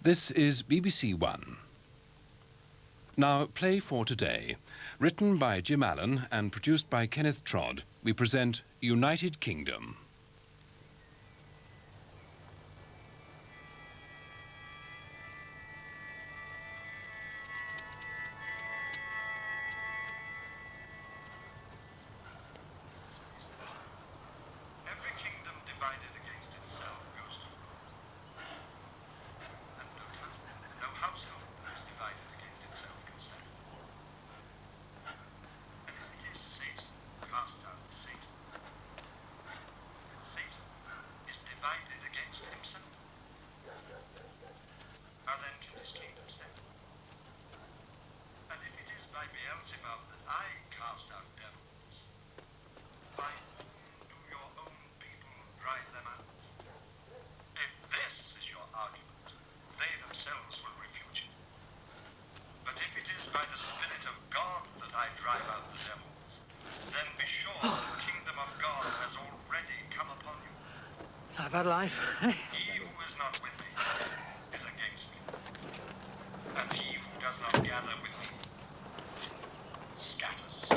This is BBC One. Now, Play for Today. Written by Jim Allen and produced by Kenneth Trodd, we present United Kingdom. Every kingdom divided against itself goes to war. And no town, no household that is divided against itself can stand. And if it is Satan, cast out Satan. And Satan is divided against himself. How then can his kingdom stand? And if it is by Beelzebub that I cast out devils, by whom do your own people drive them out? If this is your argument, they themselves will refute you. But if it is by the Spirit of God that I drive out the devils, then be sure the kingdom of God has already come upon you. Not a bad life. He who is not with me is against me. And he who does not gather with me scatters.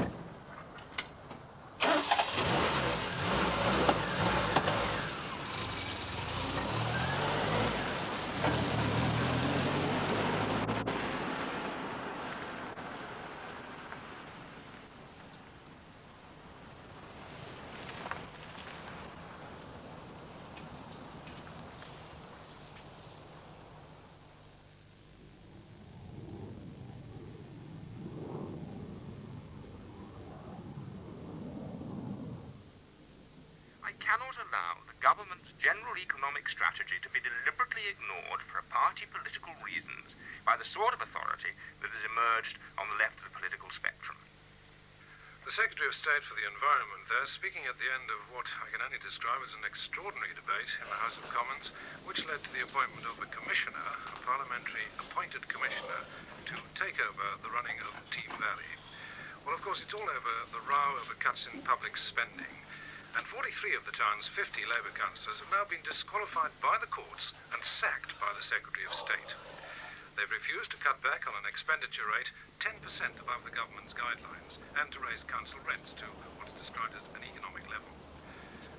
I cannot allow the government's general economic strategy to be deliberately ignored for party political reasons by the sort of authority that has emerged on the left of the political spectrum. The Secretary of State for the Environment there, speaking at the end of what I can only describe as an extraordinary debate in the House of Commons, which led to the appointment of a commissioner, a parliamentary appointed commissioner, to take over the running of Team Valley. Well, of course, it's all over the row over cuts in public spending. And 43 of the town's 50 Labour councillors have now been disqualified by the courts and sacked by the Secretary of State. They've refused to cut back on an expenditure rate 10% above the government's guidelines and to raise council rents to what's described as an economic level.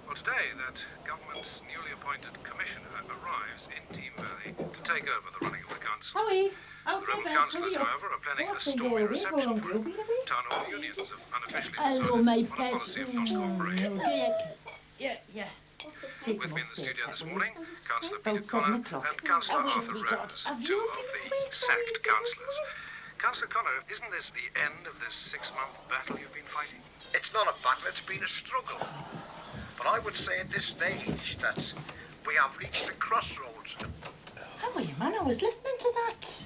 Well, today, that government's newly appointed commissioner arrives in Team Valley to take over the running of the council. Howie, The rebel councillors, however, are planning a stormy reception for him. Town hall unions have unofficially Hello, decided my on a pet. policy of non-cooperation. Yeah. With me in the studio this morning, Councillor Peter About 7 Connor o'clock. and Councillor Oh, Arthur sweetheart, Rose, have two you of been the awake sacked for ages? councillors. Councillor Connor, isn't this the end of this 6-month battle you've been fighting? It's not a battle, it's been a struggle. But I would say at this stage that we have reached a crossroads. How are you, man? I was listening to that.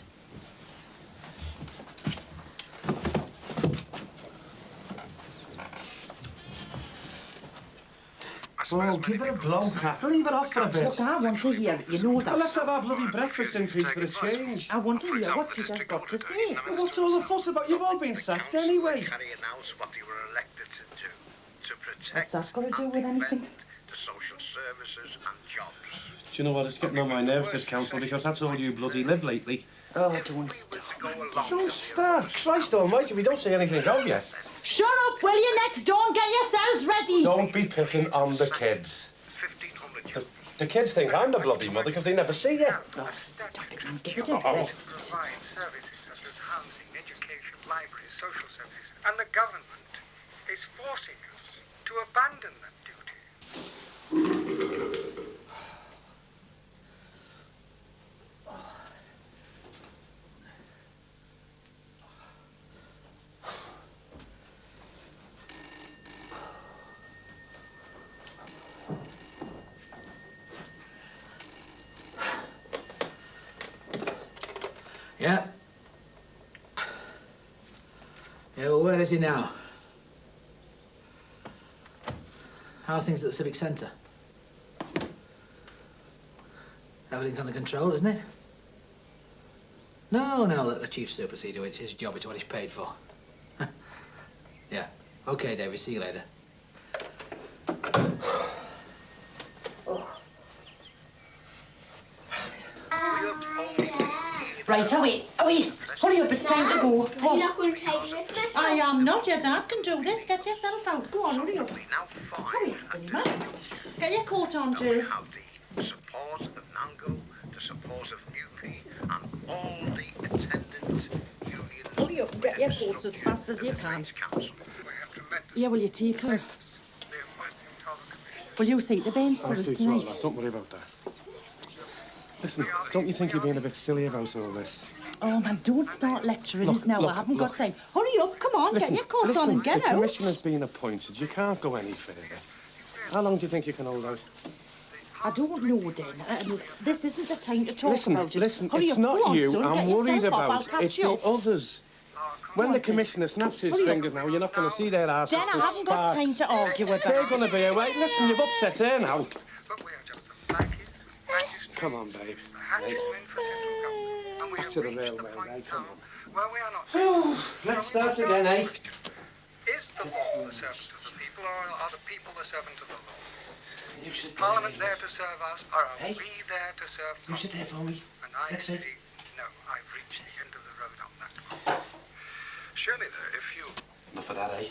I Oh, give it a blow, Kath. Leave it off for a bit. Look, I want to hear it. You know that. Well, let's have our bloody breakfast in peace for a change. I want to hear what Peter's got to say. Well, what's all the fuss about? You've all been sacked anyway. Can he announce what they were elected to do? To protect What's that got to do and with anything? defend the social services and jobs. Do you know what? It's getting on my nerves, this council, because that's all you bloody live lately. Oh, don't start. Don't start. Christ almighty, we don't say anything of you. Shut up, will you, next door, and get yourselves ready. Don't be picking on the kids. 1,500 youth. The kids think I'm the bloody mother because they never see you. Oh, stop it, man. Give it a Oh. rest. Provide services such as housing, education, libraries, social services, and the government is forcing us to abandon that duty. Yeah. Yeah, well, where is he now? How are things at the Civic Centre? Everything's under control, isn't it? No, let the chief supersede you. It's his job. It's what he's paid for. Yeah. Okay, David. See you later. We have only Right, away. Hurry up, it's time to go. Are you not going to tidy this mess up? I am not. Your dad can do this. Get yourself out. Go on, hurry up. Now, fine. Hurry up, Billy, man. Get your coat on, We Jill. have the support of Nango, the support of Newquay, and all the attendant unions. Hurry up, get your coats as fast as you can. Yeah, will you take her? Will you see the Baines for us tonight? Don't worry about that. Listen, don't you think you're being a bit silly about all this? Oh, man, don't start lecturing us now. I haven't got time. Hurry up, come on, Listen, get your coat on and get the out. commissioner's been appointed. You can't go any further. How long do you think you can hold out? I don't know, Den. This isn't the time to talk about it. Listen, Hurry it's up, not go on, you son, I'm get worried yourself up, I'll about. catch It's you the up. others. When the commissioner snaps his fingers now, you're not going to see their asses. Den, I haven't got time to argue about They're it. going to be away. Listen, you've upset her now. Come on, babe. Hey. Back to the railway, eh? Come on. Where we are not. Let's start again, eh? Is the law the servant of the people, or are the people the servant of the law? You sit Parliament there to serve us, or are Hey. we there to serve You sit there for me. And I Let's see. see. No, I've reached the end of the road on that one. Surely, though, if you... Enough of that, eh?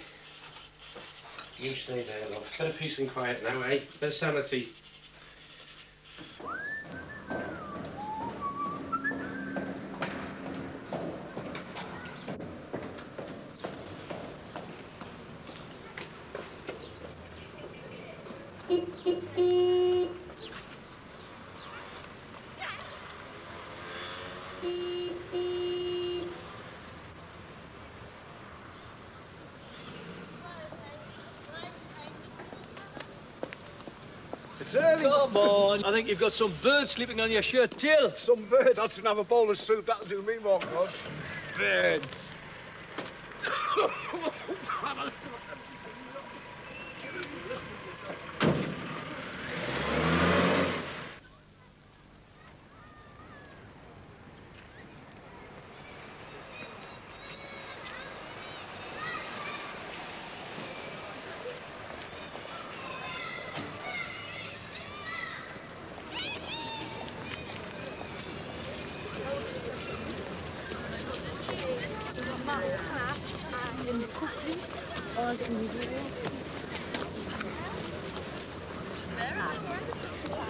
You stay there, love. Bit of peace and quiet now, eh? Bit of sanity. It's early. Come on. I think you've got some bird sleeping on your shirt tail. Some bird. I shouldn't have a bowl of soup. That'll do me more good. Bird.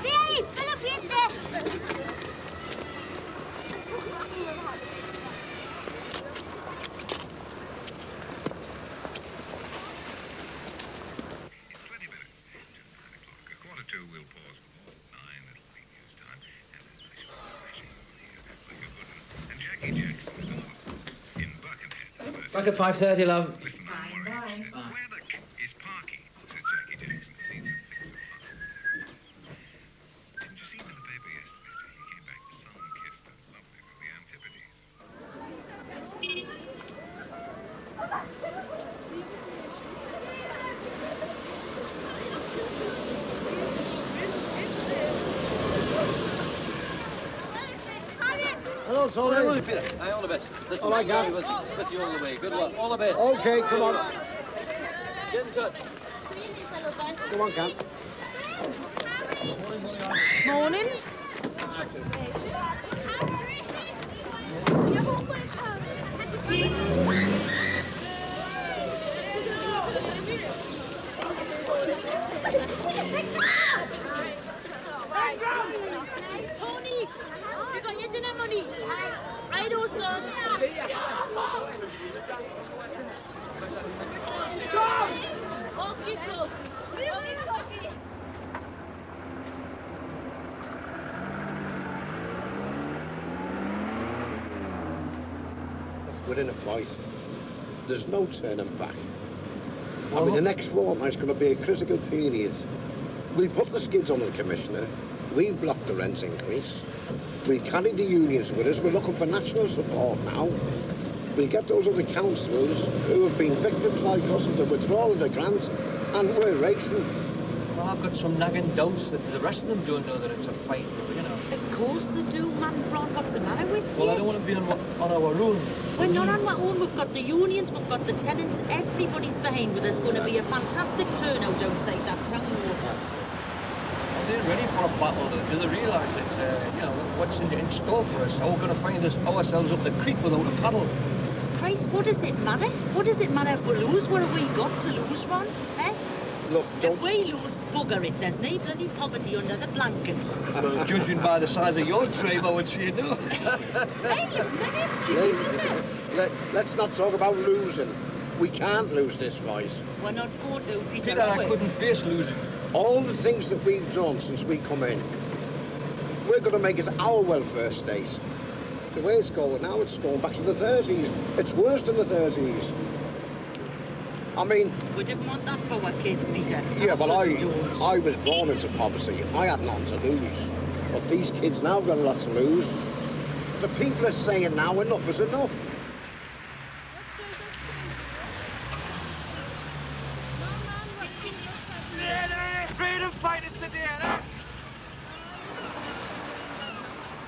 Billy, fill up in there. It's 20 minutes to 9 o'clock. At 2:15, we'll pause for 9. It'll be news time. And then flashing on here like a good one. And Jackie Jackson is on in Buckenhead. Back at 5:30, love. Listen, I'm worried. Where the is Parky? Said Jackie Jackson. Needs to fix some puzzles. Didn't you see him in the paper yesterday? He came back sun-kissed and lovely from the Antipodes. Hello, Tony. Peter. Hey, all the best. Listen, All right, Gav. with you all the way. Good luck. All the best. Okay, come on. Get in touch. Come on, Cam. Morning. Tony, you got your dinner money? Right, oh, son. Tom! Okay, cool. We're in a fight. There's no turning back. I mean, the next fortnight's going to be a critical period. We put the skids on the commissioner. We've blocked the rent increase. We carried the unions with us. We're looking for national support now. We'll get those other councillors who have been victims like us of the withdrawal of the grant, and we're racing. Well, I've got some nagging doubts that the rest of them don't know that it's a fight, you know. Of course they do, man. Ron, what's the matter with you? Well, I don't want to be on our own. We're not on our own. We've got the unions, we've got the tenants. Everybody's behind with us. Going to be a fantastic turnout outside that town hall. they're ready for a battle. Do they realise that, you know, what's in store for us? How we're going to find ourselves up the creek without a paddle? Christ, what does it matter? What does it matter if we lose? What have we got to lose, Ron? Eh? Look, don't... If we lose, bugger it. There's no bloody poverty under the blankets. Well, judging by the size of your trade, I would say no. Hey, listen, Let's not talk about losing. We can't lose this fight. we're not going to, Peter. Peter, I couldn't face losing. All the things that we've done since we come in, we're going to make it our welfare state. The way it's going now, it's going back to the 30s. It's worse than the 30s. I mean... We didn't want that for our kids, Peter. Yeah, but I was born into poverty. I had nothing to lose. But these kids now got a lot to lose. The people are saying now enough is enough. Freedom fighters today, eh?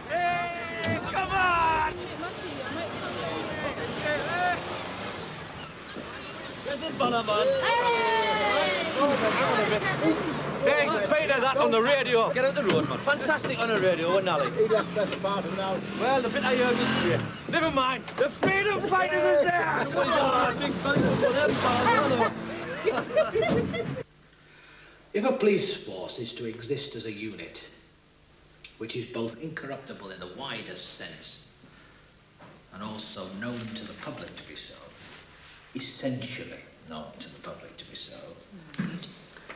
Hey, come on! Where's it, Bannerman? Hey, Peter, that on the radio. Get out the road, man. Fantastic on the radio, wasn't Ali? He left best part of now. Well, the bit I heard was great. Never mind. The freedom fighters is there! If a police force is to exist as a unit, which is both incorruptible in the widest sense and also known to the public to be so, essentially known to the public to be so,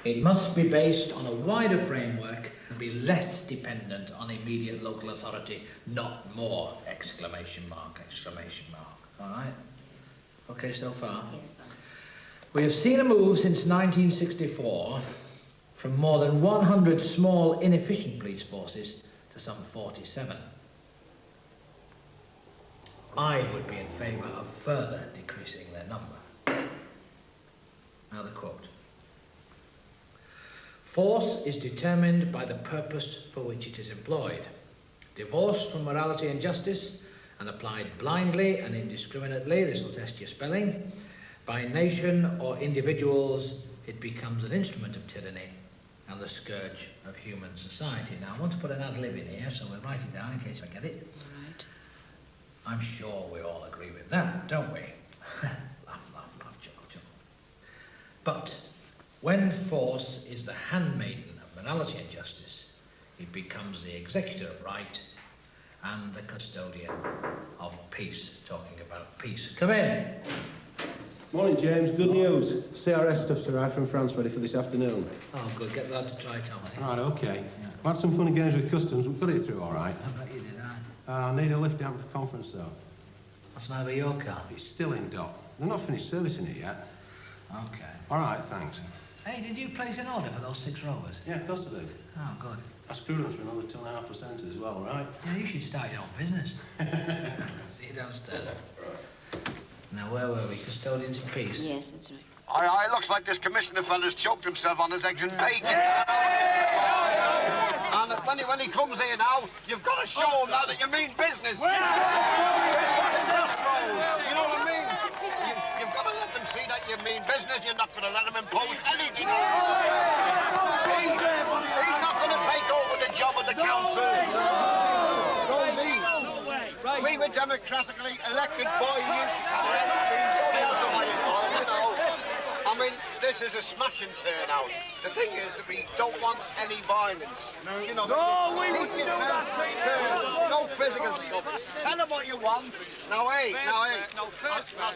it must be based on a wider framework and be less dependent on immediate local authority, not more! Exclamation mark, exclamation mark. All right? Okay so far? Yes, sir. We have seen a move since 1964 from more than 100 small, inefficient police forces to some 47. I would be in favour of further decreasing their number. Now the quote. Force is determined by the purpose for which it is employed. Divorced from morality and justice and applied blindly and indiscriminately, this will test your spelling, by nation or individuals, it becomes an instrument of tyranny and the scourge of human society. Now, I want to put an ad-lib in here, so we'll write it down in case I get it. Right. I'm sure we all agree with that, don't we? Laugh, laugh, laugh, chuckle, chuckle. But when force is the handmaiden of morality and justice, it becomes the executor of right and the custodian of peace. Talking about peace. Come in. Morning, James. Good news. CRS stuff's arrived from France, ready for this afternoon. Oh, good. Get the lad to try it on. Right, OK. We had some funny games with customs. We got it through all right. I bet you did, I need a lift down for the conference, though. What's the matter with your car? It's still in dock. They're not finished servicing it yet. OK. All right, thanks. Hey, did you place an order for those 6 Rovers? Yeah, of course I did. Oh, good. I screwed them for another 2.5% as well, right? Yeah, you should start your own business. See you downstairs. Now, where were we? Custodians of peace? Yes, that's right. Aye, looks like this commissioner fella's choked himself on his eggs and bacon. And when he comes here now, you've got to show him now that you mean business. You know what I mean? You've got to let them see that you mean business. You're not going to let them impose anything. He's not going to take over the job of the council. We were democratically elected by you. I mean, this is a smashing turnout. The thing is that we don't want any violence. You know, No, we wouldn't do that, Peter. No physical stuff. Tell them what you want. Now, hey, I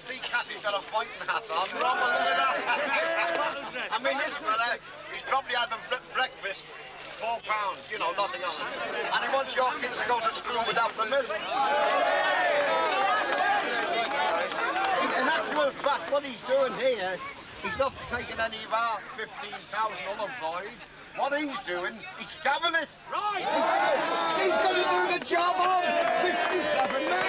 see Cassie's got a fighting hat on. I mean, this fella, he's probably having breakfast. £4, you know, nothing on it. And he wants your kids to go to school without permission. In actual fact, what he's doing here, he's not taking any of our 15,000 unemployed. What he's doing, he's scamming it. Right! He's going to do the job of 57 men.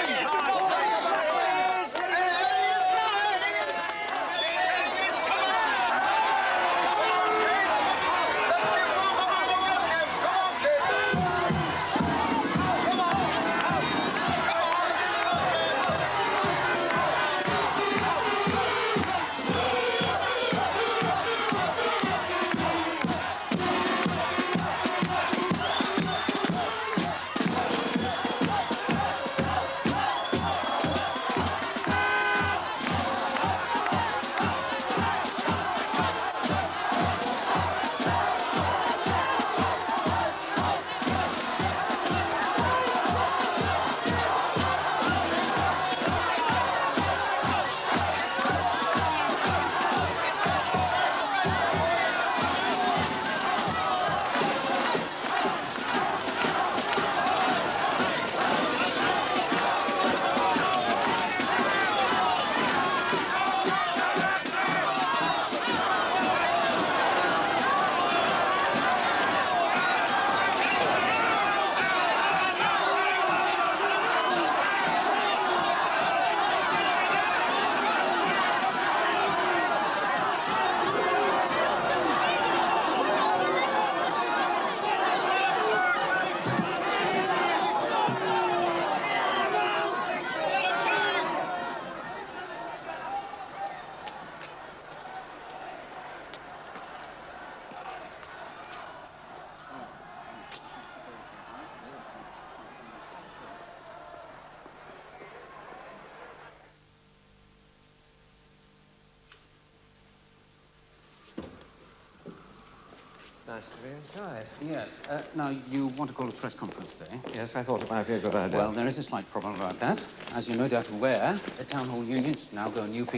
Nice to be inside. Yes. Now, you want to call a press conference today? Yes, I thought it might be a good idea. Well, there is a slight problem about that. As you're no doubt aware, the town hall unions, Nalgo and UP,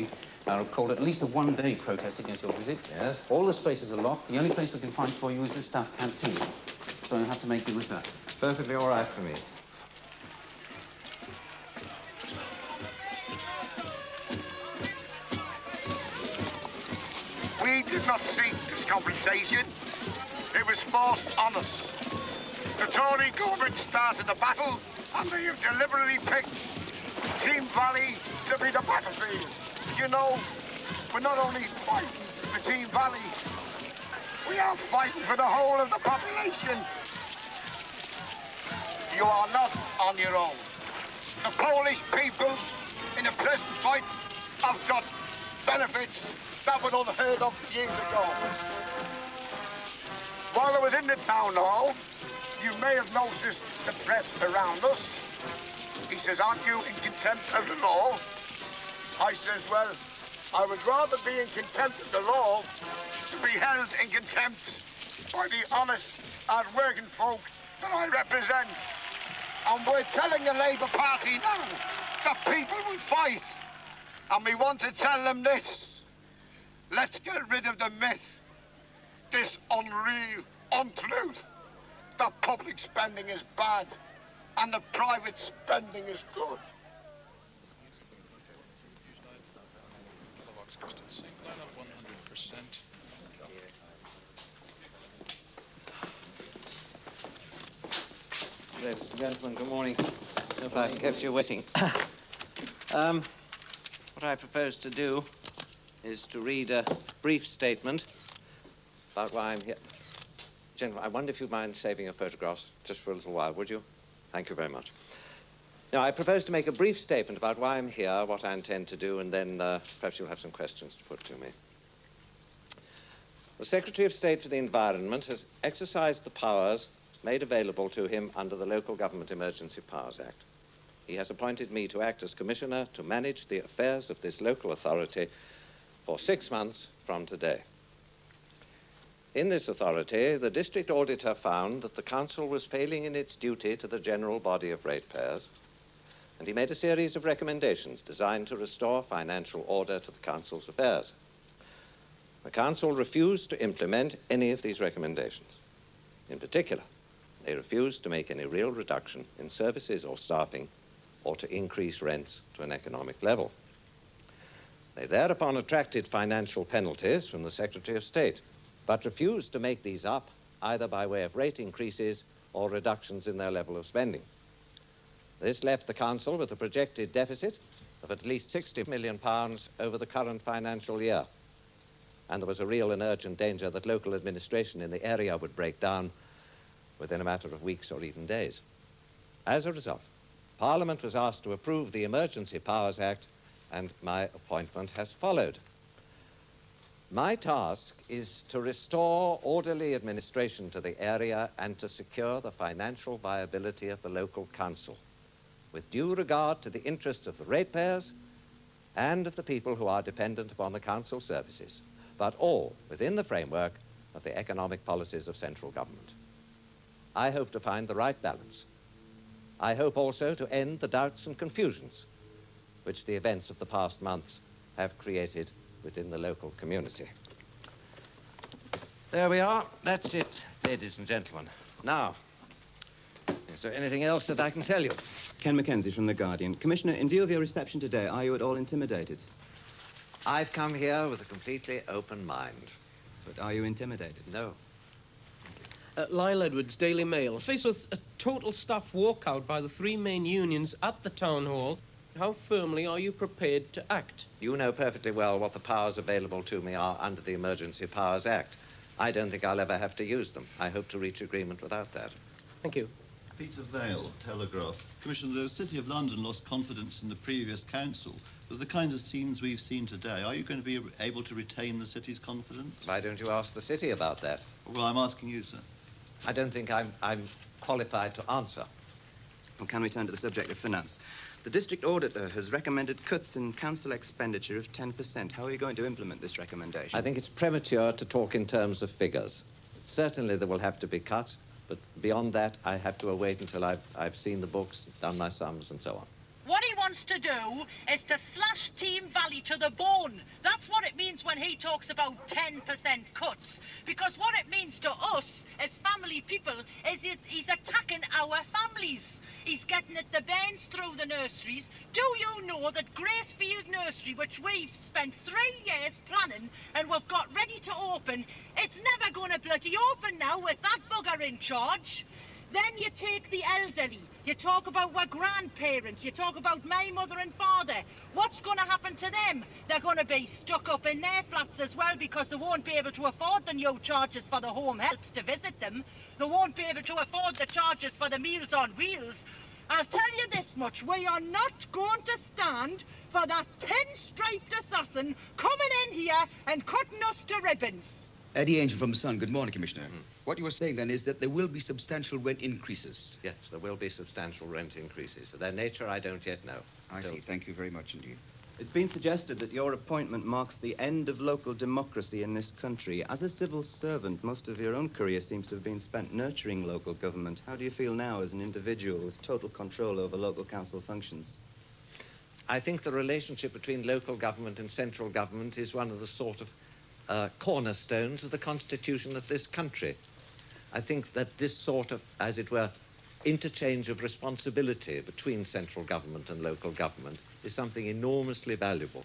are called at least a one-day protest against your visit. Yes. All the spaces are locked. The only place we can find for you is the staff canteen. So you'll have to make do with that. Perfectly all right for me. We did not seek this confrontation. It was forced on us. The Tory government started the battle, and they have deliberately picked Team Valley to be the battlefield. You know, we're not only fighting for Team Valley, we are fighting for the whole of the population. You are not on your own. The Polish people in the present fight have got benefits that were unheard of years ago. While I was in the town hall, you may have noticed the press around us. He says, aren't you in contempt of the law? I says, well, I would rather be in contempt of the law to be held in contempt by the honest, hard-working folk that I represent. And we're telling the Labour Party now that people will fight. And we want to tell them this. Let's get rid of the myth, this unreal untruth, that public spending is bad and the private spending is good. Ladies and gentlemen, good morning. If I kept you waiting. What I propose to do is to read a brief statement about why I'm here. Gentlemen, I wonder if you'd mind saving your photographs just for a little while, would you? Thank you very much. Now, I propose to make a brief statement about why I'm here, what I intend to do, and then perhaps you'll have some questions to put to me. The Secretary of State for the Environment has exercised the powers made available to him under the Local Government Emergency Powers Act. He has appointed me to act as Commissioner to manage the affairs of this local authority for 6 months from today. In this authority, the District Auditor found that the Council was failing in its duty to the general body of ratepayers, and he made a series of recommendations designed to restore financial order to the Council's affairs. The Council refused to implement any of these recommendations. In particular, they refused to make any real reduction in services or staffing or to increase rents to an economic level. They thereupon attracted financial penalties from the Secretary of State, but refused to make these up either by way of rate increases or reductions in their level of spending. This left the Council with a projected deficit of at least £60 million over the current financial year. And there was a real and urgent danger that local administration in the area would break down within a matter of weeks or even days. As a result, Parliament was asked to approve the Emergency Powers Act, and my appointment has followed. My task is to restore orderly administration to the area and to secure the financial viability of the local council, with due regard to the interests of the ratepayers and of the people who are dependent upon the council services, but all within the framework of the economic policies of central government. I hope to find the right balance. I hope also to end the doubts and confusions which the events of the past months have created within the local community. There we are. That's it, ladies and gentlemen. Now, is there anything else that I can tell you? Ken Mackenzie from The Guardian. Commissioner, in view of your reception today, are you at all intimidated? I've come here with a completely open mind. But are you intimidated? No. Lyle Edwards, Daily Mail. Faced with a total staff walkout by the three main unions at the town hall, how firmly are you prepared to act? You know perfectly well what the powers available to me are under the Emergency Powers Act. I don't think I'll ever have to use them. I hope to reach agreement without that. Thank you. Peter Vale, Telegraph. Commissioner, the City of London lost confidence in the previous council. With the kinds of scenes we've seen today, are you going to be able to retain the city's confidence? Why don't you ask the city about that? Well, I'm asking you, sir. I don't think I'm qualified to answer. Well, can we turn to the subject of finance? The District Auditor has recommended cuts in council expenditure of 10%. How are you going to implement this recommendation? I think it's premature to talk in terms of figures. Certainly there will have to be cuts, but beyond that, I have to wait until I've seen the books, done my sums, and so on. What he wants to do is to slash Team Valley to the bone. That's what it means when he talks about 10% cuts. Because what it means to us as family people is he's attacking our families. He's getting at the bairns through the nurseries. Do you know that Gracefield Nursery, which we've spent 3 years planning and we've got ready to open, it's never going to bloody open now with that bugger in charge? Then you take the elderly. You talk about our grandparents. You talk about my mother and father. What's going to happen to them? They're going to be stuck up in their flats as well because they won't be able to afford the new charges for the home helps to visit them. They won't be able to afford the charges for the Meals on Wheels. I'll tell you this much. We are not going to stand for that pinstriped assassin coming in here and cutting us to ribbons. Eddie Angel from The Sun. Good morning, Commissioner. What you were saying then is that there will be substantial rent increases. Yes, there will be substantial rent increases. Their nature, I don't yet know. I see. Thank you very much indeed. It's been suggested that your appointment marks the end of local democracy in this country. As a civil servant, most of your own career seems to have been spent nurturing local government. How do you feel now as an individual with total control over local council functions? I think the relationship between local government and central government is one of the sort of cornerstones of the constitution of this country. I think that this sort of, as it were, interchange of responsibility between central government and local government is something enormously valuable.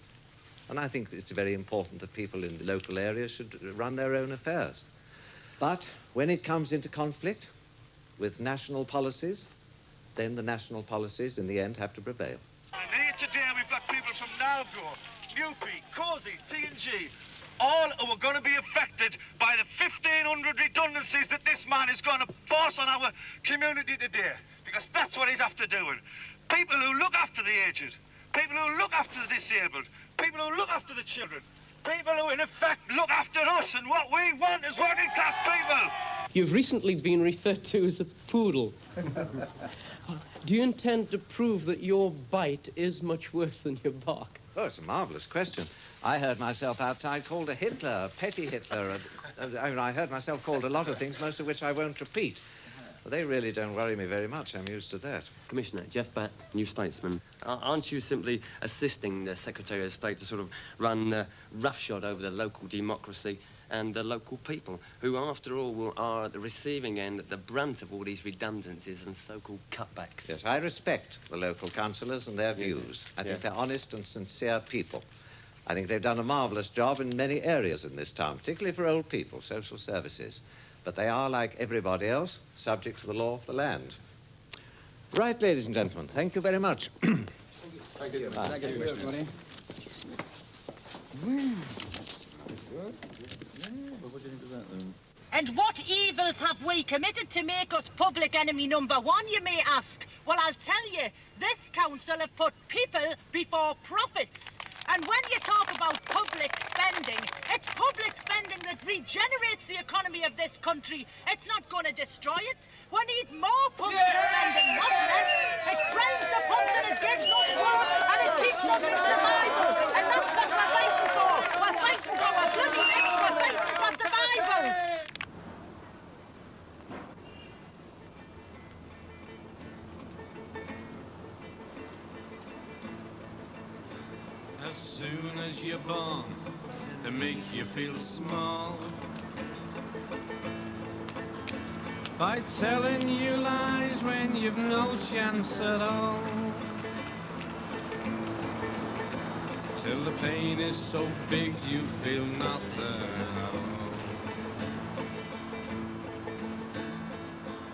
And I think it's very important that people in the local areas should run their own affairs. But when it comes into conflict with national policies, then the national policies in the end have to prevail. And here today we've got people from Nalgo, Newpie, Causey, T&G, all who are going to be affected by the 1,500 redundancies that this man is going to force on our community today. Because that's what he's after doing. People who look after the aged, people who look after the disabled, people who look after the children, people who, in effect, look after us, and what we want is working-class people. You've recently been referred to as a poodle. Do you intend to prove that your bite is much worse than your bark? Oh, it's a marvellous question. I heard myself outside called a Hitler, a petty Hitler. I heard myself called a lot of things, most of which I won't repeat. But they really don't worry me very much. I'm used to that. Commissioner, Jeff Batt, New Statesman. Aren't you simply assisting the Secretary of State to sort of run roughshod over the local democracy and the local people, who, after all, are at the receiving end at the brunt of all these redundancies and so-called cutbacks? Yes, I respect the local councillors and their views. I think they're honest and sincere people. I think they've done a marvellous job in many areas in this town, particularly for old people, social services. But they are, like everybody else, subject to the law of the land. Right, ladies and gentlemen, thank you very much. Thank you. Thank you, everybody. And what evils have we committed to make us public enemy number one, you may ask? Well, I'll tell you, this council have put people before profits. And when you talk about public spending, it's public spending that regenerates the economy of this country. It's not going to destroy it. We need more public spending, not less. It drains the pumps and it gives us work and it keeps us in survival. And that's what we're fighting for. We're fighting for our bloody necks. We're fighting for survival. As soon as you're born, they make you feel small by telling you lies when you've no chance at all, till the pain is so big you feel nothing at all.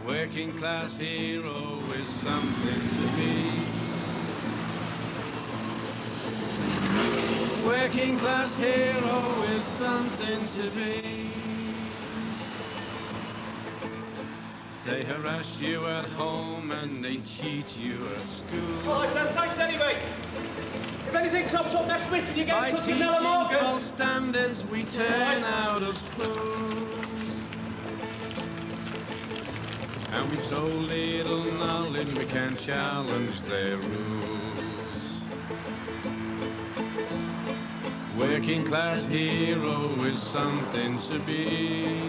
Working class hero is something to be. Working class hero is something to be. They harass you at home and they cheat you at school. All right, then, thanks anyway. If anything crops up next week and you get in touch with Nella Morgan... By teaching false standards, we turn out as fools. And with so little knowledge, we can't challenge their rules. Working class hero is something to be.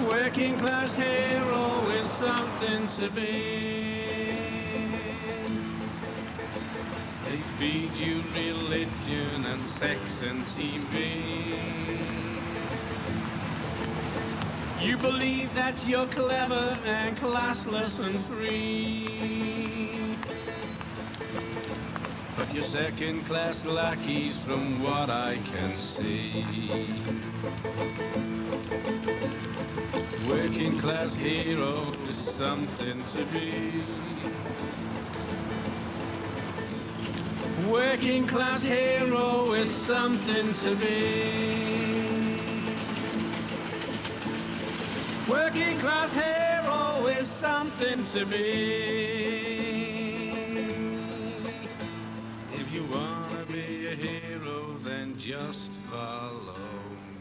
Working class hero is something to be. They feed you religion and sex and TV. You believe that you're clever and classless and free. But you're second-class lackeys from what I can see. Working class hero is something to be. Working class hero is something to be. Working class hero is something to be. If you wanna be a hero, then just follow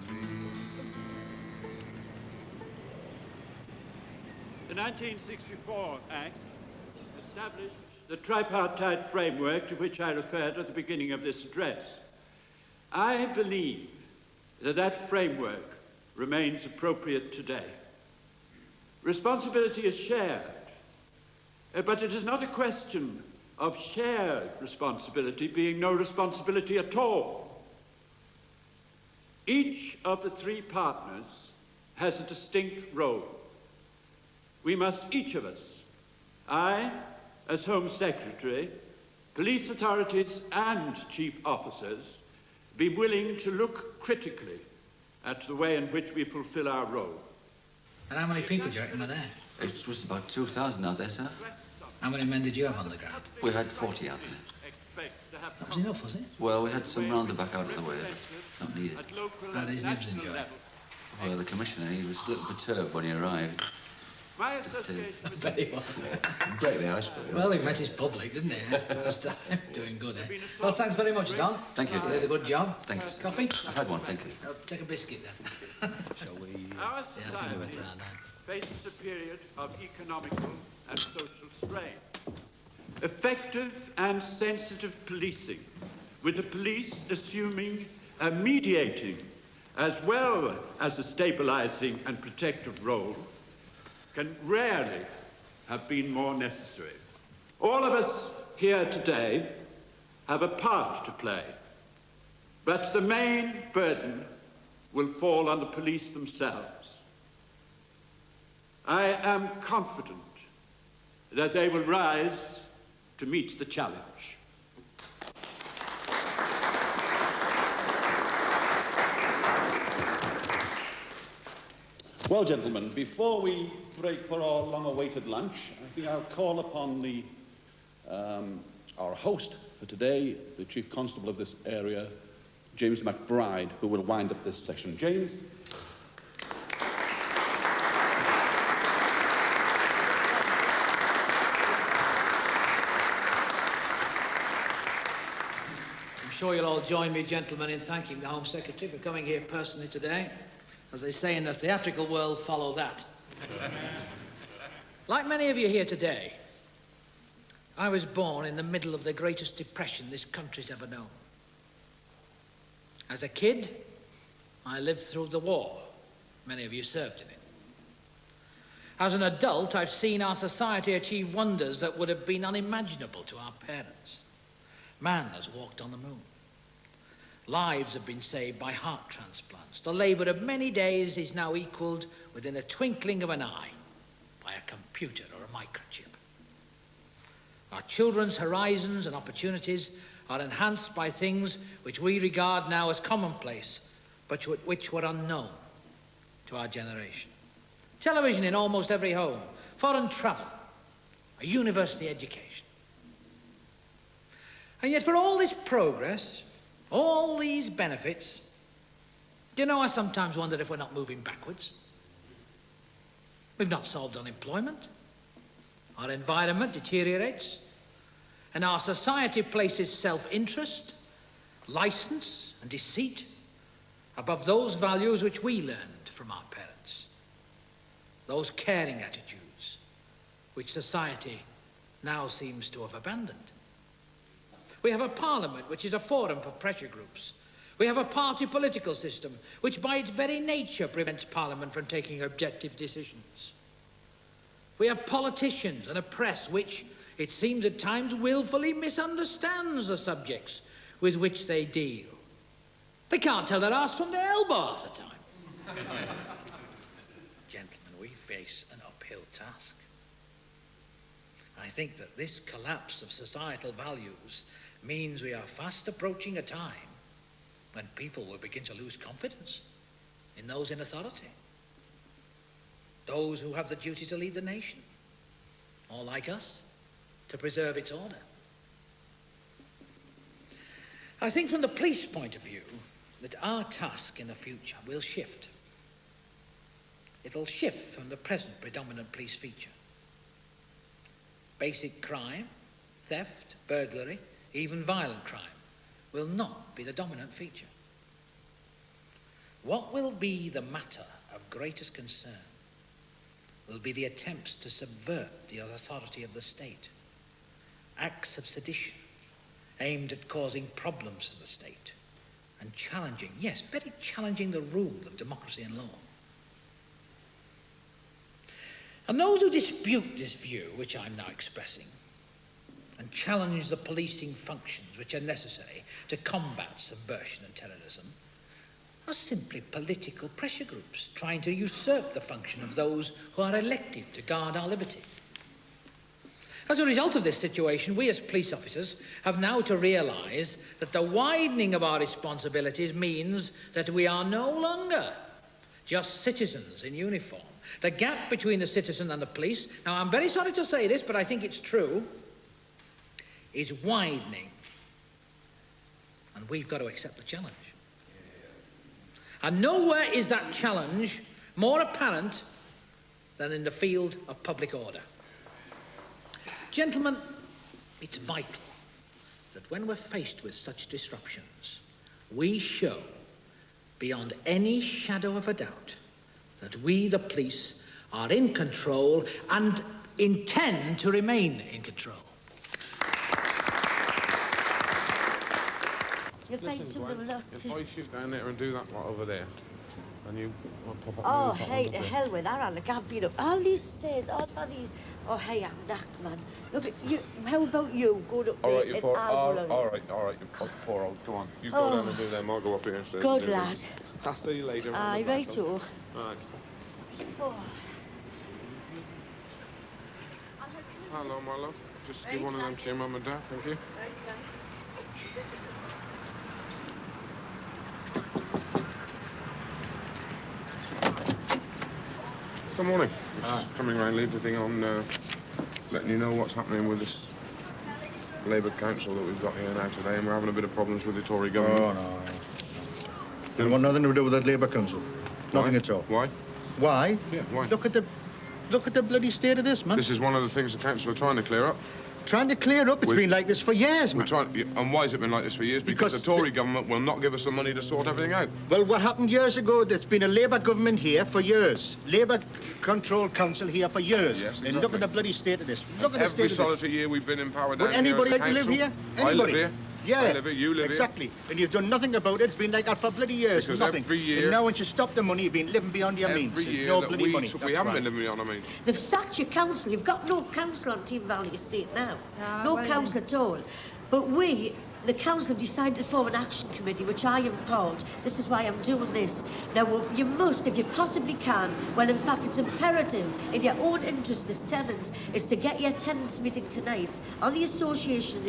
me. The 1964 Act established the tripartite framework to which I referred at the beginning of this address. I believe that that framework remains appropriate today. Responsibility is shared, but it is not a question of shared responsibility being no responsibility at all. Each of the three partners has a distinct role. We must, each of us, I, as Home Secretary, police authorities and chief officers, be willing to look critically at the way in which we fulfill our role. And how many people do you reckon were there? It was about 2,000 out there, sir. How many men did you have on the ground? We had 40 out there. That was enough, was it? Well, we had some round the back out of the way, but not needed. How did his nibs enjoy it? Well, the Commissioner, he was a little perturbed when he arrived. I bet he was. Break the ice for you. Well, he met his public, didn't he? First time. Doing good, eh? Well, thanks very much, Don. Thank you, sir. You did a good job. Thank you, sir. Coffee? I've had one, thank you. Take a biscuit, then. Shall we? Our society faces a period of economical and social strain. Effective and sensitive policing, with the police assuming a mediating as well as a stabilizing and protective role, can rarely have been more necessary. All of us here today have a part to play, but the main burden will fall on the police themselves. I am confident that they will rise to meet the challenge. Well, gentlemen, before we break for our long-awaited lunch, I think I'll call upon our host for today, the Chief Constable of this area, James McBride, who will wind up this session. James. I'm sure you'll all join me, gentlemen, in thanking the Home Secretary for coming here personally today. As they say in the theatrical world, follow that. Like many of you here today, I was born in the middle of the greatest depression this country's ever known. As a kid, I lived through the war. Many of you served in it. As an adult, I've seen our society achieve wonders that would have been unimaginable to our parents. Man has walked on the moon. Lives have been saved by heart transplants. The labour of many days is now equalled within a twinkling of an eye by a computer or a microchip. Our children's horizons and opportunities are enhanced by things which we regard now as commonplace, but which were unknown to our generation. Television in almost every home, foreign travel, a university education. And yet for all this progress, all these benefits, do you know, I sometimes wonder if we're not moving backwards. We've not solved unemployment. Our environment deteriorates. And our society places self-interest, license and deceit above those values which we learned from our parents. Those caring attitudes which society now seems to have abandoned. We have a parliament which is a forum for pressure groups, We have a party political system which by its very nature prevents Parliament from taking objective decisions. We have politicians and a press which, it seems at times, willfully misunderstands the subjects with which they deal. They can't tell their arse from their elbow half the time. Gentlemen, we face an uphill task. I think that this collapse of societal values means we are fast approaching a time when people will begin to lose confidence in those in authority. Those who have the duty to lead the nation, or like us, to preserve its order. I think from the police point of view that our task in the future will shift. It'll shift from the present predominant police feature. Basic crime, theft, burglary, even violent crime will not be the dominant feature. What will be the matter of greatest concern will be the attempts to subvert the authority of the state, acts of sedition aimed at causing problems to the state and challenging, yes, very challenging the rule of democracy and law. And those who dispute this view, which I'm now expressing, and challenge the policing functions which are necessary to combat subversion and terrorism, are simply political pressure groups trying to usurp the function of those who are elected to guard our liberty. As a result of this situation, we as police officers have now to realise that the widening of our responsibilities means that we are no longer just citizens in uniform. The gap between the citizen and the police, now I'm very sorry to say this, but I think it's true, is widening. And we've got to accept the challenge. And nowhere is that challenge more apparent than in the field of public order. Gentlemen, it's vital that when we're faced with such disruptions, we show, beyond any shadow of a doubt, that we, the police, are in control and intend to remain in control. Listen, Gwen, if I shoot down there and do that lot over there, and you pop up Oh, on the top hey, of the to bit. hell with that. I can't beat up all these stairs, all these. Oh, hey, I'm knacked, man. Look at you. How about you? Go up All there right, you and poor, I'll go all right, you poor old. Come on, you go Oh. down and do them. I'll go up here and stay. Good lad. I'll see you later. Aye, right, too. All right. Oh. Hello, my love. Just give one of them to your mum and dad, thank you. Good morning. Just coming round, leave the thing on, letting you know what's happening with this Labour Council that we've got here now today, and we're having a bit of problems with the Tory government. Oh, no. They want nothing to do with that Labour Council. Nothing at all. Why? Why? Yeah, why? Look at the bloody state of this, man. This is one of the things the council are trying to clear up. Trying to clear up? It's been like this for years, man. And why has it been like this for years? Because the Tory government will not give us the money to sort everything out. Well, what happened years ago, there's been a Labour government here for years. Labour Control Council here for years. Yes, exactly. And look at the bloody state of this. Look at the state Every of this. solitary year we've been in power down Would here anybody as a like to live council. here? Anybody? I live here. Yeah. I live here, you live exactly. And you've done nothing about it. It's been like that for bloody years. Because nothing. every year- And now once you stop the money, you've been living beyond your means. Every There's year no that bloody we money. we haven't been living beyond our means. They've sacked your council. You've got no council on Team Valley Estate now. No well council at all. But we, the council, have decided to form an action committee, which I am part. This is why I'm doing this. Now, you must, if you possibly can, well, in fact, it's imperative in your own interest as tenants, is to get your tenants meeting tonight on the association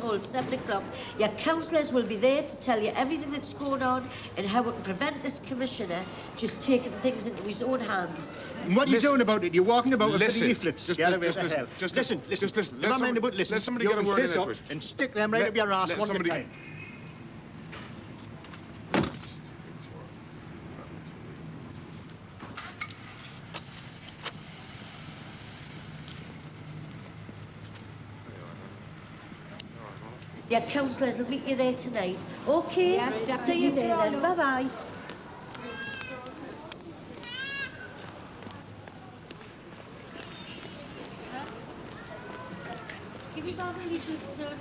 hall at 7 o'clock. Your councillors will be there to tell you everything that's going on and how we can prevent this commissioner just taking things into his own hands. And what are you doing about it? You're walking about with Listen. bloody leaflets. Just Get listen, away just to listen, hell. just listen. just listen. Never mind about listen. Let somebody You get a can word in piss there up to us. and stick them right up your ass let one at a somebody- time. Your councillors will meet you there tonight. Okay? Yes, Deputy. See you there then. Bye-bye. Give me Barbara, you good son.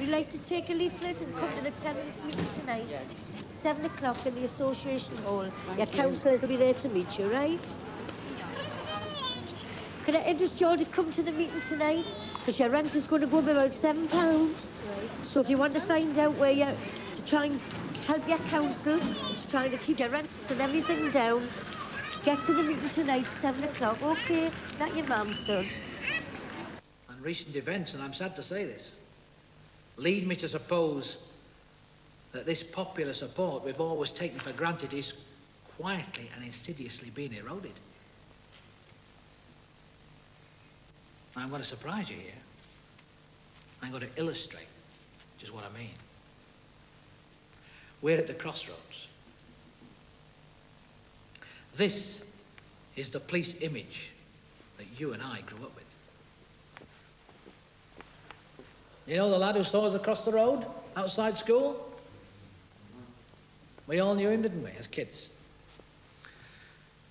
you like to take a leaflet and come to the tenants' meeting tonight? Yes. 7 o'clock in the association hall. Your councillors will be there to meet you, right? Can I interest you all to come to the meeting tonight? Because your rent is going to go up about £7. Right. So if you want to find out where you're to try and help your council, it's trying to keep your rent and everything down, get to the meeting tonight, 7 o'clock. OK, that your mum, son. And recent events, and I'm sad to say this, lead me to suppose that this popular support we've always taken for granted is quietly and insidiously being eroded. I'm going to surprise you here. I'm going to illustrate just what I mean. We're at the crossroads. This is the police image that you and I grew up with. You know the lad who saw us across the road outside school? We all knew him, didn't we, as kids?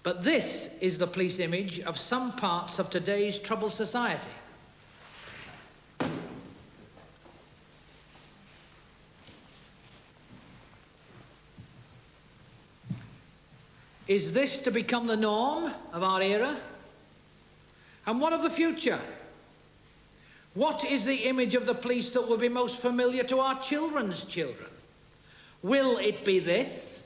But this is the police image of some parts of today's troubled society. Is this to become the norm of our era? And what of the future? What is the image of the police that will be most familiar to our children's children? Will it be this?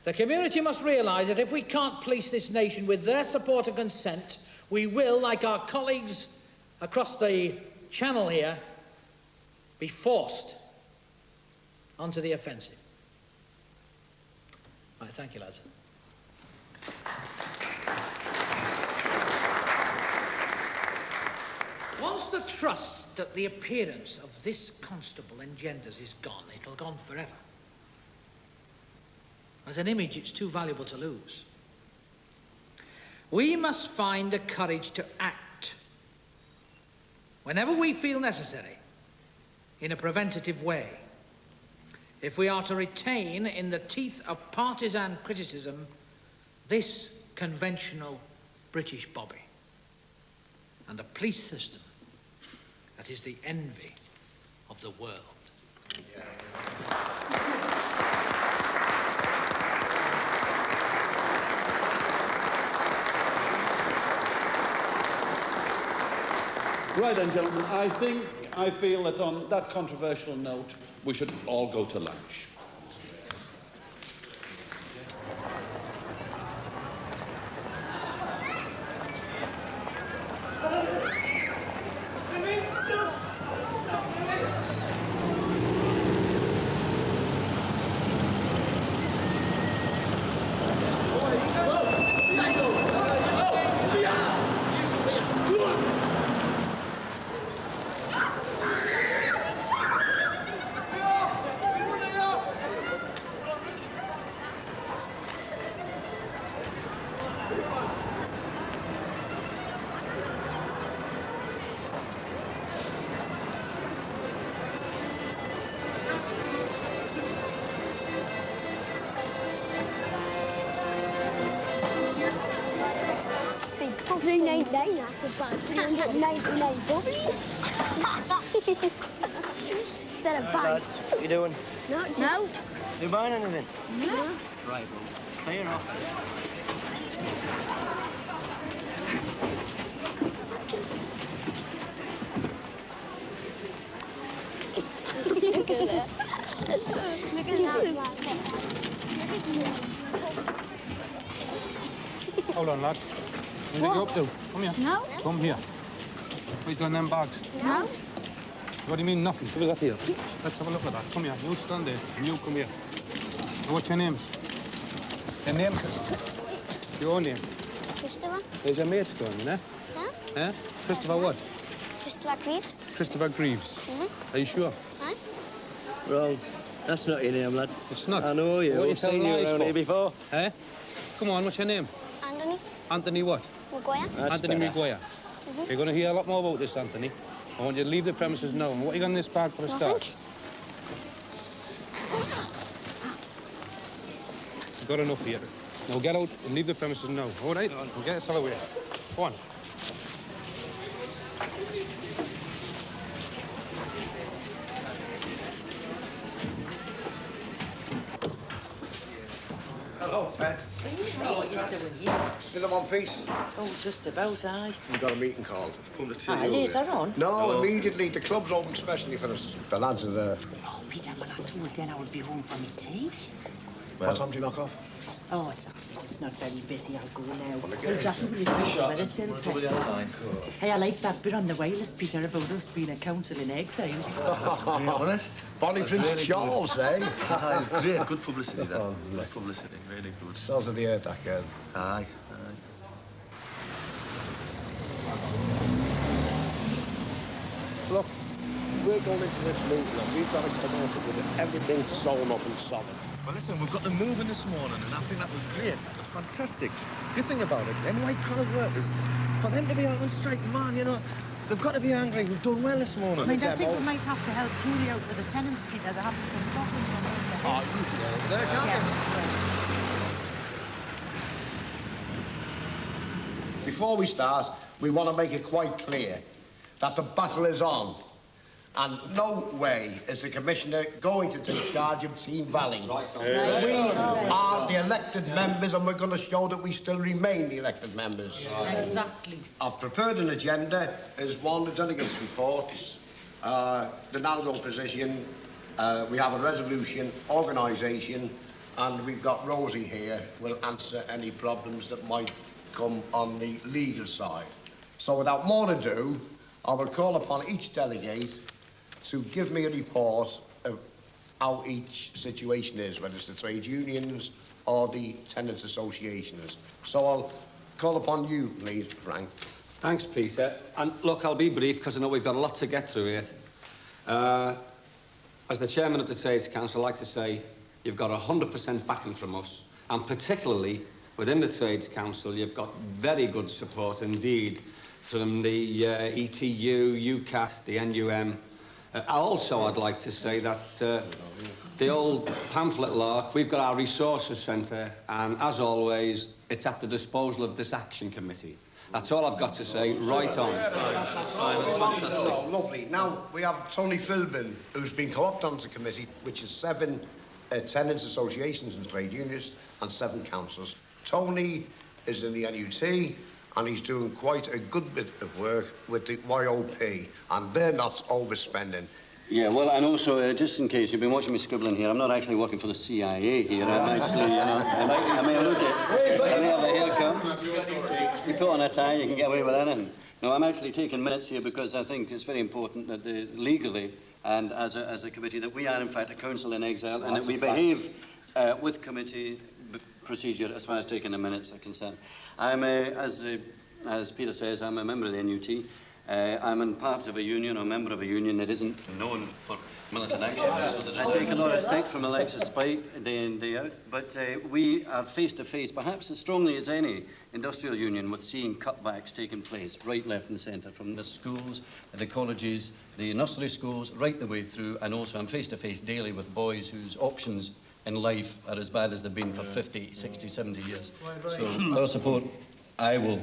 The community must realise that if we can't police this nation with their support and consent, we will, like our colleagues across the channel here, be forced onto the offensive. Right, thank you, lads. Once the trust that the appearance of this constable engenders is gone, it'll gone forever. As an image, it's too valuable to lose. We must find the courage to act whenever we feel necessary in a preventative way, if we are to retain in the teeth of partisan criticism this conventional British bobby and a police system that is the envy of the world. Right then, gentlemen, I feel that on that controversial note, we should all go to lunch. Instead of bags. What you doing? No. You buying anything? No. Right, well, clear off. Look at that. Look at that. Hold on, lads. What are you up to? Come here. No. Come here. Where's got them bags? No. What do you mean, nothing? What was that here? Let's have a look at that. Come here. You stand there. And you come here. And what's your names? Your name? Your name? Christopher. There's your mate's going, you know? Huh? Eh? Christopher what? Christopher Greaves. Christopher Greaves. Mm-hmm. Are you sure? Huh? Wrong. That's not your name, lad. It's not? I know you. What I've seen you around here before. Eh? Come on, what's your name? Anthony. Anthony what? Maguire. Anthony Maguire. Mm-hmm. You're going to hear a lot more about this, Anthony. I want you to leave the premises now. And what you got in this bag for a start? You've got enough here. Now get out and leave the premises now, all right? We'll get us all away. Go on. Hello, Pet. Hello, what are you doing here? Still in one piece? Oh, just about, aye. We've got a meeting called. Come to Aye, later on? No, immediately. The club's open especially for us. The lads are there. Oh, Peter, when I told then I would be home for my tea. What time do you knock off? Oh, it's all right. It's not very busy. I'll go now. Oh, Jack, will you think about it till Pet? Hey, I like that bit on the wireless, Peter, about us being a council in exile. Wasn't it? Bonnie Prince Charles, eh? It's great, good publicity, that. Good publicity, really good. Sounds of the air, that girl. Aye, Look, we're going into this meeting and we've got to come out with everything sewn up and solid. Well, listen, we've got them moving this morning, and I think that was great. That was fantastic. You think about it, them white-collar workers, for them to be out on strike, man, you know, they've got to be angry. We've done well this morning. I mean, I think we might have to help Julie out with the tenants, Peter. They're having some problems on Oh, you can go over there, can't you? Before we start, we want to make it quite clear that the battle is on. And no way is the Commissioner going to take charge of Team Valley. We are the elected members and we're going to show that we still remain the elected members. Exactly. I've prepared an agenda as one, the delegates' reports, the Naldo position, we have a resolution, organisation, and we've got Rosie here who will answer any problems that might come on the legal side. So without more ado, I will call upon each delegate to give me a report of how each situation is, whether it's the trade unions or the tenants' associations. So I'll call upon you, please, Frank. Thanks, Peter. And look, I'll be brief because I know we've got a lot to get through here. As the chairman of the Trades Council, I'd like to say you've got 100% backing from us, and particularly within the Trades Council, you've got very good support indeed from the ETU, UCAT, the NUM. Also, I'd like to say that the old pamphlet lark, we've got our resources centre, and as always, it's at the disposal of this action committee. That's all I've got to say, right on. That's fine, that's fantastic. Oh, lovely. Now, we have Tony Philbin, who's been co-opted onto the committee, which is 7 tenants' associations and trade unions and 7 councils. Tony is in the NUT, and he's doing quite a good bit of work with the YOP, and they're not overspending. Yeah, well, and also, just in case you've been watching me scribbling here, I'm not actually working for the CIA here. I'm actually, you know, I may look at, I may have a haircut. You put on a tie, you can get away with anything. No, I'm actually taking minutes here because I think it's very important that legally and as a committee that we are, in fact, a council in exile, and that we behave with committee procedure as far as taking the minutes are concerned. I'm, as Peter says, I'm a member of the NUT. I'm in part of a union, or a member of a union that isn't known for militant action. I take a lot of stick from Alexis Spike day in, day out, but we are face to face, perhaps as strongly as any industrial union, with seeing cutbacks taking place right, left and centre, from the schools, the colleges, the nursery schools, right the way through, and also I'm face to face daily with boys whose options in life are as bad as they've been for 50, 60, 70 years. So our support, I will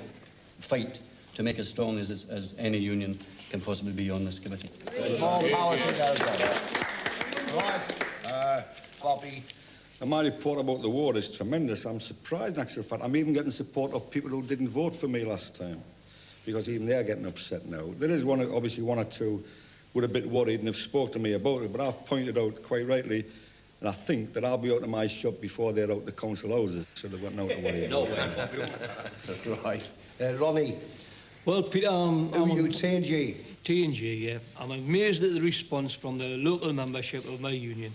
fight to make as strong as any union can possibly be on this committee. More power to those. Right, Bobby. And my report about the war is tremendous. I'm surprised, in actual fact. I'm even getting support of people who didn't vote for me last time, because even they're getting upset now. There is obviously one or two who are a bit worried and have spoke to me about it, but I've pointed out quite rightly, and I think that I'll be out of my shop before they're out the council houses, so they've got no to worry about. Right. Ronnie. Well, Peter, TNG? TNG, yeah. I'm amazed at the response from the local membership of my union.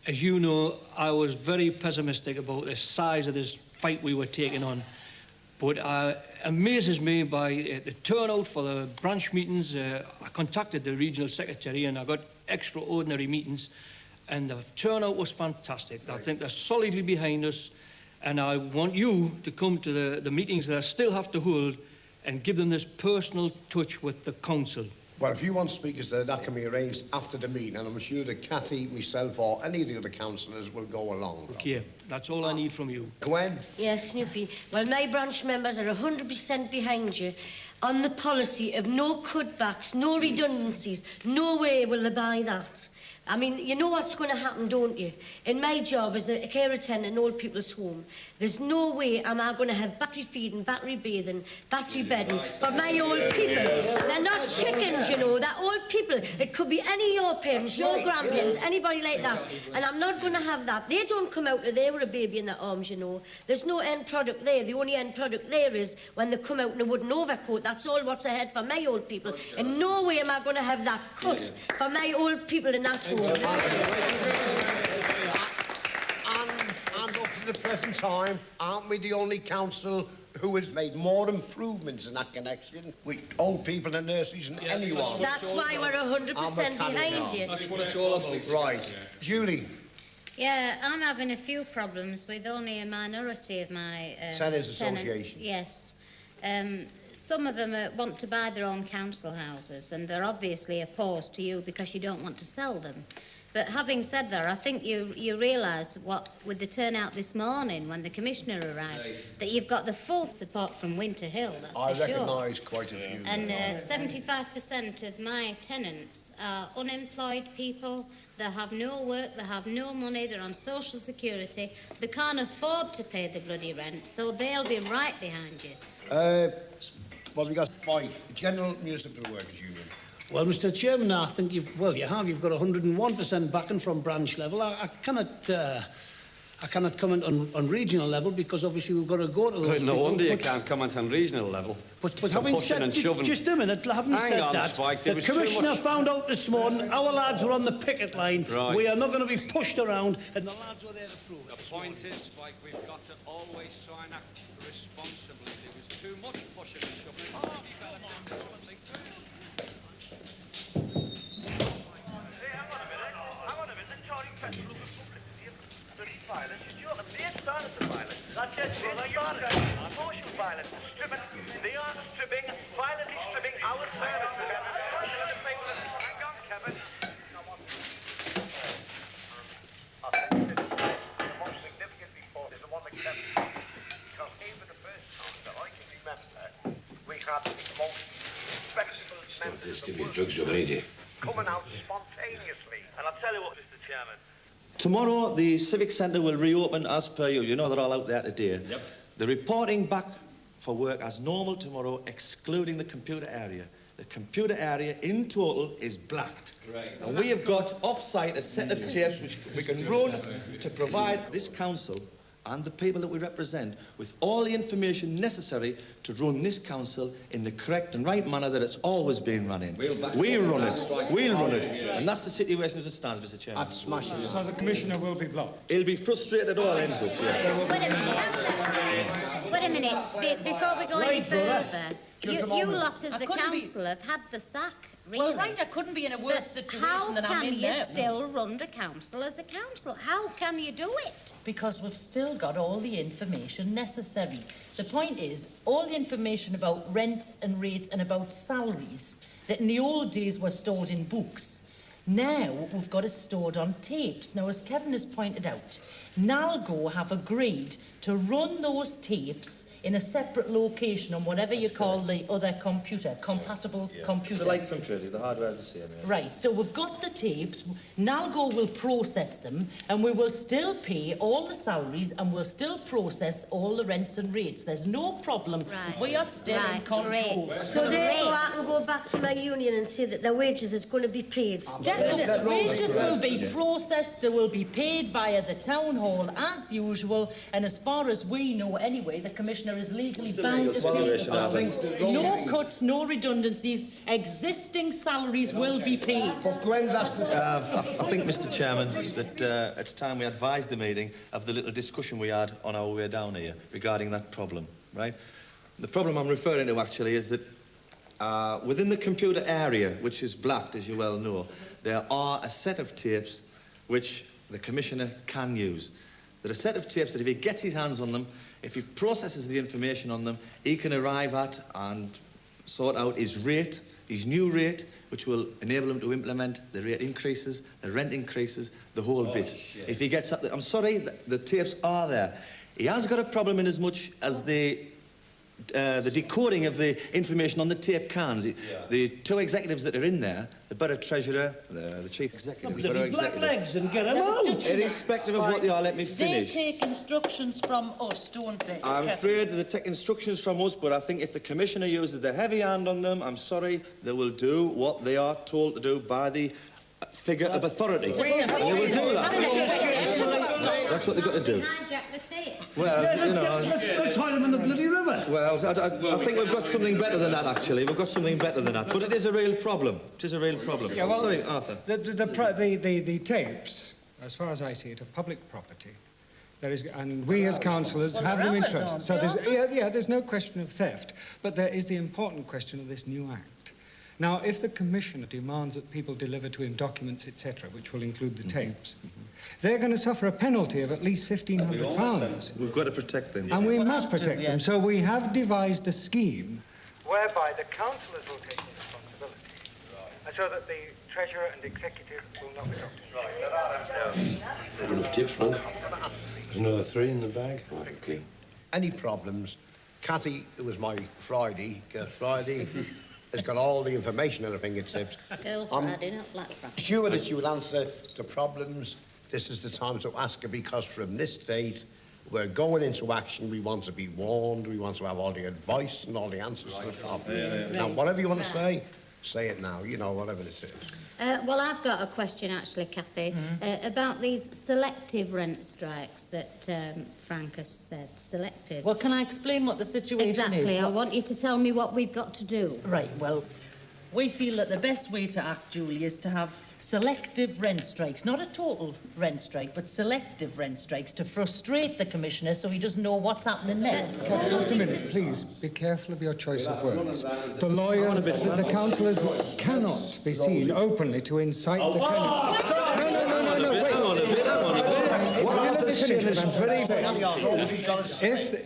As you know, I was very pessimistic about the size of this fight we were taking on. But it amazes me by the turnout for the branch meetings. I contacted the regional secretary and I got extraordinary meetings, and the turnout was fantastic. I think they're solidly behind us, and I want you to come to the meetings that I still have to hold and give them this personal touch with the council. Well, if you want speakers there, that can be arranged after the meeting, and I'm sure that Cathy, myself, or any of the other councillors will go along. Okay, that's all I need from you. Gwen? Yes, Snoopy. Well, my branch members are 100% behind you on the policy of no cutbacks, no redundancies. No way will they buy that. I mean, you know what's going to happen, don't you? In my job as a care attendant in old people's home, there's no way am I going to have battery feeding, battery bathing, battery bedding for my old people. They're not chickens, you know. They're old people. It could be any of your parents, your grandparents, anybody like that. And I'm not going to have that. They don't come out till they were a baby in their arms, you know. There's no end product there. The only end product there is when they come out in a wooden overcoat. That's all what's ahead for my old people. In no way am I going to have that cut for my old people in that home. And up to the present time, aren't we the only council who has made more improvements in that connection with old people and nurses and anyone? That's why we're 100% behind you. That's what it's all about. Right. Julie? Yeah, I'm having a few problems with only a minority of my Tenants Association. Yes. Some of them want to buy their own council houses, and they're obviously opposed to you because you don't want to sell them. But having said that, I think you realise what, with the turnout this morning when the Commissioner arrived, that you've got the full support from Winter Hill, that's for sure. I recognise quite a few. And 75% of my tenants are unemployed people. They have no work, they have no money, they're on social security. They can't afford to pay the bloody rent, so they'll be right behind you. What have we got? Right, General Municipal Workers Union. Well, Mr. Chairman, I think you've got 101% backing from branch level. I cannot comment on regional level because obviously we've got to go to those. No wonder you can't comment on regional level. But having said, just a minute, having said that, Spike, the Commissioner found out this morning our lads were on the picket line. Right. We are not going to be pushed around, and the lads were there to prove it. The point is, Spike, we've got to always try and act responsibly. There was too much pushing and shoving. They are violently stripping our services. Hang on, Kevin. I think the most significant report is the one that Kevin did. Because even the first time that I can remember, we had the most respectable members of the world coming out spontaneously. And I'll tell you what, Mr. Chairman. Tomorrow, the Civic Centre will reopen as per you. You know they're all out there today. Yep. The reporting back for work as normal tomorrow, excluding the computer area. The computer area in total is blacked. Right. And we have got off-site a set of tapes which we can run to provide this council and the people that we represent with all the information necessary to run this council in the correct and right manner that it's always been run in. We'll run it. We'll run it. And that's the situation as it stands, Mr. Chairman. That's smashing. So the Commissioner will be blocked. He'll be frustrated at all ends up, yeah. Wait a minute. Before we go any further, you lot as the council have had the sack, really. Well, right, I couldn't be in a worse situation than I'm in now. How can you still run the council as a council? How can you do it? Because we've still got all the information necessary. The point is, all the information about rents and rates and about salaries that in the old days were stored in books. Now we've got it stored on tapes. Now, as Kevin has pointed out, Nalgo have agreed to run those tapes in a separate location on whatever you call the other computer, compatible computer. The light computer, the hardware's the same. Yeah. Right, so we've got the tapes, Nalgo will process them, and we will still pay all the salaries, and we'll still process all the rents and rates. There's no problem. Right. We are still in control. So therefore I can go back to my union and say that their wages is going to be paid. Definitely. Wages will be processed, they will be paid via the town hall as usual, and as far as we know anyway, the Commissioner is legally bound to pay the salaries. No cuts, no redundancies, existing salaries will be paid. I think, Mr. Chairman, that it's time we advised the meeting of the little discussion we had on our way down here regarding that problem, right? The problem I'm referring to, actually, is that within the computer area, which is blacked, as you well know, there are a set of tapes which the Commissioner can use. There are a set of tapes that if he gets his hands on them, if he processes the information on them, he can arrive at and sort out his rate his new rate, which will enable him to implement the rate increases, the rent increases, the whole bit. Shit. If he gets up, I'm sorry, the tapes are there. He has got a problem in as much as the decoding of the information on the tape cans. The two executives that are in there, the Borough Treasurer, the Chief Executive, the Borough Executive. Blacklegs and get them out. Irrespective of what they are, let me finish. They take instructions from us, don't they? I'm afraid they take instructions from us, but I think if the Commissioner uses the heavy hand on them, I'm sorry, they will do what they are told to do by the figure of authority. And they will do that. That's what they've got to do. Hijack the tapes. Well, Let's hide them in the bloody river. Well, I think we've got something better than that, actually. We've got something better than that. But it is a real problem. It is a real problem. Yeah, well, sorry, Arthur. The tapes, as far as I see it, are public property. There is, and we as councillors have them in trust. So there's no question of theft. But there is the important question of this new act. Now, if the Commissioner demands that people deliver to him documents, etc., which will include the tapes, they're going to suffer a penalty of at least £1,500. We've got to protect them. And we must protect them. So we have devised a scheme whereby the councillors will take responsibility, so that the Treasurer and Executive will not be doctored. Good enough tips, Frank. There's another 3 in the bag. Right, okay. Any problems? Kathy, who was my Friday, has got all the information at her fingertips. Girl Friday, not Black Friday. Sure that she will answer the problems. This is the time to ask her, because from this date, we're going into action. We want to be warned. We want to have all the advice and all the answers to the problem. Now, whatever you want to say it now. You know, whatever it is. Well, I've got a question, actually, Kathy, about these selective rent strikes that Frank has said. Selective. Well, can I explain what the situation is? Exactly. I want you to tell me what we've got to do. Right, well, we feel that the best way to act, Julie, is to have selective rent strikes. Not a total rent strike, but selective rent strikes to frustrate the Commissioner so he doesn't know what's happening next. Just a minute, please. Be careful of your choice of words. The lawyers, the councillors cannot be seen openly to incite the tenants. No, wait. Hang on a minute.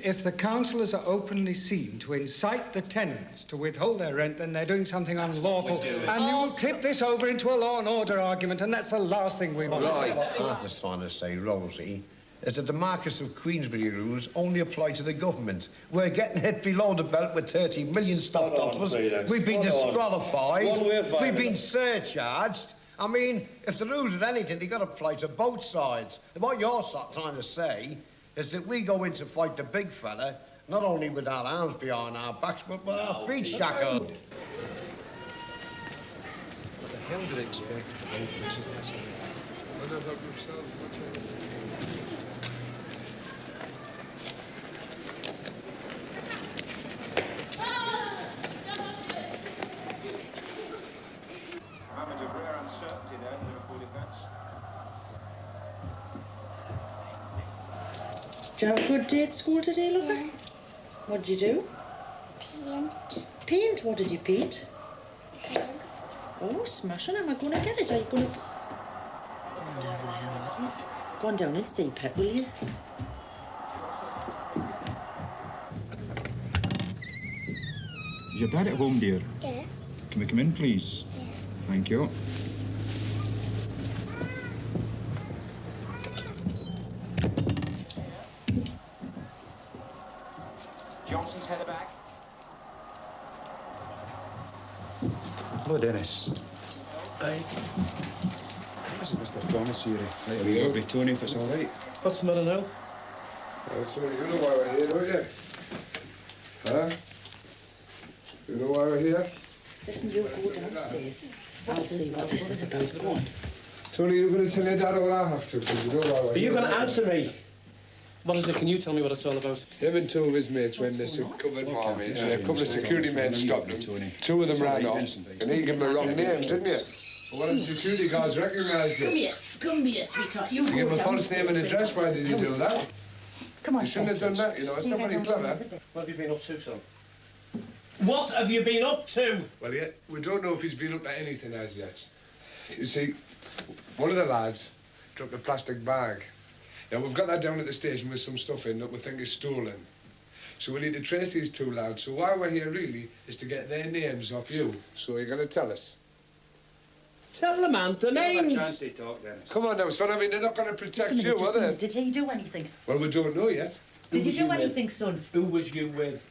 If the councillors are openly seen to incite the tenants to withhold their rent, then they're doing something unlawful, and you will tip this over into a law and order argument, and that's the last thing we want. What I'm just trying to say, Rosie, is that the Marquess of Queensberry rules only apply to the government. We're getting hit below the belt with 30 million stopped off us. We've been disqualified. We've been surcharged. I mean, if the rules are anything, they've got to apply to both sides. And what you're trying to say is that we go in to fight the big fella, not only with our arms behind our backs, but with our feet shackled. What the hell did I expect? Did you have a good day at school today, Luca? Yes. What did you do? Paint. Paint? What did you paint? Eggs. Oh, smashing. Am I going to get it? Are you going to... Go on down and see, Pet, will you? Is your dad at home, dear? Yes. Can we come in, please? Yes. Thank you. Johnson's header back. Hello, Dennis. Hey. This is Mr. Thomas here. Later we go with Tony, if it's all right. What's the matter now? Well, Tony, you know why we're here, don't you? Huh? You know why we're here? Listen, you go downstairs. I'll see what this is about. Go on. Tony, you're going to tell your dad or I have to, because you know why we're Are here. you going to answer me? What is it? Can you tell me what it's all about? Him and two of his mates went this covered marmits, and a couple of security men stopped them. Two of them ran off, and he gave them the wrong names, didn't you? Well, one of the security guards recognised you. Come here, sweetheart. You You gave him a false name and address. Why did you do that? Come on. You shouldn't have done that, you know. It's not very clever. What have you been up to, son? What have you been up to? Well, yeah, we don't know if he's been up to anything as yet. You see, one of the lads dropped a plastic bag. Now, we've got that down at the station with some stuff in that we think is stolen. So we need to trace these two lads. So why we're here, really, is to get their names off you. So you're going to tell us? Tell the man the names. Come on now, son. I mean, they're not going to protect you, are they? Did he do anything? Well, we don't know yet. Did you do anything, son? Who was you with?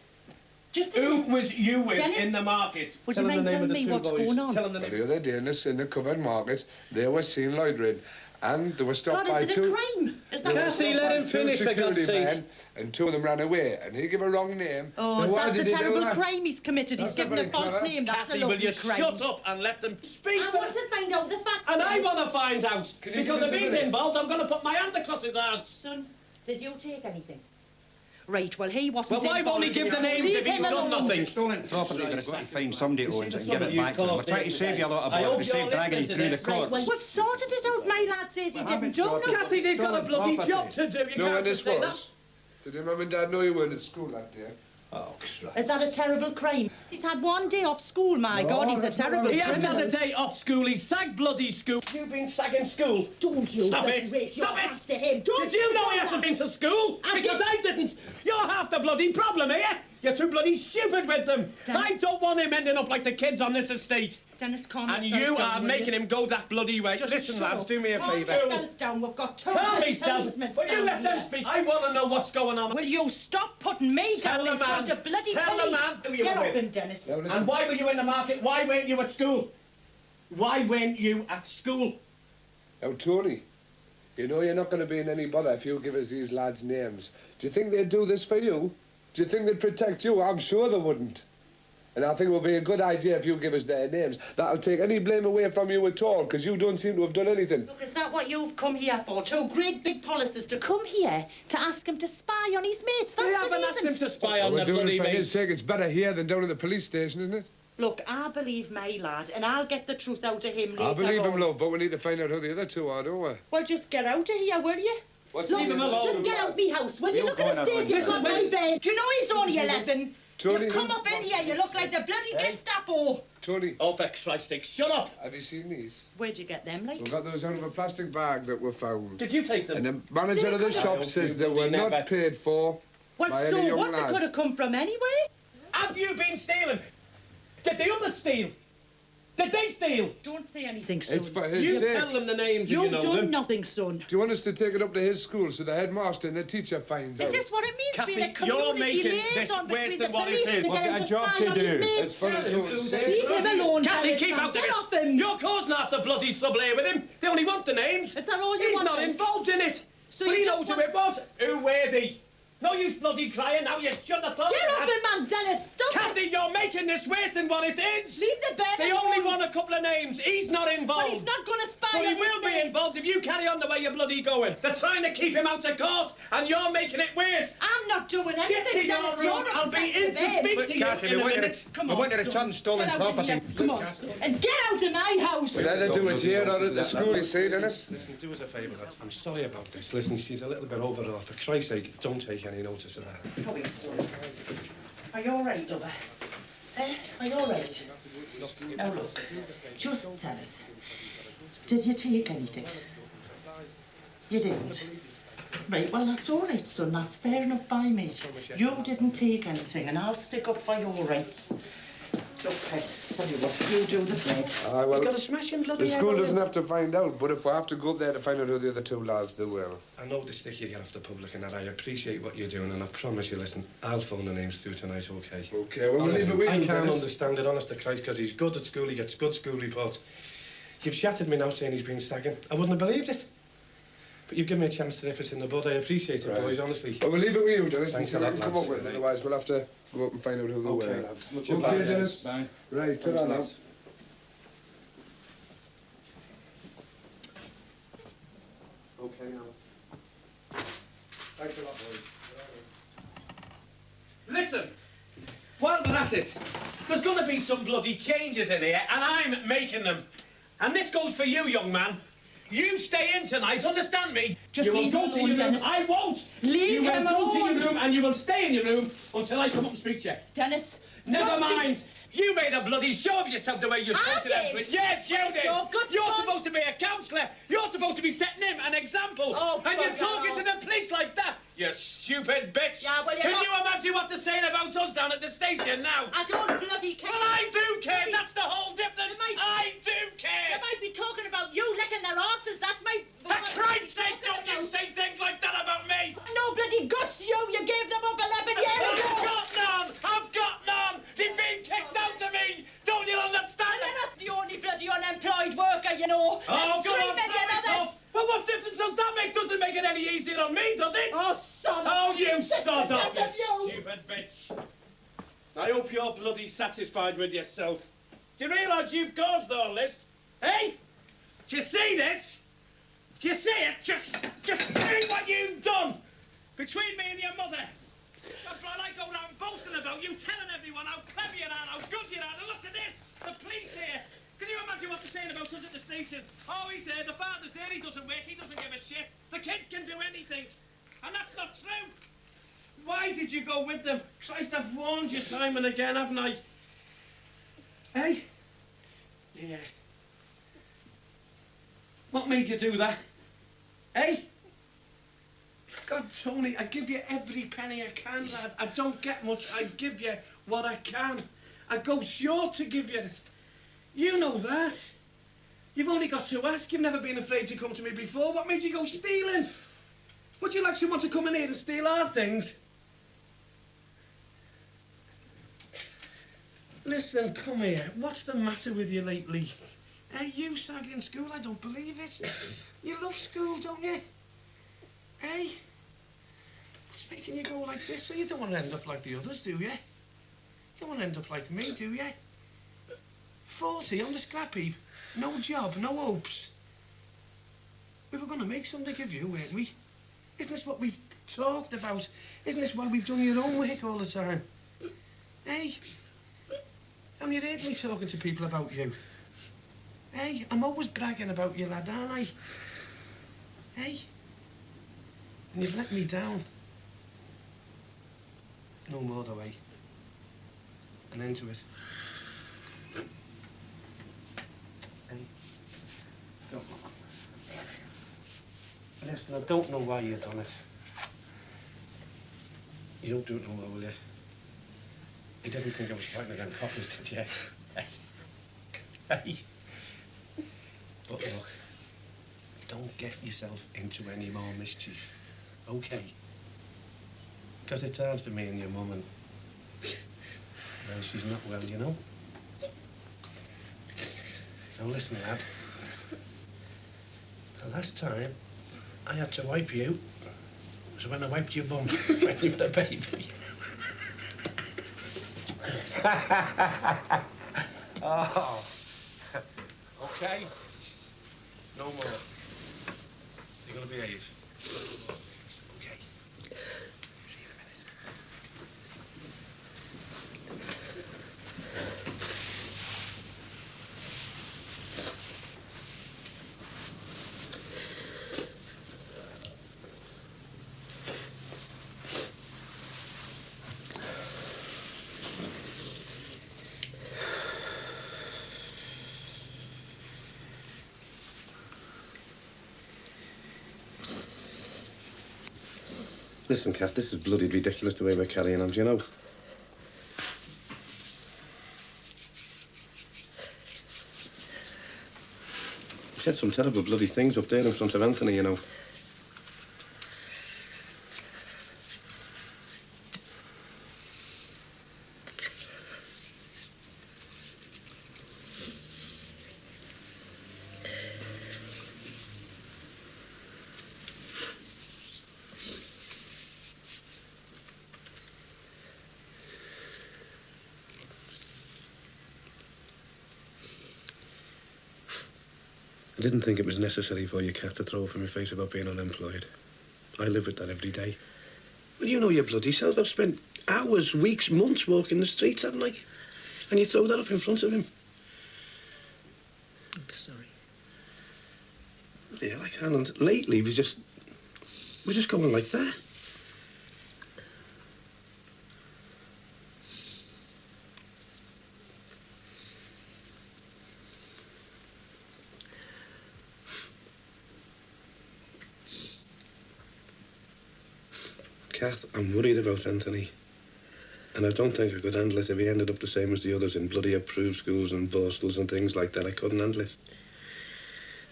Just Who was you with Dennis? in the market? Would you mind telling me what's going on? Tell him the Well, name. the other day in the covered market, they were seen loitering. And they were stopped God, by is it two... a crime? Is that Kirsty, let him finish, for God's security sake. men, and two of them ran away. And he gave a wrong name. Oh, Now, is why that the did he do terrible that? crime he's committed? That's He's given not a very false clever. name. That's Kathy, a will lovely you crime. shut up and let them speak? I want to find out the facts. And I want to find out. Can you Because give if us a he's minute? involved, I'm going to put my hand across his arse. Son, did you take anything? Right, well, he wasn't Well, why won't he give the names Leave if he's him done alone. nothing? Stolen property, but it's got to find somebody who owns it and give it You back to them. We're called trying to me save you a lot of I bother. hope We you're save dragging you listening through to the this. courts. Well, we've sorted it out. My lad says he didn't do nothing. Kathy, they've got a bloody property. job to do. You No, can't and this just say that. was. Did your mum and dad know you weren't at school that day? Oh, Christ. Is that a terrible crime? He's had one day off school, my No, God. He's a that's not terrible right. He hasn't criminal. had a day off school. He's sagged bloody school. You've been sagging school. Don't you Stop bloody it. raise your Stop hands it. to him. Don't Did you know do he hasn't that. been to school? I Because did- I didn't. You're half the bloody problem here. You're too bloody stupid with them. Dennis. I don't want him ending up like the kids on this estate. Dennis, calm And yourself you down, are will making you? him go that bloody way. Just Listen, shut lads, up. do me a Calm favour. yourself down. We've got two Calm bloody yourself. policemen Will you down let them here. speak? I want to know what's going on. Will you stop putting me Tell down the in front man. of bloody Tell the police? man who you Get were off with. him, Dennis. Now, listen. And why were you in the market? Why weren't you at school? Why weren't you at school? Now, Tony, you know you're not going to be in any bother if you give us these lads' names. Do you think they'd do this for you? Do you think they'd protect you? I'm sure they wouldn't. And I think it would be a good idea if you give us their names. That'll take any blame away from you at all, because you don't seem to have done anything. Look, is that what you've come here for? Two great big policies to come here to ask him to spy on his mates. That's We the haven't asked reason. him to spy Well, on we're the doing bloody it for his mates. sake. It's better here than down at the police station, isn't it? Look, I believe my lad, and I'll get the truth out of him later I believe him, on. love, but we need to find out who the other two are, don't we? Well, just get out of here, will you? What's Look, leave him alone. just get out me house, will you? You Look go at the on, state everyone. you've got my Listen, bed. Do you know he's only 11? Tony, You come up in here, you look like the bloody Gestapo. Tony, Oh, for Christ's sake, shut up! have you seen these? Where'd you get them, like? We got those out of a plastic bag that were found. Did you take them? And the manager of the I shop hope says you they were bloody never- not paid for Well, by so any young what? They lads. could have come from anywhere. Have you been stealing? Did the others steal? Did they steal? Don't say anything, son. It's for his You sake. tell them the names if you You've know done them. nothing, son. Do you want us to take it up to his school so the headmaster and the teacher finds Is out? this what it means, Kathy, being a you're community making liaison this worse between the than what it police is. to We've get him got to a job spy to on his do. mates? It's for his own sake. Leave him alone, Kathy, Dennis, keep now. out of Get it. off him. You're causing half the bloody trouble here with him. They only want the names. Is that all you He's want, not then? involved in it. So But you he just knows who want- it was. Who were they? No use bloody crying now. You shouldn't have thought Get of off that. him, man, Dennis. Stop Kathy, it. you're making this worse than what it is. Leave the bed They alone. only want a couple of names. He's not involved. But he's not going to spy But on he his will be mates. involved if you carry on the way you're bloody going. They're trying to keep him out of court, and you're making it worse. I'm not doing Get anything, to your Dennis. room. You're I'll be upset in to to bed. speak to you Kathy, in we a want you minute. to, Come we on, want you to son. return stolen Get out of property. here. Come on, son. And get out of my house. We'll either do it here or at the school, you see, Dennis? Listen, do us a favour, lads. I'm sorry about this. Listen, she's a little bit overwrought. For Christ's sake, don't take any notice of that. Come here, son. Are you all right, lover? Are you all right? Now look, just tell us. Did you take anything? You didn't? Right, well, that's all right, son. That's fair enough by me. You didn't take anything, and I'll stick up for your rights. Look, Pet, tell you what, you do the bread. Aye, well, He's got a smashing bloody the school head on doesn't him. have to find out, but if we have to go up there to find out who the other two lads, they will. I know the stick you get off the public and that. I appreciate what you're doing, and I promise you, listen, I'll phone the names through tonight, OK? OK, well, we'll leave it with I you, can't Dennis. understand it, honest to Christ, because he's good at school, he gets good school reports. You've shattered me now saying he's been stagging. I wouldn't have believed it. But you've given me a chance to nip it in the bud. I appreciate it, Right. boys, honestly. Well, we'll leave it with you, Dennis, and Thanks see a what lot, we can come lads. up with. Otherwise, we'll have to go up and find out who they OK, were. lads. Much OK, obliged. Dennis. Bye. Right, ta-ra now. lads. OK now. Thanks a lot, boys. Listen, while we're at it, there's going to be some bloody changes in here, and I'm making them. And this goes for you, young man. You stay in tonight, understand me? Just you will leave go him to alone, your room. Dennis. I won't. Leave you him will go to alone. your room, and you will stay in your room until I come up and speak to you. Dennis, Never just mind. You made a bloody show of yourself the way you spoke to them. Yes, you did. You're supposed to be a counsellor. You're supposed to be setting him an example. Oh, and you're talking to the police like that. You stupid bitch. Yeah, well, Can you imagine what they're saying about us down at the station now? I don't bloody care. Well, I do care. That's the whole difference. I do care. They might be talking about you licking their arses. That's my... For Christ's sake, don't you say things like that about me. No bloody guts, you. You gave them up 11 years ago. I've got none. I've got none. They've been kicked out of me. Don't you understand? And they're not the only bloody unemployed worker, you know. Oh, go on, others. Well, what difference does that make? Doesn't make it any easier on me, does it? Oh, son of Oh, you sod off, you stupid bitch. I hope you're bloody satisfied with yourself. Do you realise you've caused all this? Hey? Do you see this? Do you see it? Just see what you've done between me and your mother. I go around boasting about you, telling everyone how clever you are, how good you are, and look at this, the police here. Can you imagine what they're saying about us at the station? Oh, he's there, the father's there, he doesn't work, he doesn't give a shit. The kids can do anything. And that's not true. Why did you go with them? Christ, I've warned you time and again, haven't I? Hey? Yeah. What made you do that? Hey? God, Tony, I give you every penny I can, lad. I don't get much. I give you what I can. I go short to give you it. You know that. You've only got to ask. You've never been afraid to come to me before. What made you go stealing? Would you like someone to come in here and steal our things? Listen, come here. What's the matter with you lately? Hey, you sagging school? I don't believe it. You love school, don't you? Hey? What's making you go like this? So you don't want to end up like the others, do you? You don't want to end up like me, do you? 40 on the scrap heap. No job, no hopes. We were going to make something of you, weren't we? Isn't this what we've talked about? Isn't this why we've done your own work all the time? Hey? Haven't you heard me talking to people about you? Hey? I'm always bragging about you, lad, aren't I? Hey? And you've let me down. No more, though, eh? An end to it. Hey, don't... Listen, I don't know why you've done it. You don't do it no more, will you? You didn't think I was fighting them coffers, did you? Hey. Hey. But look, don't get yourself into any more mischief, okay? Because it's hard for me and your mum, and well, she's not well, you know? Now listen, lad. The last time I had to wipe you was when I wiped your bum when you were a baby. Oh. Okay. No more. You're gonna behave. Okay. See you in a minute. Listen, Kath, this is bloody ridiculous the way we're carrying on, do you know? He said some terrible bloody things up there in front of Anthony, you know. I didn't think it was necessary for you, Kat, to throw up in my face about being unemployed. I live with that every day. Well, you know your bloody self. I've spent hours, weeks, months walking the streets, haven't I? And you throw that up in front of him. I'm sorry. Yeah, I can. And lately, we're just going like that. Kath, I'm worried about Anthony. And I don't think I could handle it if he ended up the same as the others in bloody approved schools and Borstals and things like that. I couldn't handle it.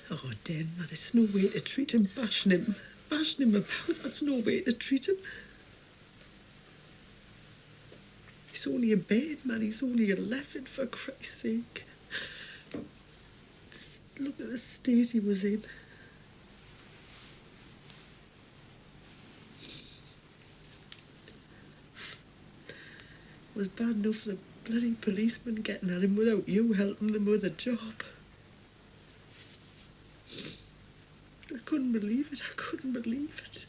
Oh, Dan, man, it's no way to treat him, bashing him. Bashing him about, that's no way to treat him. He's only a babe, man, he's only 11, for Christ's sake. Just look at the state he was in. It was bad enough the bloody policeman getting at him without you helping them with a job. I couldn't believe it. I couldn't believe it.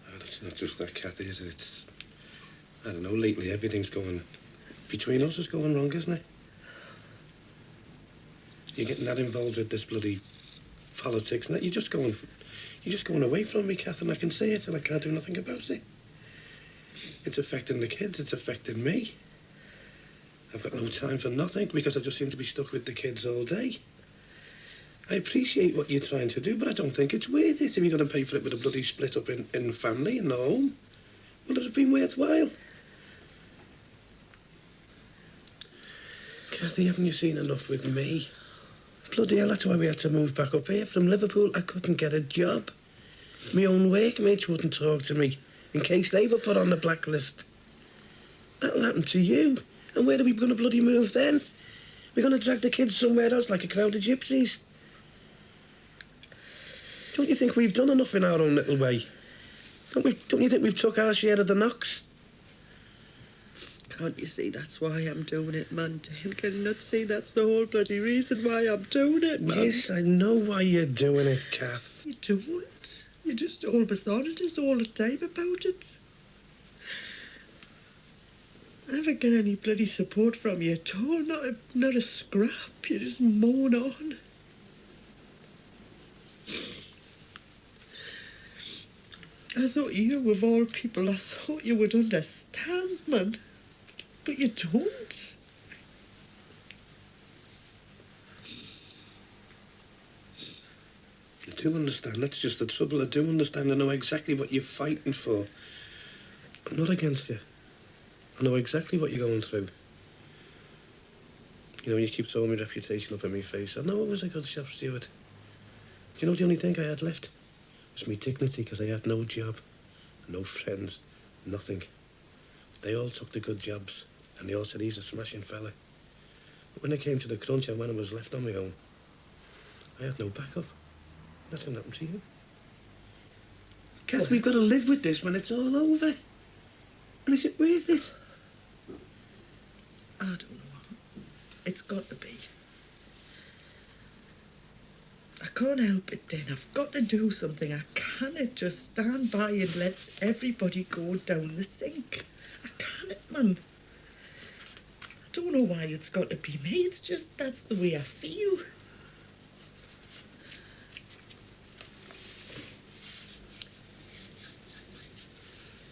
Well, it's not just that, Kathy, is it? It's... I don't know, lately everything's going... Between us is going wrong, isn't it? You're getting that involved with this bloody politics and that. You're just going away from me, Kath, and I can see it and I can't do nothing about it. It's affecting the kids, it's affecting me. I've got no time for nothing because I just seem to be stuck with the kids all day. I appreciate what you're trying to do, but I don't think it's worth it if you're going to pay for it with a bloody split up in family and the home. Would it have been worthwhile? Kathy, haven't you seen enough with me? Bloody hell, that's why we had to move back up here from Liverpool. I couldn't get a job. My own workmates wouldn't talk to me in case they were put on the blacklist. That'll happen to you. And where are we going to bloody move then? We're going to drag the kids somewhere else like a crowd of gypsies. Don't you think we've done enough in our own little way? Don't you think we've took our share of the knocks? Can't you see that's why I'm doing it, man? Dan, can you not see that's the whole bloody reason why I'm doing it, man? Yes, I know why you're doing it, Kath. You don't. You're just always on it all the time about it. I never get any bloody support from you at all, not a scrap. You just moan on. I thought you, of all people, I thought you would understand, man. But you don't. I do understand, that's just the trouble. I do understand, I know exactly what you're fighting for. I'm not against you. I know exactly what you're going through. You know, you keep throwing my reputation up in my face. I know I was a good shop steward. Do you know the only thing I had left was my dignity, because I had no job, no friends, nothing. They all took the good jobs, and they all said he's a smashing fella. But when it came to the crunch and when I was left on my own, I had no backup. That's going to happen to you. Kath, we've got to live with this when it's all over. And is it worth it? I don't know. It's got to be. I can't help it, then. I've got to do something. I cannot just stand by and let everybody go down the sink. I can't, man. I don't know why it's got to be me. It's just that's the way I feel.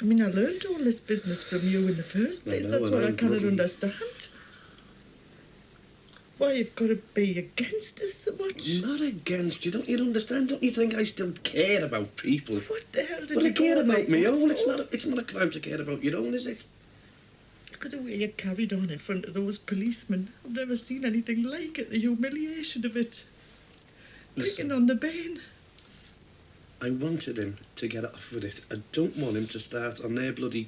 I mean, I learned all this business from you in the first place. That's what I cannot understand. Why you've got to be against us so much? Not against you. Don't you understand? Don't you think I still care about people? What the hell did Well, you I care go about my own. for? It's not a crime to care about your own, is it? Look at the way you carried on in front of those policemen. I've never seen anything like it, the humiliation of it. Picking on the Bain. I wanted him to get off with it. I don't want him to start on their bloody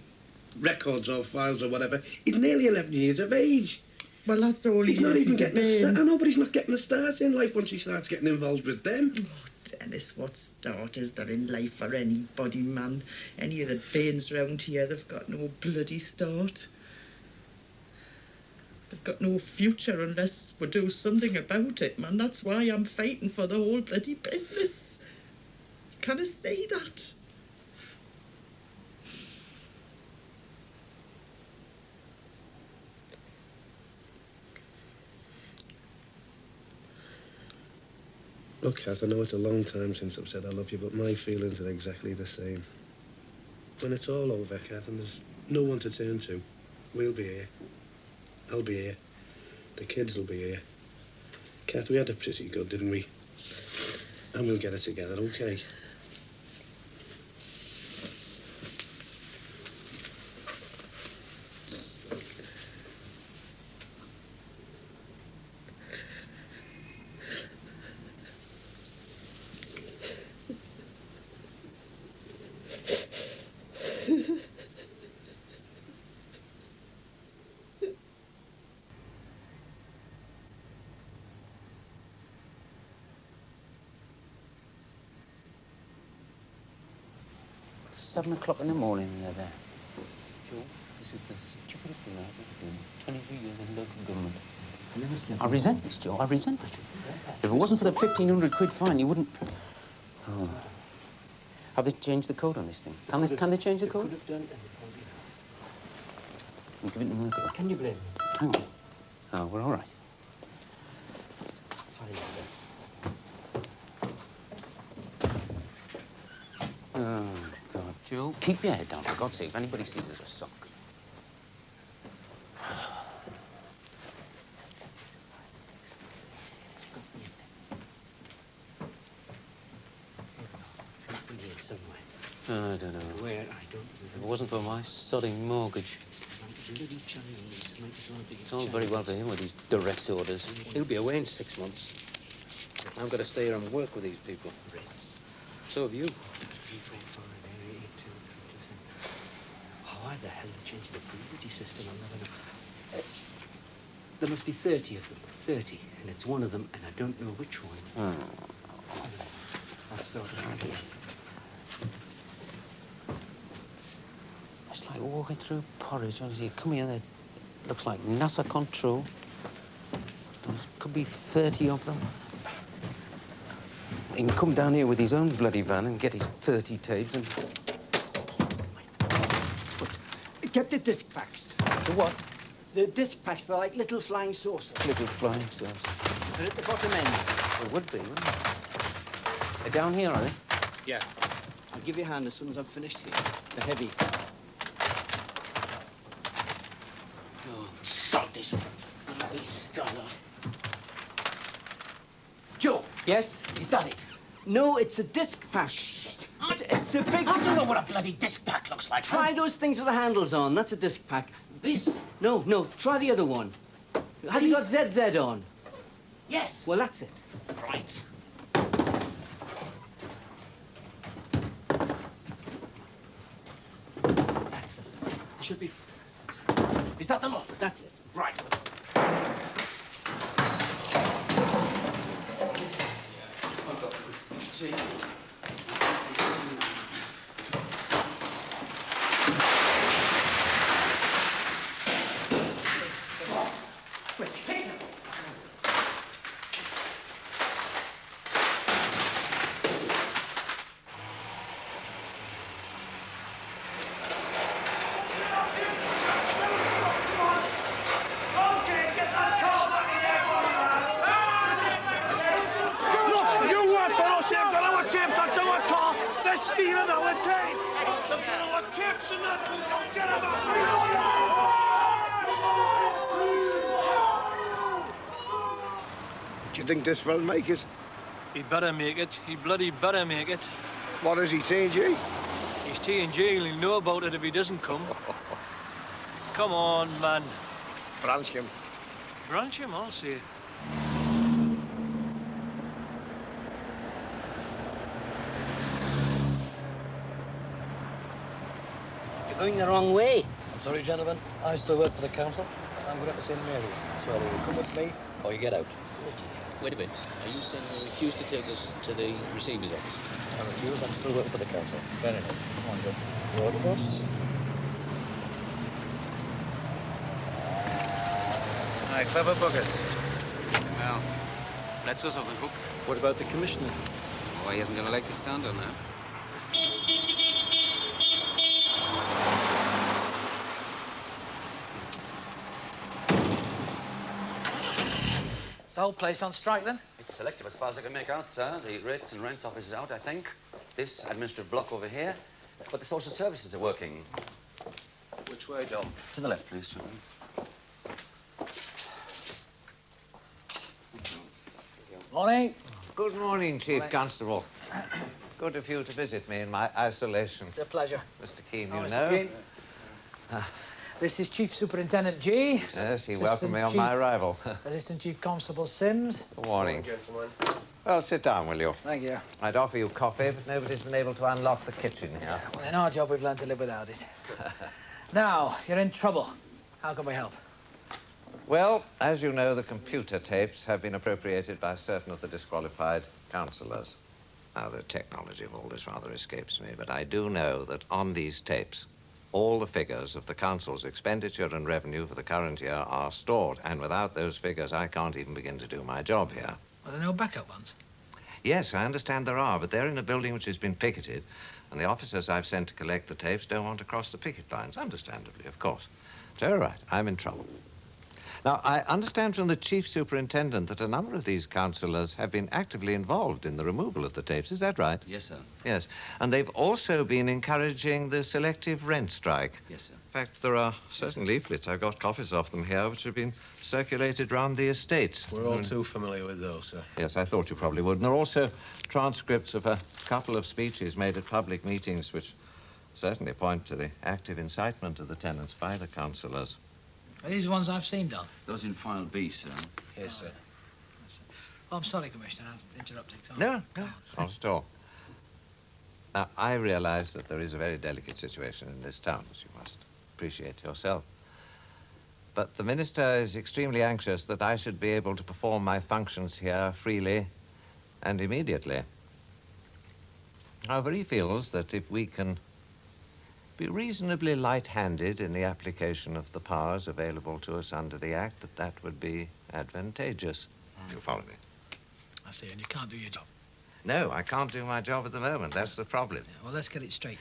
records or files or whatever. He's nearly 11 years of age. Well, that's all he's not even getting a start. I know, but he's not getting a start in life once he starts getting involved with them. Oh, Dennis, what start is there in life for anybody, man? Any of the Bains round here, they've got no bloody start. They've got no future unless we do something about it, man. That's why I'm fighting for the whole bloody business. Can I say that? Look, Kath, I know it's a long time since I've said I love you, but my feelings are exactly the same. When it's all over, Kath, and there's no one to turn to, we'll be here. I'll be here. The kids will be here. Kath, we had it pretty good, didn't we? And we'll get it together, okay? Seven o'clock in the morning, they're there. Joe, this is the stupidest thing I've ever done. 23 years in local government. I resent this, Joe. I resent it. If it wasn't for the 1,500 quid fine, you wouldn't... Oh. Have they changed the code on this thing? Can they change the code? Could have done. I'm giving them a go. Can you blame me? Hang on. Oh, we're all right. Oh, God, Joe, keep your head down, for God's sake. If anybody sees us, we're sunk. Somewhere. I don't know. Where? I don't know. If it wasn't for my sodding mortgage. It's all very well for him with these direct orders. He'll be away in 6 months. I've got to stay here and work with these people. So have you. Why the hell they changed the priority system? I'll never know. There must be 30 of them. 30. And it's one of them, and I don't know which one. That's the idea. It's like walking through porridge. Honestly, you come here, there looks like NASA control. There could be 30 of them. He can come down here with his own bloody van and get his 30 tapes and... Get the disc packs. The what? The disc packs, they're like little flying saucers. Little flying saucers. They're at the bottom end. It would be, wouldn't it? They're down here, are they? Yeah. I'll give you a hand as soon as I've finished here. They're heavy. Oh, stop this bloody scholar. Joe. Yes? Is that it? No, it's a disc pack. Shit. It's a big... I don't know what a bloody disc pack looks like. Try those things with the handles on. That's a disc pack. This? No. Try the other one. Has it got ZZ on? Yes. Well, that's it. Right. That's it. It should be... Is that the lot? That's it. Right. Do you think this will make it? He better make it. He bloody better make it. What is he, T&G? He's T&G and he'll know about it if he doesn't come. Come on, man. Branch him. Branch him, I'll see. You're going the wrong way. I'm sorry, gentlemen. I still work for the council. I'm going up to St. Mary's. So either you come with me or you get out. Wait a minute. Are you saying you refuse to take us to the receiver's office? I refuse. I'm still working for the council. Fair enough. Come on, Joe. You're the boss. Aye, clever buggers. Well, let's us off the hook. What about the commissioner? Oh, he hasn't got a leg to stand on now. Is the whole place on strike, then? It's selective as far as I can make out, sir. The rates and rents office is out, I think. This administrative block over here. But the social services are working. Which way, John? To the left, please, gentlemen. Morning. Good morning, Chief Constable. Good of you to visit me in my isolation. It's a pleasure. Mr. Keane, Oh, you Mr. know. Keane. This is Chief Superintendent G. Yes, he welcomed me on my arrival. Assistant Chief Constable Sims. Good morning. Gentlemen. Well, sit down, will you? Thank you. I'd offer you coffee, but nobody's been able to unlock the kitchen here. Well, in our job, we've learned to live without it. Now, you're in trouble. How can we help? Well, as you know, the computer tapes have been appropriated by certain of the disqualified councillors. Now, the technology of all this rather escapes me, but I do know that on these tapes, all the figures of the council's expenditure and revenue for the current year are stored, and without those figures, I can't even begin to do my job here. Are there no backup ones? Yes, I understand there are, but they're in a building which has been picketed, and the officers I've sent to collect the tapes don't want to cross the picket lines, understandably, of course. So, all right, I'm in trouble. Now, I understand from the Chief Superintendent that a number of these councillors have been actively involved in the removal of the tapes. Is that right? Yes, sir. Yes. And they've also been encouraging the selective rent strike. Yes, sir. In fact, there are certain leaflets, I've got copies of them here, which have been circulated round the estate. We're all too familiar with those, sir. Yes, I thought you probably would. And there are also transcripts of a couple of speeches made at public meetings which certainly point to the active incitement of the tenants by the councillors. Are these the ones I've seen, Don? Those in file B, sir. Yes, sir. Oh, I'm sorry, Commissioner. I interrupted. No, not at all. Now, I realise that there is a very delicate situation in this town, as you must appreciate yourself. But the Minister is extremely anxious that I should be able to perform my functions here freely and immediately. However, he feels that if we can be reasonably light-handed in the application of the powers available to us under the Act, that would be advantageous. You follow me? I see, and you can't do your job. No, I can't do my job at the moment. That's the problem. Yeah, well, let's get it straight.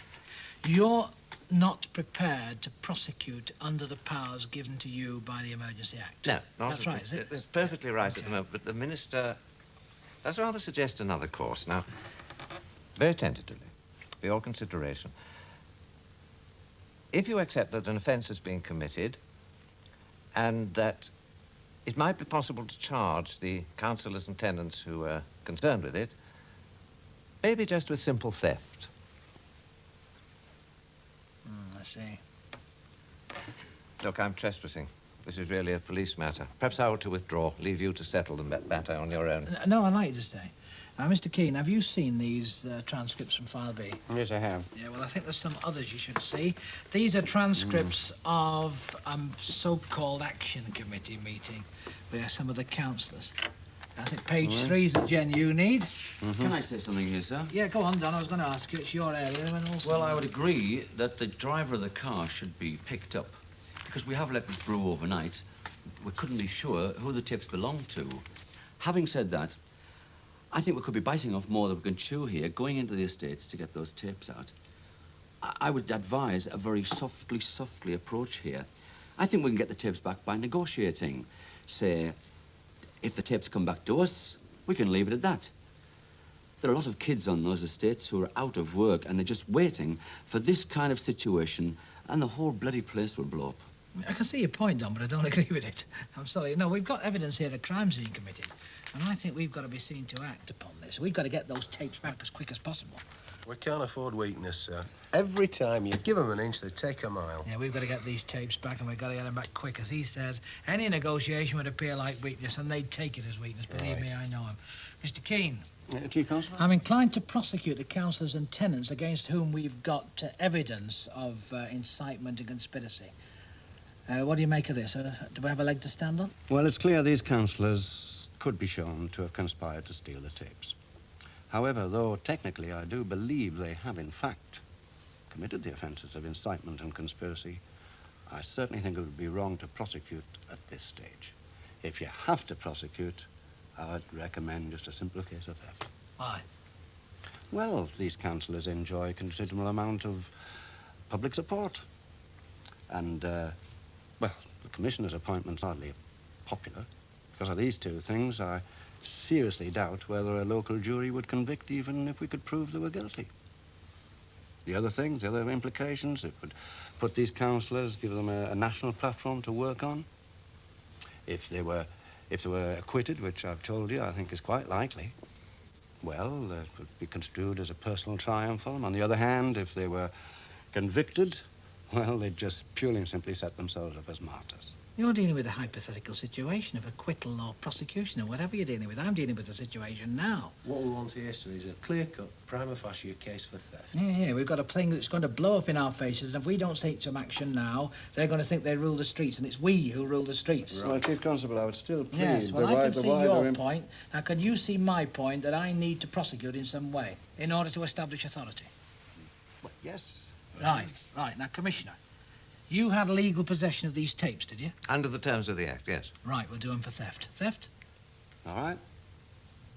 You're not prepared to prosecute under the powers given to you by the Emergency Act. No, not That's right, is it? It's perfectly right at the moment, but the Minister does rather suggest another course. Now, very tentatively, for your consideration, if you accept that an offence has been committed and that it might be possible to charge the councillors and tenants who are concerned with it, maybe just with simple theft. I see. Look, I'm trespassing. This is really a police matter. Perhaps I ought to withdraw, leave you to settle the matter on your own. No, I'd like you to stay. Mr. Keane, have you seen these transcripts from File B? Yes, I have. Yeah, well, I think there's some others you should see. These are transcripts of a so-called Action Committee meeting with some of the councillors. I think page 3 is the gen you need. Can I say something here, sir? Yeah, go on, Don. I was going to ask you. It's your area. And also... Well, I would agree that the driver of the car should be picked up because we have let this brew overnight. We couldn't be sure who the tips belong to. Having said that, I think we could be biting off more than we can chew here, going into the estates to get those tapes out. I would advise a very softly approach here. I think we can get the tapes back by negotiating. Say, if the tapes come back to us, we can leave it at that. There are a lot of kids on those estates who are out of work and they're just waiting for this kind of situation and the whole bloody place will blow up. I can see your point, Don, but I don't agree with it. I'm sorry. No, we've got evidence here that crimes being committed. And I think we've got to be seen to act upon this. We've got to get those tapes back as quick as possible. We can't afford weakness, sir. Every time you give them an inch, they take a mile. Yeah, we've got to get these tapes back, and we've got to get them back quick. As he says, any negotiation would appear like weakness, and they'd take it as weakness. Believe me, I know him. Mr. Keane. Chief Constable? I'm inclined to prosecute the councillors and tenants against whom we've got evidence of incitement and conspiracy. What do you make of this? Do we have a leg to stand on? Well, it's clear these councillors could be shown to have conspired to steal the tapes. However, though technically I do believe they have in fact committed the offences of incitement and conspiracy, I certainly think it would be wrong to prosecute at this stage. If you have to prosecute, I'd recommend just a simple case of theft. Why? Well, these councillors enjoy a considerable amount of public support. And, well, the Commissioner's appointment's hardly popular. Because of these two things, I seriously doubt whether a local jury would convict even if we could prove they were guilty. The other things, the other implications, it would put these councillors, give them a national platform to work on. If they were If they were acquitted, which I've told you I think is quite likely, well, that would be construed as a personal triumph for them. On the other hand, if they were convicted, well, they'd just purely and simply set themselves up as martyrs. You're dealing with a hypothetical situation of acquittal or prosecution or whatever you're dealing with. I'm dealing with the situation now. What we want here, sir, is a clear-cut, prima facie case for theft. Yeah, we've got a thing that's going to blow up in our faces, and if we don't take some action now, they're going to think they rule the streets, and it's we who rule the streets. Well, Chief Constable, I would still plead... Yes, well, I can see your point. Now, can you see my point that I need to prosecute in some way in order to establish authority? Well, yes. Right. Now, Commissioner, you had legal possession of these tapes, did you? Under the terms of the Act, yes. Right, we'll do them for theft. Theft? All right.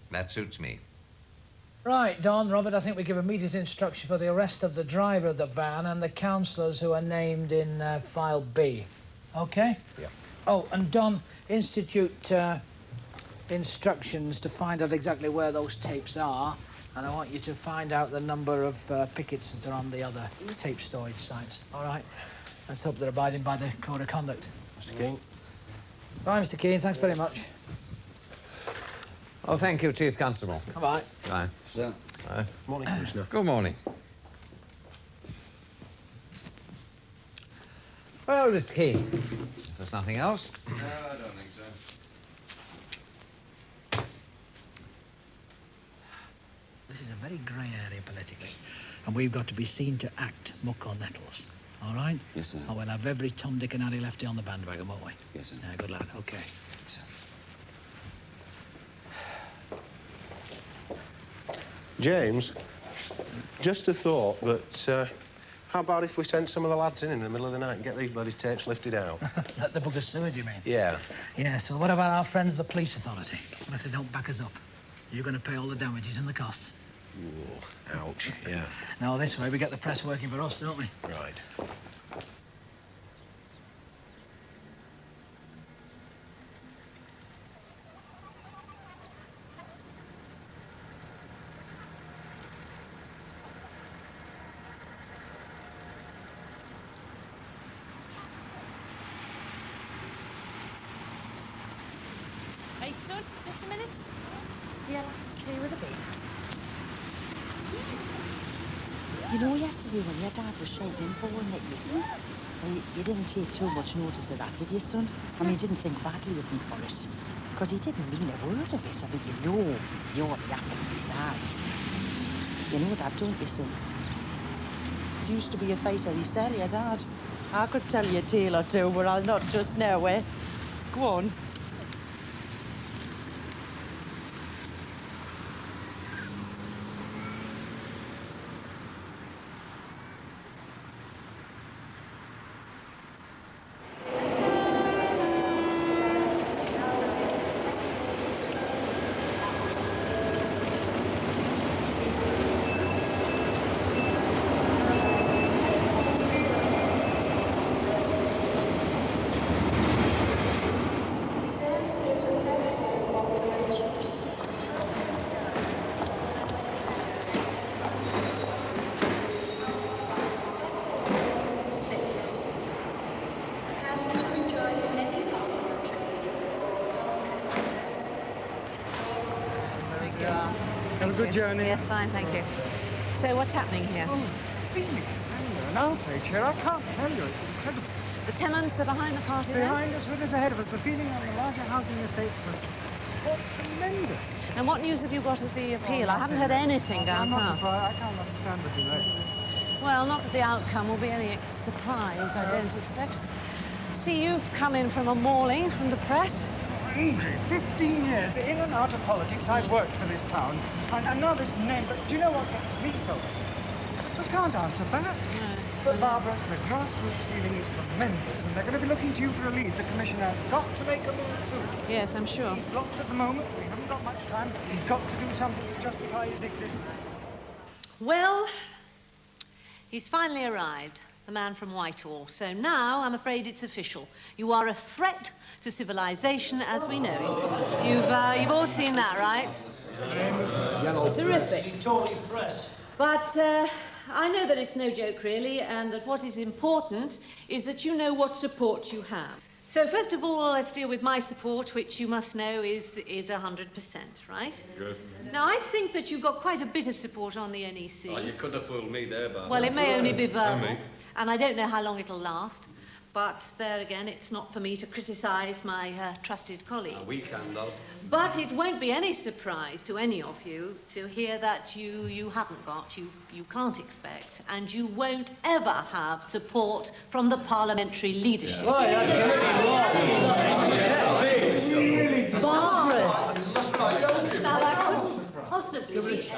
That suits me. Right, Don, Robert, I think we give immediate instruction for the arrest of the driver of the van and the councillors who are named in File B. OK? Yeah. Oh, and Don, institute instructions to find out exactly where those tapes are, and I want you to find out the number of pickets that are on the other tape storage sites. All right? Let's hope they're abiding by the code of conduct. Mr. Keane. Bye, Mr. Keane. Thanks very much. Oh, thank you, Chief Constable. Bye. Bye. Sir. Bye. Morning, Commissioner. Good morning. Well, Mr. Keane, if there's nothing else... No, I don't think so. This is a very grey area politically, and we've got to be seen to act muck or nettles. All right? Yes, sir. And we'll have every Tom, Dick and Harry lefty on the bandwagon, won't we? Yes, sir. Yeah, good lad. OK. Sir. James, just a thought, but how about if we sent some of the lads in the middle of the night and get these bloody tapes lifted out? Let the buggers sewage, you mean? Yeah. Yes, well, what about our friends, the police authority? What if they don't back us up? You're going to pay all the damages and the costs. Ooh, ouch, yeah. Now, this way, we get the press working for us, don't we? Right. Hey, son, just a minute. Yeah, that's clear with a bit. You know, yesterday when your dad was shouting and bawling at you, well, you didn't take too much notice of that, did you, son? I mean, you didn't think badly of him for it. Because he didn't mean a word of it. I mean, you know you're the apple of his eye. You know that, don't you, son? He used to be a fighter, he said, your dad. I could tell you a tale or two, but I'll not just now, eh? Go on. Have a good journey. Yes, fine, thank you. So what's happening here? Oh, Phoenix, an outrage here. I can't tell you. It's incredible. The tenants are behind the party then? Behind us, with us ahead of us. The feeling on the larger housing estates was tremendous. And what news have you got of the appeal? I haven't heard anything down I'm not south. surprised. I can't understand the delay. Well, not that the outcome will be any surprise, I don't expect. See, you've come in from a mauling from the press. Angry. 15 years in and out of politics. I've worked for this town. And now this name. But do you know what gets me so? We can't answer back. No. But, Barbara, the grassroots feeling is tremendous, and they're going to be looking to you for a lead. The Commissioner's got to make a move soon. Yes, I'm sure. He's blocked at the moment. We haven't got much time. He's got to do something to justify his existence. Well, he's finally arrived, the man from Whitehall. So now, I'm afraid it's official. You are a threat to civilization as we know it. You've all seen that, right? Terrific. Tory press. But I know that it's no joke, really, and that what is important is that you know what support you have. So first of all, let's deal with my support, which you must know is 100%, right? Good. Now, I think that you've got quite a bit of support on the NEC. Oh, you could have fooled me there, Barbara. Well, it may only be verbal, me. and I don't know how long it'll last. But there again, it's not for me to criticise my trusted colleague. We can, though. But it won't be any surprise to any of you to hear that you haven't got, you can't expect, and you won't ever have support from the parliamentary leadership. Barbara! Now, that couldn't possibly be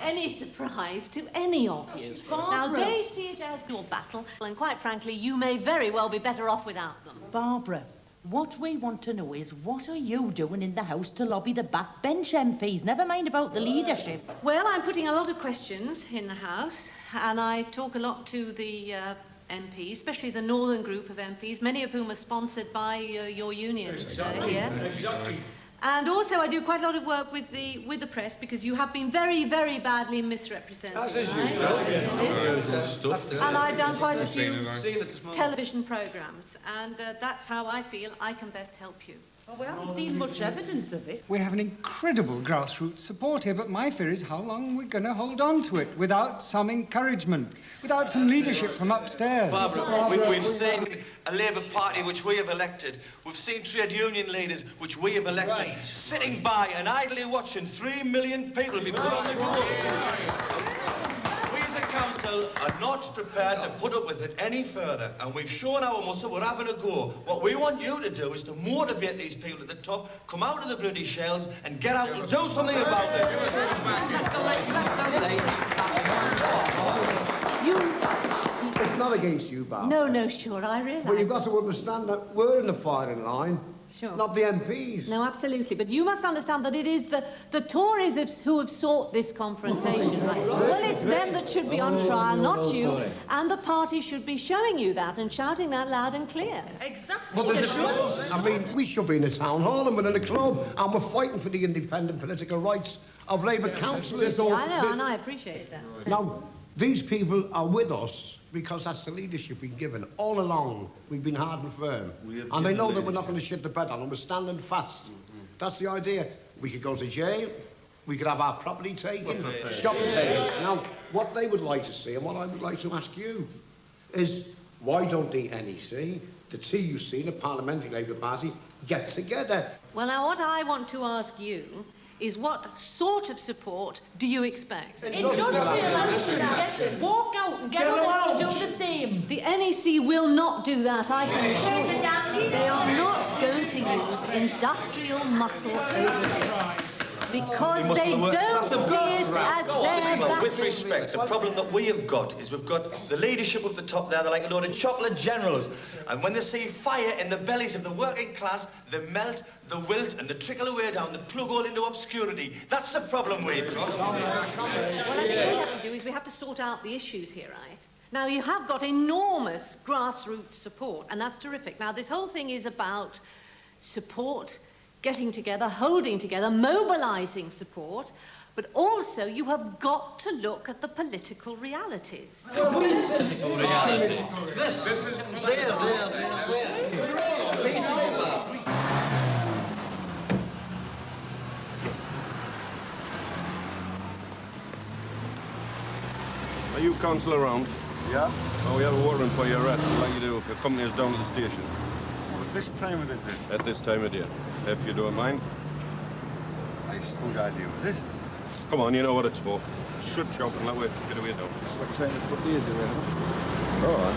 any surprise to any of you. Now, they see it as your battle, and quite frankly, you may very well be better off without them. Barbara, what we want to know is, what are you doing in the House to lobby the backbench MPs? Never mind about the leadership. Well, I'm putting a lot of questions in the House, and I talk a lot to the MPs, especially the northern group of MPs, many of whom are sponsored by your unions here. Exactly. And also, I do quite a lot of work with the press, because you have been very, very badly misrepresented. As is right? usual. And I've done quite a few television programmes, and that's how I feel I can best help you. Well, we haven't seen much evidence of it. We have an incredible grassroots support here, but my fear is how long we're going to hold on to it without some encouragement, without some leadership from upstairs. Barbara, we've seen a Labour Party which we have elected. We've seen trade union leaders which we have elected sitting by and idly watching 3 million people be put on the door. We as a council are not prepared to put up with it any further, and we've shown our muscle. We're having a go. What we want you to do is to motivate these people at the top, come out of the bloody shells and get out and do something about it. It's not against you, Barbara. No, sure, I realise. But you've got to understand that we're in the firing line, Sure. not the MPs. No, absolutely. But you must understand that it is the Tories who have sought this confrontation, right? Well, it's them that should be on trial, not you. And the party should be showing you that and shouting that loud and clear. Exactly. But I mean, we should be in a town hall and we're in a club, and we're fighting for the independent political rights of Labour councillors. I know, and I appreciate that. Now, these people are with us because that's the leadership we've given. All along, we've been hard and firm. And they know that we're not going to shit the bed on them. We're standing fast. That's the idea. We could go to jail. We could have our property taken. Stop saying it. Now, what they would like to see, and what I would like to ask you, is why don't the NEC, the TUC, the Parliamentary Labour Party, get together? Well, now, what I want to ask you is, what sort of support do you expect? Walk out and get others to do the same. The NEC will not do that, I can assure you. They are not going to use industrial muscle over this, because they don't see it as their Well, with battle. respect, the problem that we have got is we've got the leadership up the top there. They're like a load of chocolate generals. And when they see fire in the bellies of the working class, they melt, they wilt, and they trickle away down, they plug all into obscurity. That's the problem we've got. Well, I think what we have to do is we have to sort out the issues here, right? Now, you have got enormous grassroots support, and that's terrific. Now, this whole thing is about support, getting together, holding together, mobilising support, but also you have got to look at the political realities. Political reality. This is there. Are you council around? Yeah? Oh, we have a warrant for your arrest. We'd like you to accompany us down to the station. At this time of the day? At this time of day, if you don't mind. I suppose I do. Is it? Come on, you know what it's for. Shut shop and let we get away now. What kind of foot is it? All right.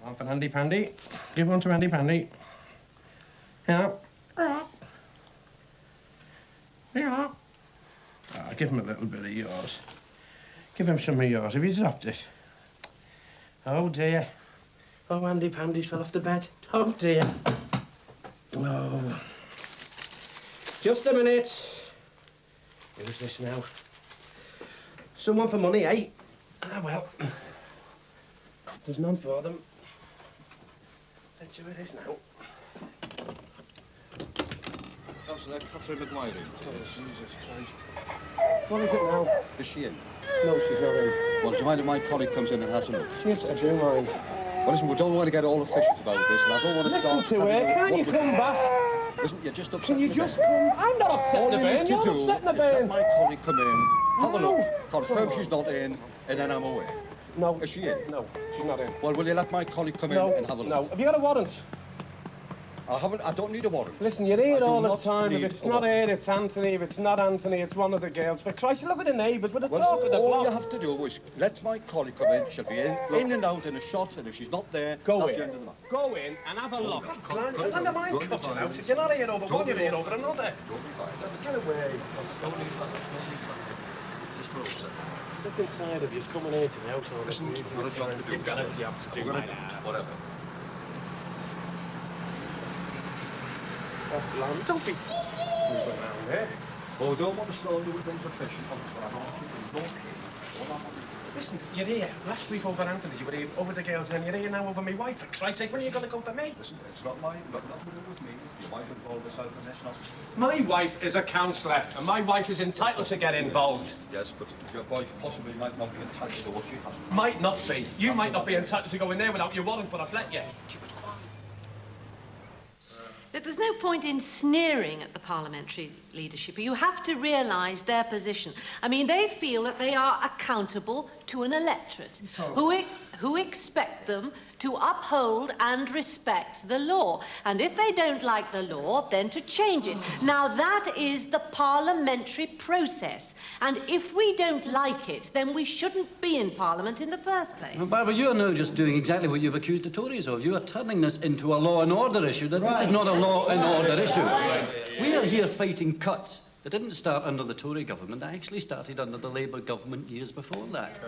One for Andy Pandy. Give one to Andy Pandy. Yeah. Yeah. Ah, give him a little bit of yours. Give him some of yours. Have you dropped it? Oh, dear. Oh, Andy Pandy's fell off the bed. Oh, dear. Oh. Just a minute. Who's this now? Someone for money, eh? Ah, well. There's none for them. Let's see who it is now. Councillor Catherine McGuire. Oh, Jesus Christ. What is it now? Is she in? No, she's not in. Well, do you mind if my colleague comes in and has a look? Yes, I do mind. Well, listen, we don't want to get all officious about this, and I don't want to start... Listen to her. Can't you come back? Listen, you're just upsetting Can you the just bairn. come? I'm not upsetting All the you bairn. need to You're do upsetting the is let bairn. my colleague come in, have a No. look, confirm she's not in, and then I'm away. No. Is she in? No, she's not in. Well, will you let my colleague come No, in and have a look? no. Have you got a warrant? I don't need a warrant. Listen, you're here I do all the not time. If need it's a not warrant. here, it's Anthony. If it's not Anthony, it's one of the girls. For Christ, look at the neighbours with the Well, talk of the all block. you have to do is let my colleague come in. She'll be in and out in a shot, and if she's not there, Go that's in. the end of the matter. Go in and have a look. Go Under my Go be cutting fine. out. If you're not here over one, you're here over another. Don't be fine. Get away. Don't leave that. Don't leave that. Just go upset. Look inside of you. It's coming here to the house. Listen, you've got a job to do. You've got a job to do, You've got my a lad. job, whatever. Oh, blimey, don't be moving around there. Oh, don't want to start doing things official. I don't want you to look. Listen, you're here. Last week over Anthony, you were here over the girls, and you're here now over my wife. For Christ's sake, when are you going to go to me? Listen, it's not nothing to do with me. Your wife involved herself in this, not... My wife is a counsellor, and my wife is entitled to get involved. Yes, but your wife possibly might not be entitled to what she has. Might not be. You might not be entitled to go in there without your warrant, but I've let you. Look, there's no point in sneering at the parliamentary leadership. You have to realise their position. I mean, they feel that they are accountable to an electorate who expect them to uphold and respect the law. And if they don't like the law, then to change it. Now, that is the parliamentary process. And if we don't like it, then we shouldn't be in Parliament in the first place. Well, Barbara, you are now just doing exactly what you've accused the Tories of. You are turning this into a law and order issue. This is not a law and order issue. We are here fighting cuts. It didn't start under the Tory government. It actually started under the Labour government years before that.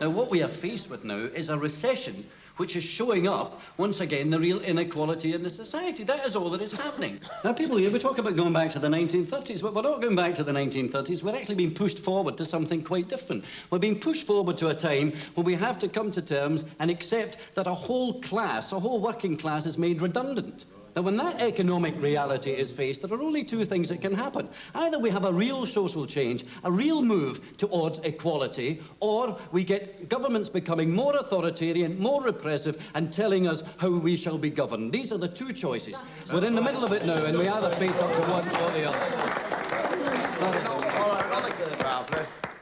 Now, what we are faced with now is a recession which is showing up, once again, the real inequality in the society. That is all that is happening. Now, people here, we talk about going back to the 1930s, but we're not going back to the 1930s. We're actually being pushed forward to something quite different. We're being pushed forward to a time when we have to come to terms and accept that a whole class, a whole working class, is made redundant. Now, when that economic reality is faced, there are only two things that can happen. Either we have a real social change, a real move towards equality, or we get governments becoming more authoritarian, more repressive, and telling us how we shall be governed. These are the two choices. We're in the middle of it now, and we either face up to one or the other.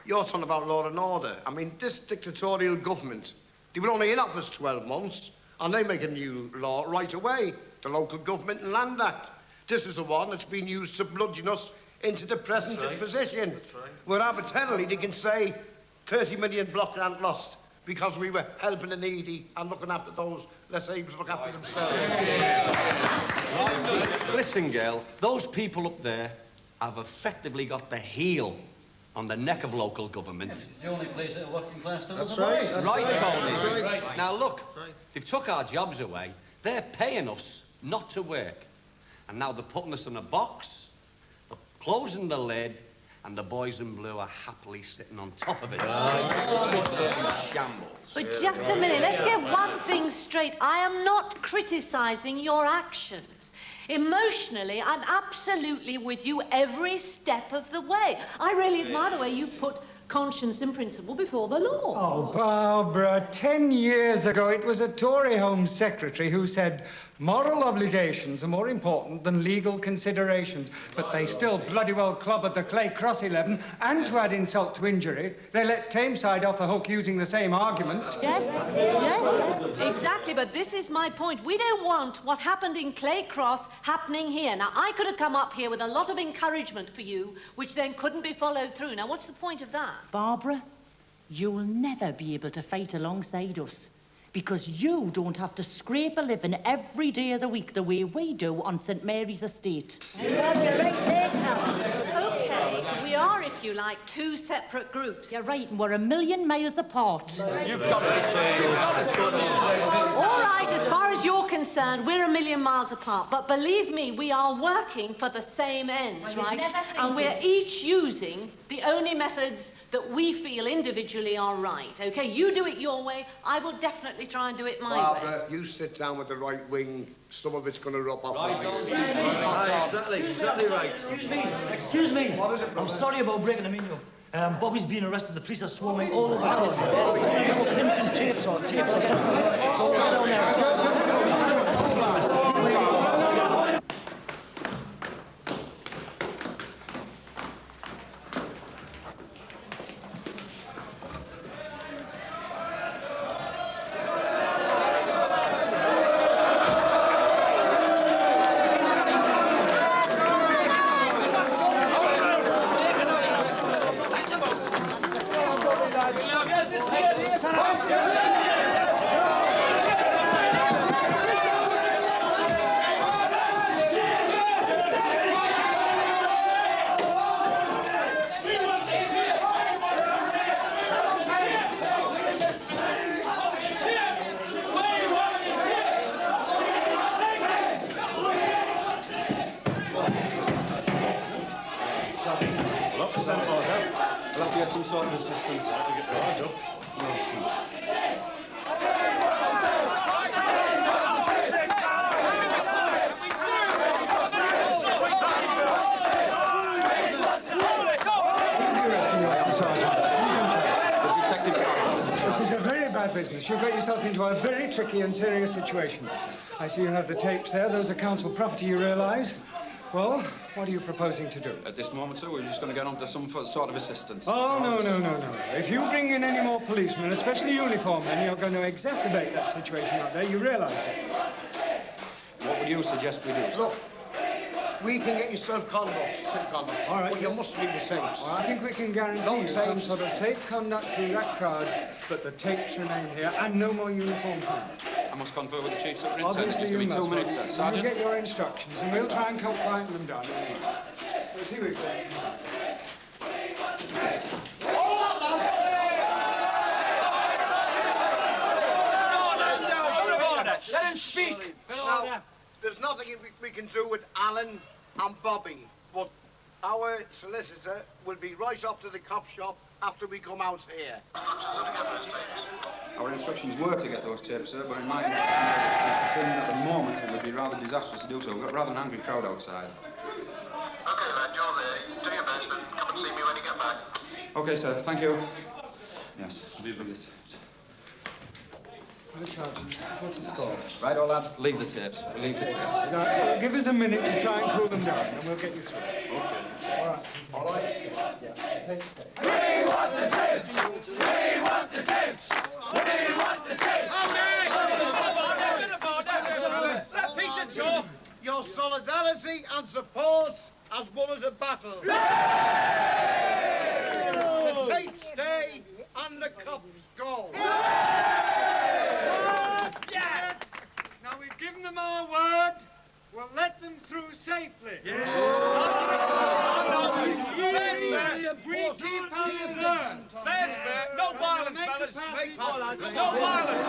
You're talking about law and order. I mean, this dictatorial government, they were only in office 12 months, and they make a new law right away. The Local Government and Land Act. This is the one that's been used to bludgeon us into the present position. Where arbitrarily they can say 30 million block land lost because we were helping the needy and looking after those less able to look after themselves. Listen, girl, those people up there have effectively got the heel on the neck of local government. It's the only place that a working class still That's survives. right. Right, Tony. That's right. Now, look, they've took our jobs away. They're paying us not to work. And now they're putting us in a box, they're closing the lid, and the boys in blue are happily sitting on top of it. Shambles. But just a minute, let's get one thing straight. I am not criticising your actions. Emotionally, I'm absolutely with you every step of the way. I really admire the way you've put conscience and principle before the law. Oh, Barbara, 10 years ago it was a Tory Home Secretary who said moral obligations are more important than legal considerations. But they still bloody well clobbered the Clay Cross 11, and to add insult to injury, they let Tameside off the hook using the same argument. Yes, yes, exactly, but this is my point. We don't want what happened in Clay Cross happening here. Now, I could have come up here with a lot of encouragement for you, which then couldn't be followed through. Now, what's the point of that? Barbara, you'll never be able to fight alongside us because you don't have to scrape a living every day of the week the way we do on St Mary's Estate. Well, you're right there, Carol. OK, we are, if if you like, two separate groups. You're right, and we're a million miles apart. You've got to All right, as far as you're concerned, we're a million miles apart. But believe me, we are working for the same ends, right? And we're each using the only methods that we feel individually are right, OK? You do it your way, I will definitely try and do it my way. Barbara, you sit down with the right wing. Some of it's going to rub off. Right, exactly right. Excuse me. What is it, I'm sorry about breaking the window. Bobby's been arrested. The police are swarming all over the city. We'll have to get some sort of assistance. This is a very bad business. You've got yourself into a very tricky and serious situation. I see you have the tapes there. Those are council property, you realise. Well, what are you proposing to do? At this moment, sir, we're just going to get on to some sort of assistance. Oh, no. If you bring in any more policemen, especially uniformed men, you're going to exacerbate that situation out there. You realise that? What would you suggest we do, sir? Look, we can get you self-conduct, safe conduct. All right. But you must leave the safes. Well, I think we can guarantee you some sort of safe conduct through that crowd, but the tapes remain here, and no more uniformed men. I must confer with the chief superintendent. Obviously, Just give me you 2 must. minutes, sir. Sergeant? You get your instructions, and we'll try and help quieten them down. We'll see what we can. Let him speak. Now, there's nothing we can do with Alan and Bobby, but our solicitor will be right up to the cop shop after we come out here. Our instructions were to get those tapes, sir, but in my opinion at the moment it would be rather disastrous to do so. We've got rather an angry crowd outside. OK, lad, you're there. Do your best, but come and see me when you get back. OK, sir, thank you. Yes, leave the tapes. Well, Sergeant, what's the score? Right, all lads, leave the tapes. Leave the tapes. Now, give us a minute to try and cool them down, and we'll get you through. OK. All right. All right. Yeah. We want the tapes! We want the tapes! We want the tapes! Your solidarity and support has won us a battle. The tapes stay and the cops go. Yes! Now, we've given them our word. We'll let them through safely. We keep our word. Fair's fair. No violence, fellas. No violence.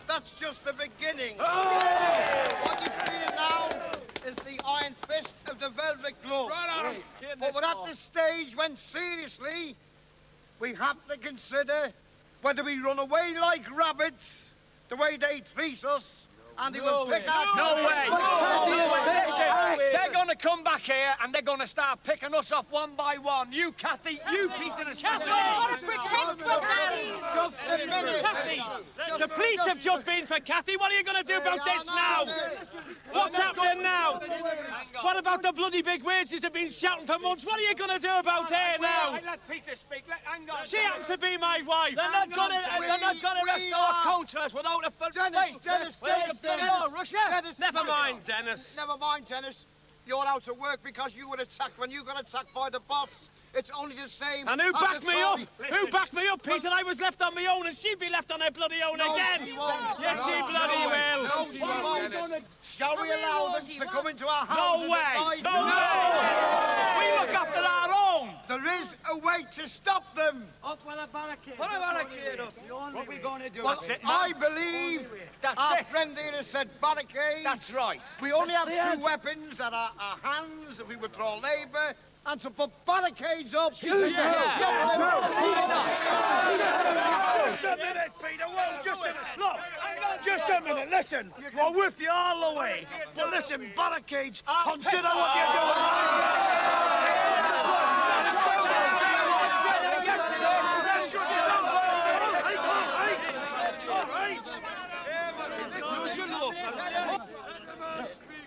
That's just the beginning. What you feel now is the iron fist of the velvet glove. Right. But we're at this stage when, seriously, we have to consider whether we run away like rabbits, the way they treat us, and they will pick our... No way! Listen, Hey! they're going to come back here and they're going to start picking us off one by one. You, Kathy, you, Peter, and Kathy! Protect Just a minute! The police have just been for Kathy. What are you going to do about this now? What's happening now? What about the bloody big wages have been shouting for months? What are you going to do about her now? Let Peter speak. Hang on. She happens to be my wife. They're not going to arrest our councillors without a full... Dennis, Russia? Never mind, Dennis. Never mind, Dennis. You're out of work because you were attacked when you got attacked by the boss. It's only the same. And who backed me up? Listen. Who backed me up, Peter? I was left on my own, and she'd be left on her bloody own again. She won't. Yes, she bloody will. No, she won't. Shall we allow them to come into our house? No way. No. We look after our own. There is a way to stop them. Up with a barricade. Put a barricade up. What are we going to do? Well, That's it. I believe our friend here said barricade. That's right. We only have two weapons at our hands if we withdraw labour. And to put barricades up. Just a minute, Peter. Just a minute. Look, just a minute. Listen, we're with you all the way. But listen, barricades, consider what you're doing.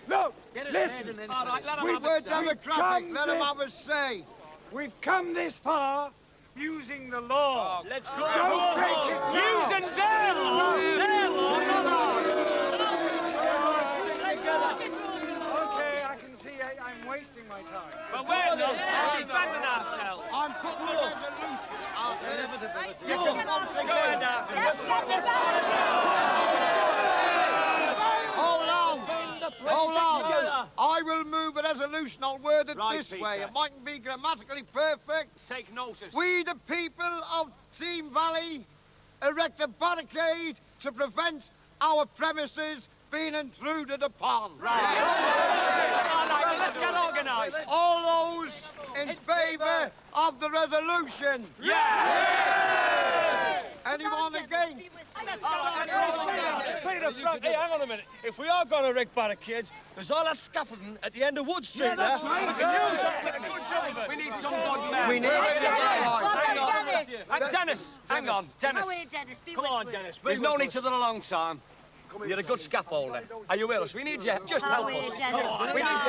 No, listen. We were democratic. Let them have a say. We've come this far using the law. Let's go. Don't break it now. Using their law. Their law, not ours. Okay, I can see I'm wasting my time. But we're not. We're defending ourselves. I'm putting a resolution out there. You Go can vote again. ahead, Arthur. Let's get this Hold on. I will move a resolution. I'll word it Right, this Peter. way. It mightn't be grammatically perfect. Take notice. We, the people of Team Valley, erect a barricade to prevent our premises being intruded upon. Right. All right, let's get organised. All those in favour of the resolution? Yeah! Anyone against? Peter, Frank, hey, hang on a minute. If we are going to erect barricades, there's all that scaffolding at the end of Wood Street there. We can use that. Make a good job of it. We need some good men. We need Dennis. Dennis, hang on. Dennis. How are you, Dennis? Be Come with on, me. Dennis. We've known each other a long time. You're a good scaffolder. Are you with us? We need you. Just help us. We need you.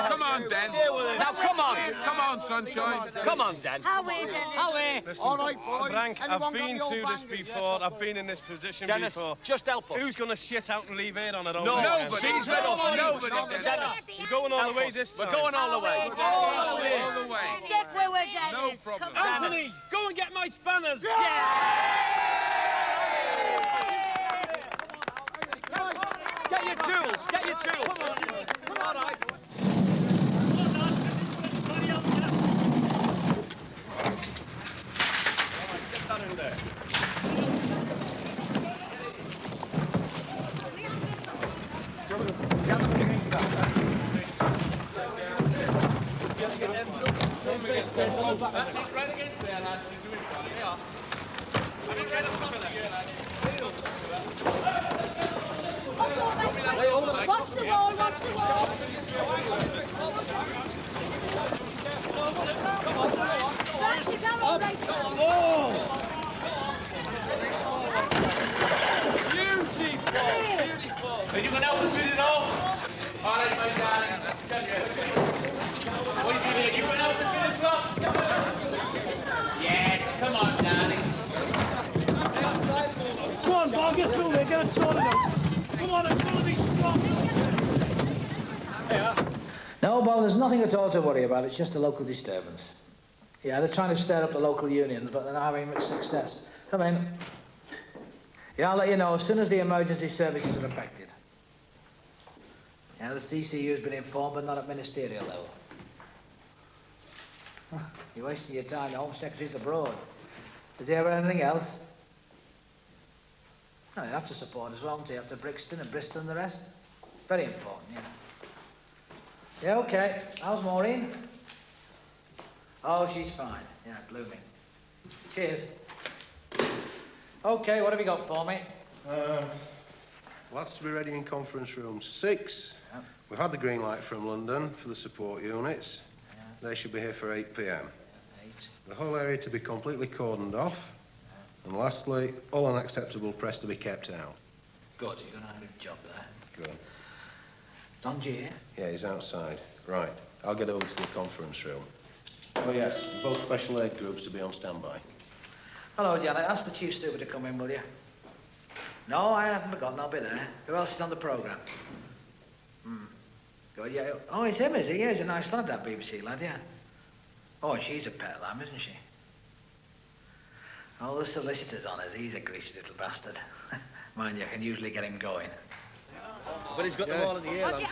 Come on, Dan. Now, come on. Come on, sunshine. Come on, Dan. How are you, Dennis? How are you? All right, boys. Frank, Anyone I've got been the old through this bangers? before. I've been in this position Dennis, before. just help us. Who's going to shit out and leave it on it all? Nobody. She's with us. Nobody, Dennis. You're going all the way this time. We're going all the way. All the way. Stick where we're Dennis. No problem. Come on. Anthony, go and get my spanners. Get your tools. Get your tools. Come on. All right. Get that in there. Right against there, lad. You're doing fine. Yeah. I mean, right up front there. Watch the wall, watch the wall. Right, is that all right? Beautiful. Are you going to help us with it all? All right, my darling. What are you doing? You going to help us with this lot? Yes, come on, darling. Come on, Bob, get through there. Get a toilet out. Come on, it's going to be strong. No, Bob, there's nothing at all to worry about. It's just a local disturbance. Yeah, they're trying to stir up the local unions, but they're not having much success. Come in. Yeah, I'll let you know as soon as the emergency services are affected. Yeah, the CCU's been informed, but not at ministerial level. Huh, you're wasting your time. The Home Secretary's abroad. Has he ever anything else? No, you have to support as well, don't you? After Brixton and Bristol and the rest. Very important, yeah. Yeah, OK. How's Maureen? Oh, she's fine. Yeah, blooming. Cheers. OK, what have you got for me? What? lads to be ready in conference room 6. Yeah. We've had the green light from London for the support units. They should be here for 8 p.m. 8. The whole area to be completely cordoned off. And lastly, all unacceptable press to be kept out. Good, you're going to have a job there. Good. Don G here? Yeah, he's outside. Right, I'll get over to the conference room. Oh, yes, both special aid groups to be on standby. Hello, Janet. Ask the chief steward to come in, will you? No, I haven't forgotten. I'll be there. Who else is on the programme? Good, yeah. Oh, it's him, is he? Yeah, he's a nice lad, that BBC lad, yeah. Oh, she's a pet lamb, isn't she? Oh, the solicitor's on us. He's a greasy little bastard. Mind you, I can usually get him going. But he's got them all in the air. All in the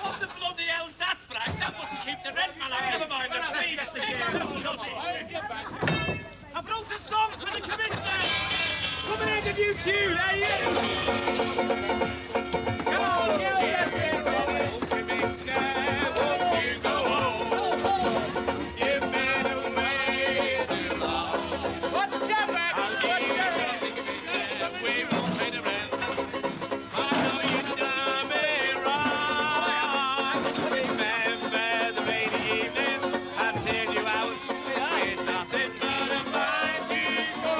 What the bloody hell's that, Bragg? That wouldn't keep the red man out. Never mind, I brought a song for the commissioner. Come and hear the new tune, Come on, Commissioner, won't you go home? You've been away too long. What's your back? We won't pay the rent. I know you've done me wrong. Remember the rainy evening, I turned you out with nothing but a mind to go.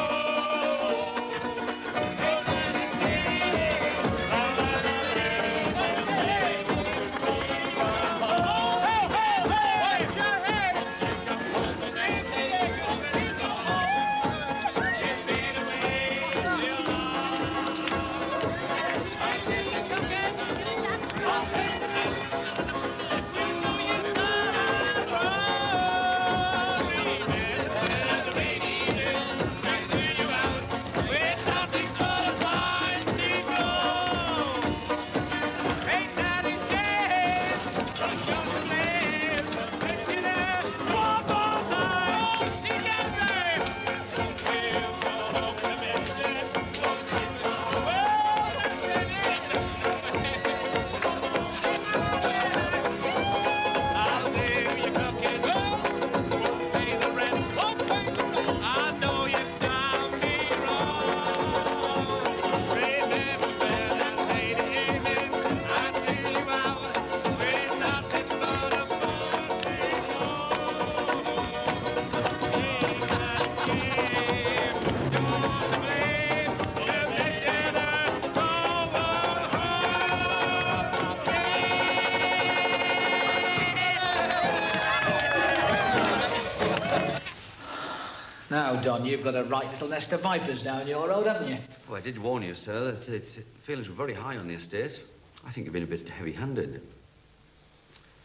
Now, Don, you've got a right little nest of vipers down your road, haven't you? Well, I did warn you, sir, that feelings were very high on the estate. I think you've been a bit heavy-handed.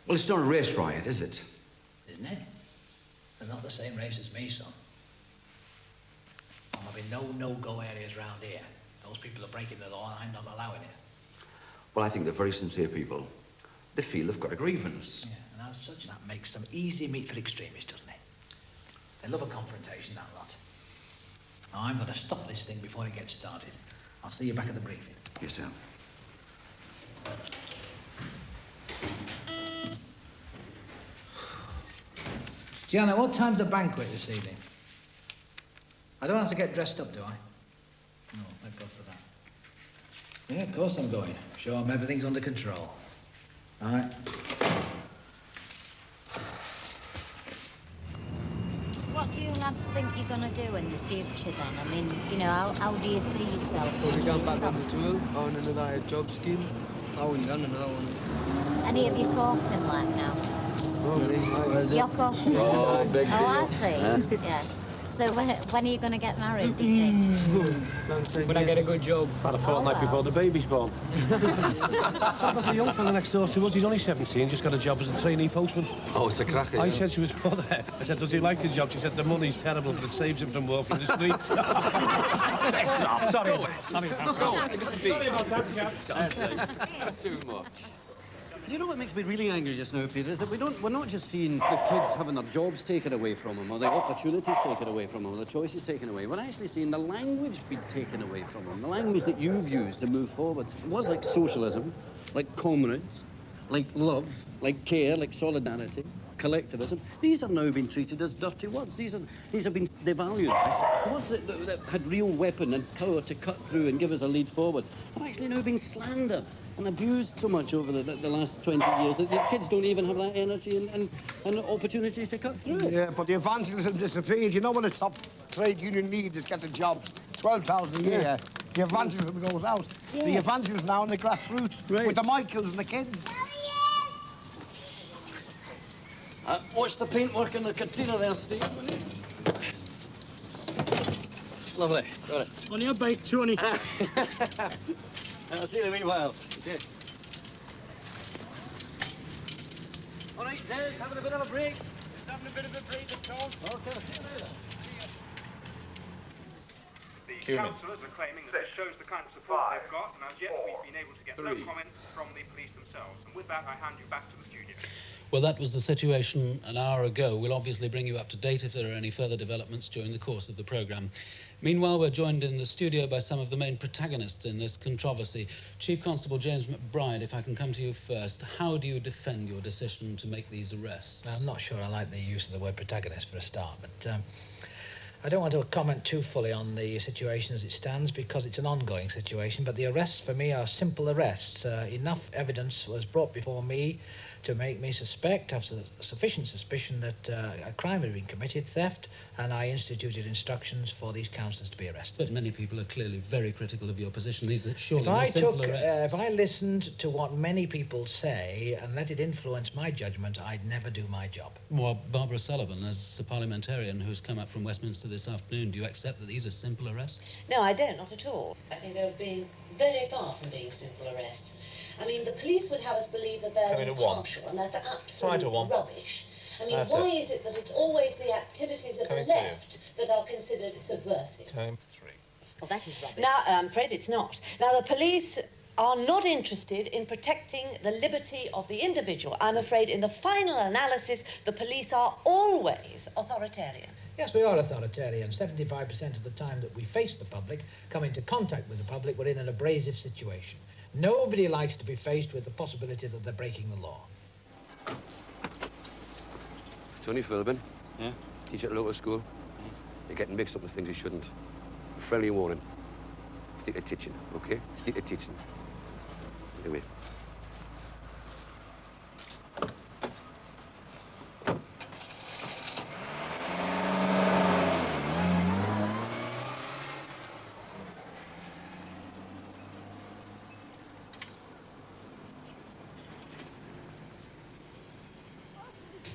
Well, it's not a race riot, is it? Isn't it? They're not the same race as me, son. There'll be no no-go areas round here. Those people are breaking the law and I'm not allowing it. Well, I think they're very sincere people. They feel they've got a grievance. Yeah, and as such, that makes them easy meat for extremists, doesn't it? They love a confrontation, that lot. Now, I'm going to stop this thing before it gets started. I'll see you back at the briefing. Yes, sir. Gianna, what time's the banquet this evening? I don't have to get dressed up, do I? No, thank God for that. Yeah, of course I'm going. Show them everything's under control. All right. What do you lads think you're going to do in the future then? I mean, you know, how do you see yourself? Well, we gone back on the tool, on another job scheme. I wouldn't done another one. Any of you caught in like now? Oh, me. You're caught in Oh, big I see. Yeah. So when are you going to get married, do you think? When I get a good job. About a fortnight before the baby's born. But the young fella next door to us, he's only 17, just got a job as a trainee postman. Oh, it's a cracker. I said to his mother, I said, does he like the job? She said, the money's terrible, but it saves him from walking the streets. Piss off. Sorry. Sorry about that. Too much. You know what makes me really angry just now, Peter, is that we're not just seeing the kids having their jobs taken away from them, or the opportunities taken away from them, or the choices taken away. We're actually seeing the language be taken away from them, the language that you've used to move forward. Words like socialism, like comrades, like love, like care, like solidarity, collectivism. These are now being treated as dirty words. These have been devalued. Words that had real weapon and power to cut through and give us a lead forward have actually now been slandered and abused so much over the last 20 years that the kids don't even have that energy and opportunity to cut through it. Yeah, but the evangelism disappeared. You know when the top trade union leaders get the jobs, 12,000 a year, Yeah. the evangelism goes out. Yeah. The evangelism now in the grassroots, with the Michaels and the kids. Watch the paintwork in the cantina there, Steve. Lovely. Got it. On your bike, Tony. I'll see you in a wee while. Okay. All right, Des, having a bit of a break. Just having a bit of a break, Tom. Okay, I'll see you later. The councillors are claiming that this shows the kind of support they've got, and as yet we've been able to get no comments from the police themselves. And with that, I hand you back to the studio. Well, that was the situation an hour ago. We'll obviously bring you up to date if there are any further developments during the course of the programme. Meanwhile, we're joined in the studio by some of the main protagonists in this controversy. Chief Constable James McBride, if I can come to you first, how do you defend your decision to make these arrests? I'm not sure I like the use of the word protagonist for a start, but I don't want to comment too fully on the situation as it stands because it's an ongoing situation, but the arrests for me are simple arrests. Enough evidence was brought before me to make me have sufficient suspicion that a crime had been committed, theft, and I instituted instructions for these councillors to be arrested. But many people are clearly very critical of your position. These are surely not simple arrests. If I listened to what many people say and let it influence my judgment, I'd never do my job. Well, Barbara Sullivan, as a parliamentarian who's come up from Westminster this afternoon, do you accept that these are simple arrests? No, I don't, not at all. I think they're being very far from being simple arrests. I mean, the police would have us believe that they're impartial, and that's absolute rubbish. I mean, why is it that it's always the activities of the left that are considered subversive? Time 3. Well, that is rubbish. Now, I'm afraid it's not. Now, the police are not interested in protecting the liberty of the individual. I'm afraid in the final analysis, the police are always authoritarian. Yes, we are authoritarian. 75% of the time that we face the public, come into contact with the public, we're in an abrasive situation. Nobody likes to be faced with the possibility that they're breaking the law. Tony Philbin. Yeah? Teacher at a local school. You're getting mixed up with things you shouldn't. Friendly warning. Stick to teaching, okay? Stick to teaching. Anyway.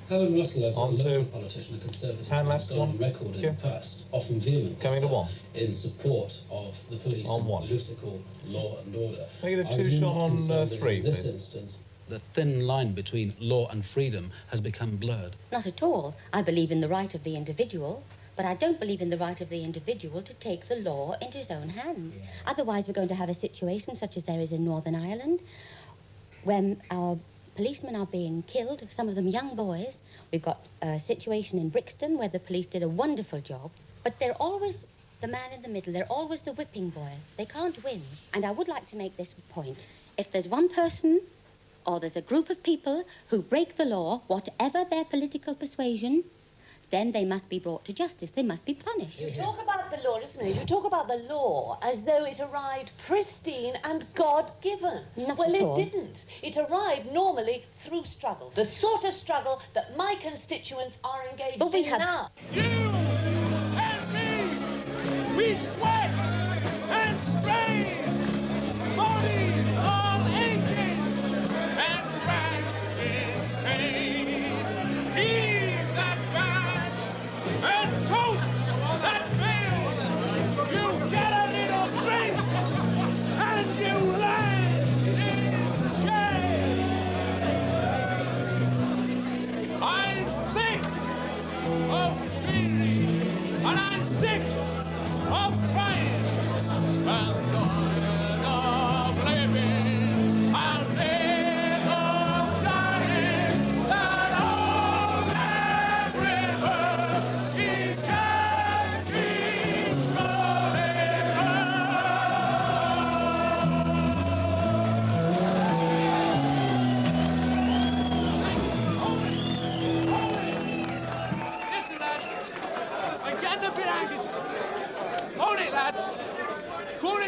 Helen Russell, as a local politician, a Conservative, has gone on record in the past, often vehemently in support of the police and what we used to call law and order. Make it a two-shot on 3, in this please. instance, the thin line between law and freedom has become blurred. Not at all. I believe in the right of the individual, but I don't believe in the right of the individual to take the law into his own hands. Yeah. Otherwise, we're going to have a situation such as there is in Northern Ireland, when our policemen are being killed, some of them young boys. We've got a situation in Brixton where the police did a wonderful job, but they're always the man in the middle. They're always the whipping boy. They can't win. And I would like to make this point. If there's one person or there's a group of people who break the law, whatever their political persuasion, then they must be brought to justice. They must be punished. You talk about the law, just a minute, you talk about the law as though it arrived pristine and God-given. Well, it didn't. It arrived normally through struggle. The sort of struggle that my constituents are engaged in now. You and me, we sweat and strain, bodies all aching and racked in pain. Heave that badge and tote that veil. You get a little drink and you land in jail. I'm sick of fearing and I'm sick of trying.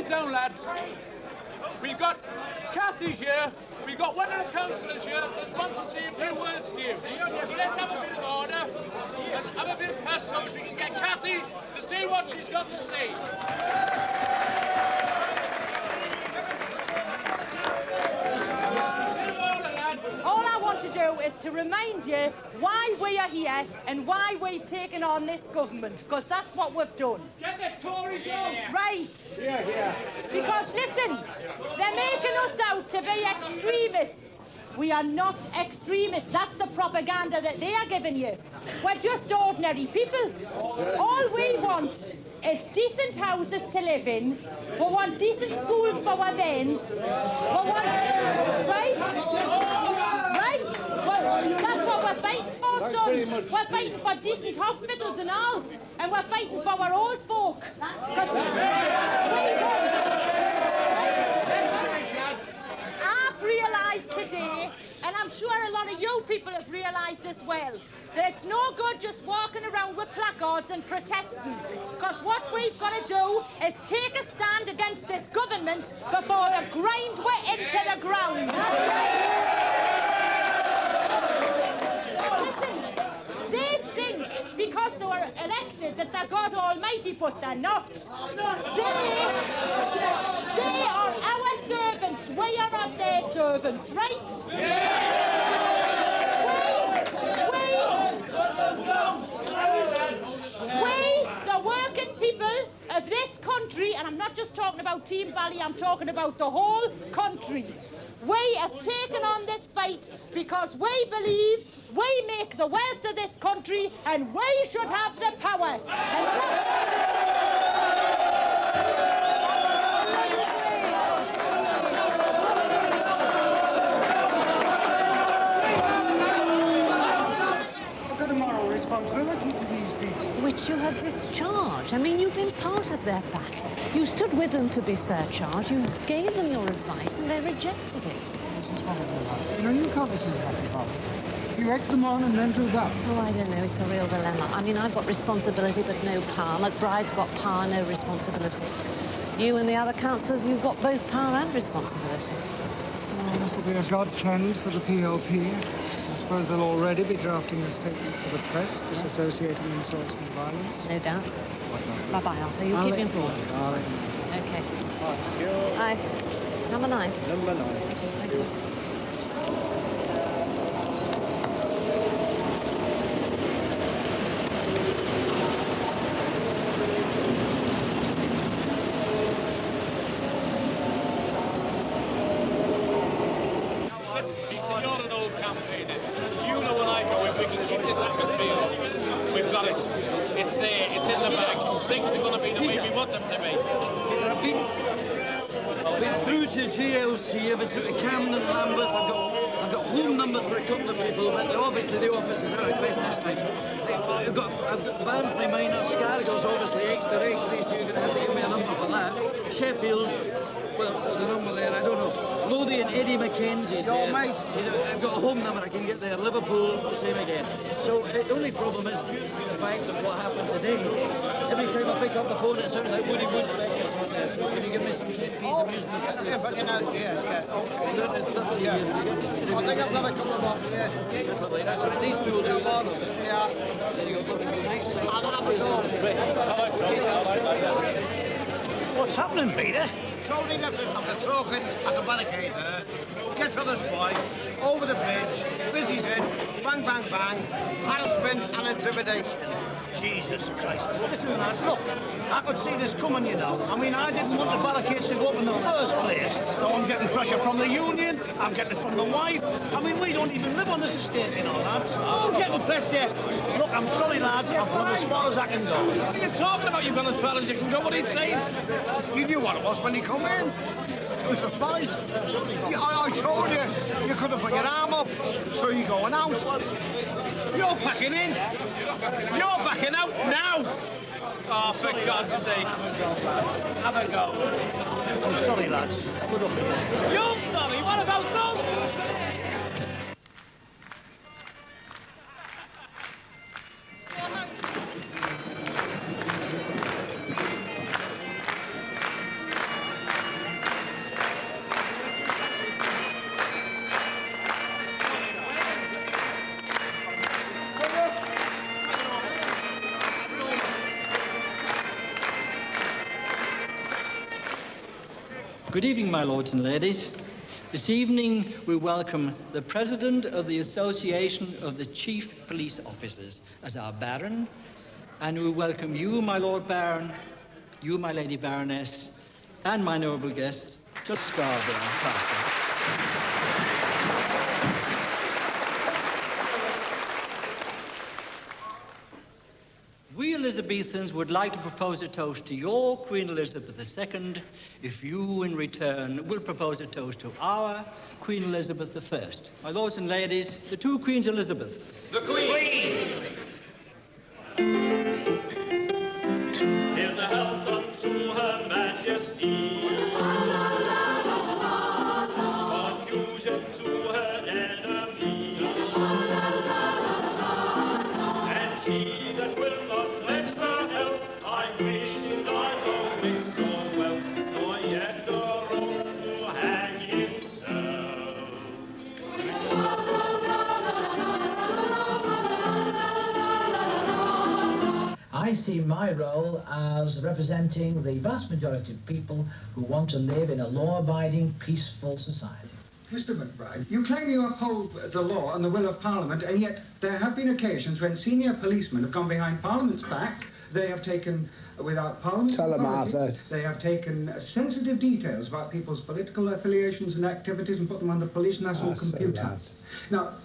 Quiet down, lads. We've got Kathy here. We've got one of the councillors here that wants to say a few words to you. So let's have a bit of order and have a bit of fuss so we can get Kathy to say what she's got to say. All I want to do is to remind you why we are here and why we've taken on this government, because that's what we've done. Get the Tories out! Right. Yeah. Because, listen, they're making us out to be extremists. We are not extremists. That's the propaganda that they are giving you. We're just ordinary people. All we want is decent houses to live in. We want decent schools for our bairns. We want... Right? Well, that's what we're fighting for, son. We're fighting for decent hospitals and all. And we're fighting for our old folk. Because we want... I've realised today, and I'm sure a lot of you people have realised as well, that it's no good just walking around with placards and protesting. Because what we've got to do is take a stand against this government before they grind we into the ground. Listen, they think because they were elected that they're God Almighty, but they're not. They are our servants. We are not their servants, right? We, the working people of this country, and I'm not just talking about Team Valley, I'm talking about the whole country, we have taken on this fight because we believe we make the wealth of this country and we should have the power. And I've got a moral responsibility to these people. Which you have discharged. I mean, you've been part of their pack. You stood with them to be surcharged, you gave them your advice, and they rejected it. You know, you can't be too happy about it. You egged them on and then drew back. Oh, I don't know. It's a real dilemma. I mean, I've got responsibility, but no power. McBride's got power, no responsibility. You and the other councillors, you've got both power and responsibility. Oh, this will be a godsend for the PLP. I suppose they'll already be drafting a statement for the press, disassociating themselves from violence. No doubt. Bye-bye, Arthur. You keep me informed. Okay. Hi. Number 9. Number 9. Thank you. GLC, I've been to Camden, Lambeth, I've got home numbers for a couple of people, but obviously the office is out of business time. I've got Barnsley Miners, Scargill's obviously extra X3, so you're going to have to give me a number for that. Sheffield, well, there's a number there, I don't know. Lothian, Eddie Mackenzie's there. I've got a home number I can get there. Liverpool, the same again. So the only problem is due to the fact of what happened today. Every time I pick up the phone, it sounds like Woody Woodpecker's on there. So can you give me some 10 p's amusement? If I can help, yeah, okay. I think I've got a couple of them, yeah. That's lovely. That's right. These two will do this. Yeah. There you go. Nice. I'll have a go. What's happening, Peter? Tony left us after talking at the barricade there. Gets on his bike, over the bridge, busies in, bang, bang, bang, harassment and intimidation. Jesus Christ. Listen, lads, look, I could see this coming, you know. I mean, I didn't want the barricades to go up in the first place. Now I'm getting pressure from the union, I'm getting it from the wife. I mean, we don't even live on this estate, you know, lads. Oh, getting pressure. Look, I'm sorry, lads, I've gone as far as I can go. What are you talking about? You've gone as far as you can go. What he says? You knew what it was when you come in. It was a fight. I told you, you could have put your arm up, so you're going out. You're packing in. You're backing out now. Oh, for God's sake. Have a go. I'm sorry, lads. Good luck. You're sorry? What about some? Good evening, my lords and ladies. This evening we welcome the President of the Association of the Chief Police Officers as our Baron, and we welcome you, my Lord Baron, you, my Lady Baroness, and my noble guests to Scarborough Castle. We Elizabethans would like to propose a toast to your Queen Elizabeth II, if you, in return, will propose a toast to our Queen Elizabeth I. My lords and ladies, the two Queens Elizabeth. The Queen! Here's a health unto Her Majesty. Confusion to her enemy. And he that will not pledge her health, I wish him neither wit nor wealth, nor yet a rope to hang himself. I see my role as representing the vast majority of people who want to live in a law-abiding, peaceful society. Mr. McBride, you claim you uphold the law and the will of Parliament, and yet there have been occasions when senior policemen have gone behind Parliament's back. They have taken, without Parliament's authority, they have taken sensitive details about people's political affiliations and activities and put them on the police national computer. Now,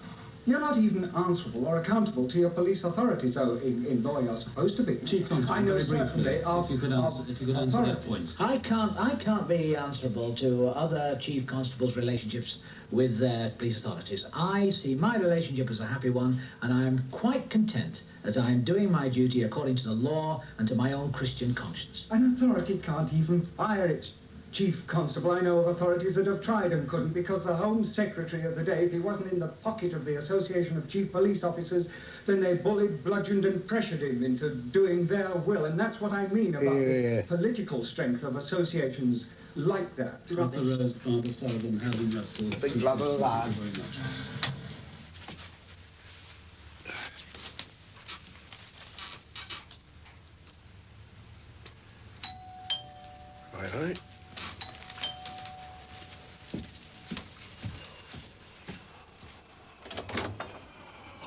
you're not even answerable or accountable to your police authorities, though in law you're supposed to be. Chief Constable, I know very briefly, certainly if you could answer that point. I can't be answerable to other chief constables' relationships with their police authorities. I see my relationship as a happy one, and I am quite content that I am doing my duty according to the law and to my own Christian conscience. An authority can't even fire its chief constable. I know of authorities that have tried and couldn't, because the Home Secretary of the day, if he wasn't in the pocket of the Association of Chief Police Officers, then they bullied, bludgeoned and pressured him into doing their will. And that's what I mean about the political strength of associations like that. Father Sullivan, Harry Russell. Big blah, blah, blah. Right.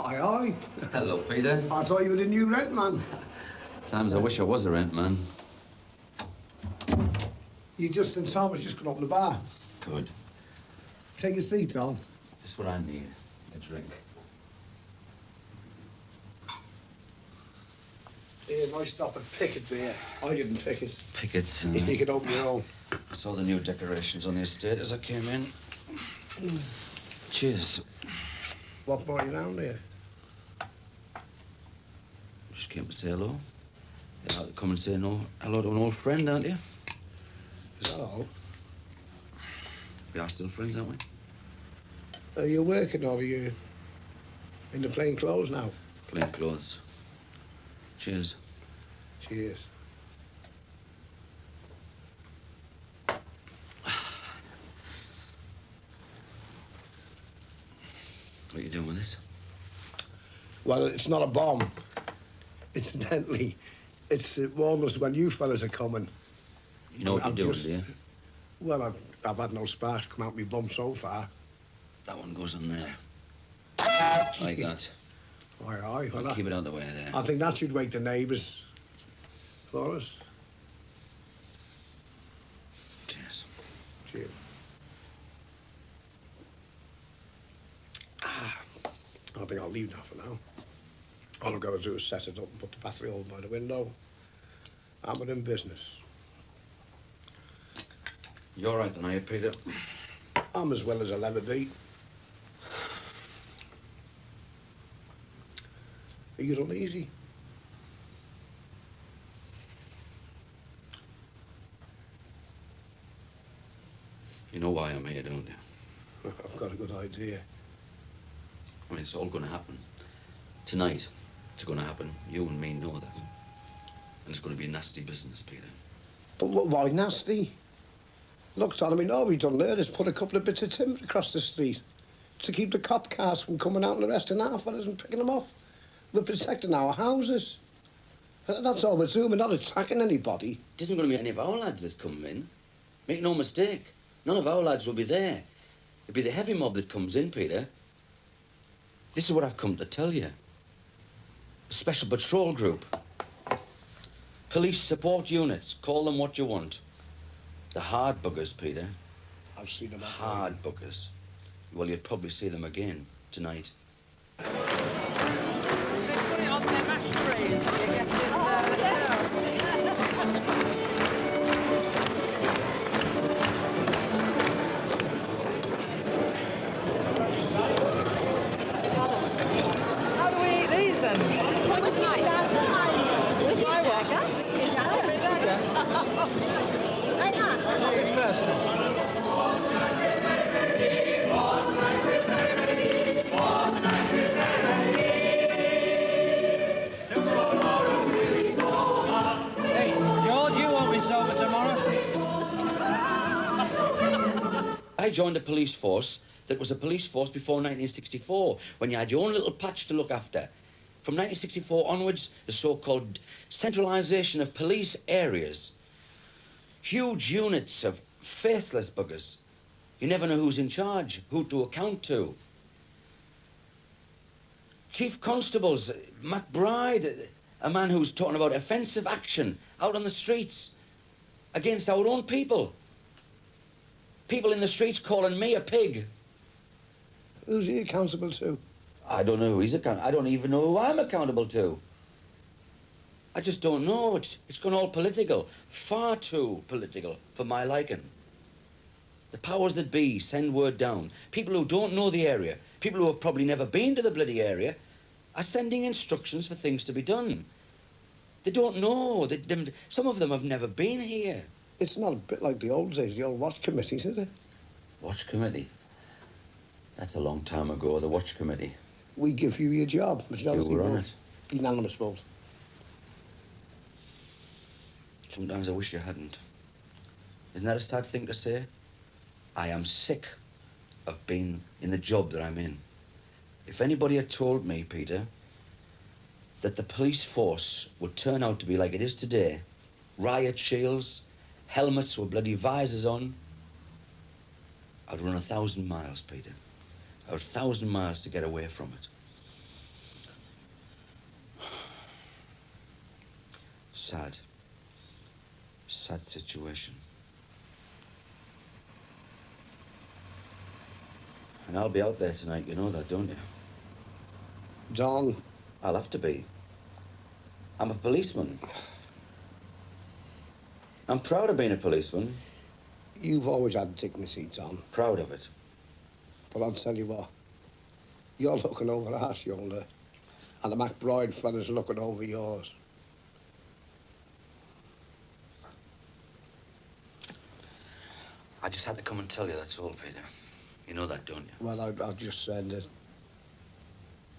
Aye. Hello, Peter. I thought you were the new rent man. Times I wish I was a rent man. You just in time was just going to open the bar. Good. Take a seat, Tom. Just what I need. A drink. Here, nice stop at Pickett there. I didn't pick it. Pickett's. You can open your own. I saw the new decorations on the estate as I came in. Cheers. What brought you round here? Just came to say hello. You'd like to come and say hello to an old friend, aren't you? Is that all? We are still friends, aren't we? Are you working or are you in the plain clothes now? Plain clothes. Cheers. Cheers. What are you doing with this? Well, it's not a bomb. Incidentally, it's warned us when you fellas are coming. You know what you're doing, do you? Well, I've had no sparks come out my bum so far. That one goes on there. Like that. Aye. Well, keep it out of the way there. I think that should wake the neighbours for us. Cheers. Cheers. I think I'll leave now for now. All I've got to do is set it up and put the battery over by the window. I'm in business. You're right then, are you, Peter? I'm as well as I'll ever be. Are you uneasy? You know why I'm here, don't you? I've got a good idea. I mean, it's all going to happen. Tonight, it's going to happen. You and me know that. And it's going to be a nasty business, Peter. But why nasty? Look, Tom, I mean, all we've done there is put a couple of bits of timber across the street to keep the cop cars from coming out and arresting our fellas and picking them off. We're protecting our houses. That's all we're doing. We're not attacking anybody. It isn't going to be any of our lads that's coming in. Make no mistake, none of our lads will be there. It'll be the heavy mob that comes in, Peter. This is what I've come to tell you. A special patrol group. Police support units. Call them what you want. The hard buggers, Peter. I've seen them. Hard buggers. Well, you'd probably see them again tonight. How do we eat these then? With your dagger. Good person. Hey, George, you won't be sober tomorrow. I joined a police force that was a police force before 1964, when you had your own little patch to look after. From 1964 onwards, the so-called centralisation of police areas. Huge units of faceless buggers. You never know who's in charge, who to account to. Chief Constables, McBride, a man who's talking about offensive action out on the streets against our own people. People in the streets calling me a pig. Who's he accountable to? I don't know who he's accountable. I don't even know who I'm accountable to. I just don't know. It's gone all political. Far too political for my liking. The powers that be send word down. People who don't know the area, people who have probably never been to the bloody area, are sending instructions for things to be done. They don't know. Some of them have never been here. It's not a bit like the old days, the old watch committees, is it? Watch committee? That's a long time ago, the watch committee. We give you your job. You were on it. Unanimous vote. Sometimes I wish you hadn't. Isn't that a sad thing to say? I am sick of being in the job that I'm in. If anybody had told me, Peter, that the police force would turn out to be like it is today, riot shields, helmets with bloody visors on, I'd run 1,000 miles, Peter. 1,000 miles to get away from it. Sad. Sad situation. And I'll be out there tonight, you know that, don't you? Don. I'll have to be. I'm a policeman. I'm proud of being a policeman. You've always had dignity, Don. Proud of it. But I'll tell you what, you're looking over our shoulder, and the McBride fella's looking over yours. I just had to come and tell you, that's all, Peter. You know that, don't you? Well, I'll just say that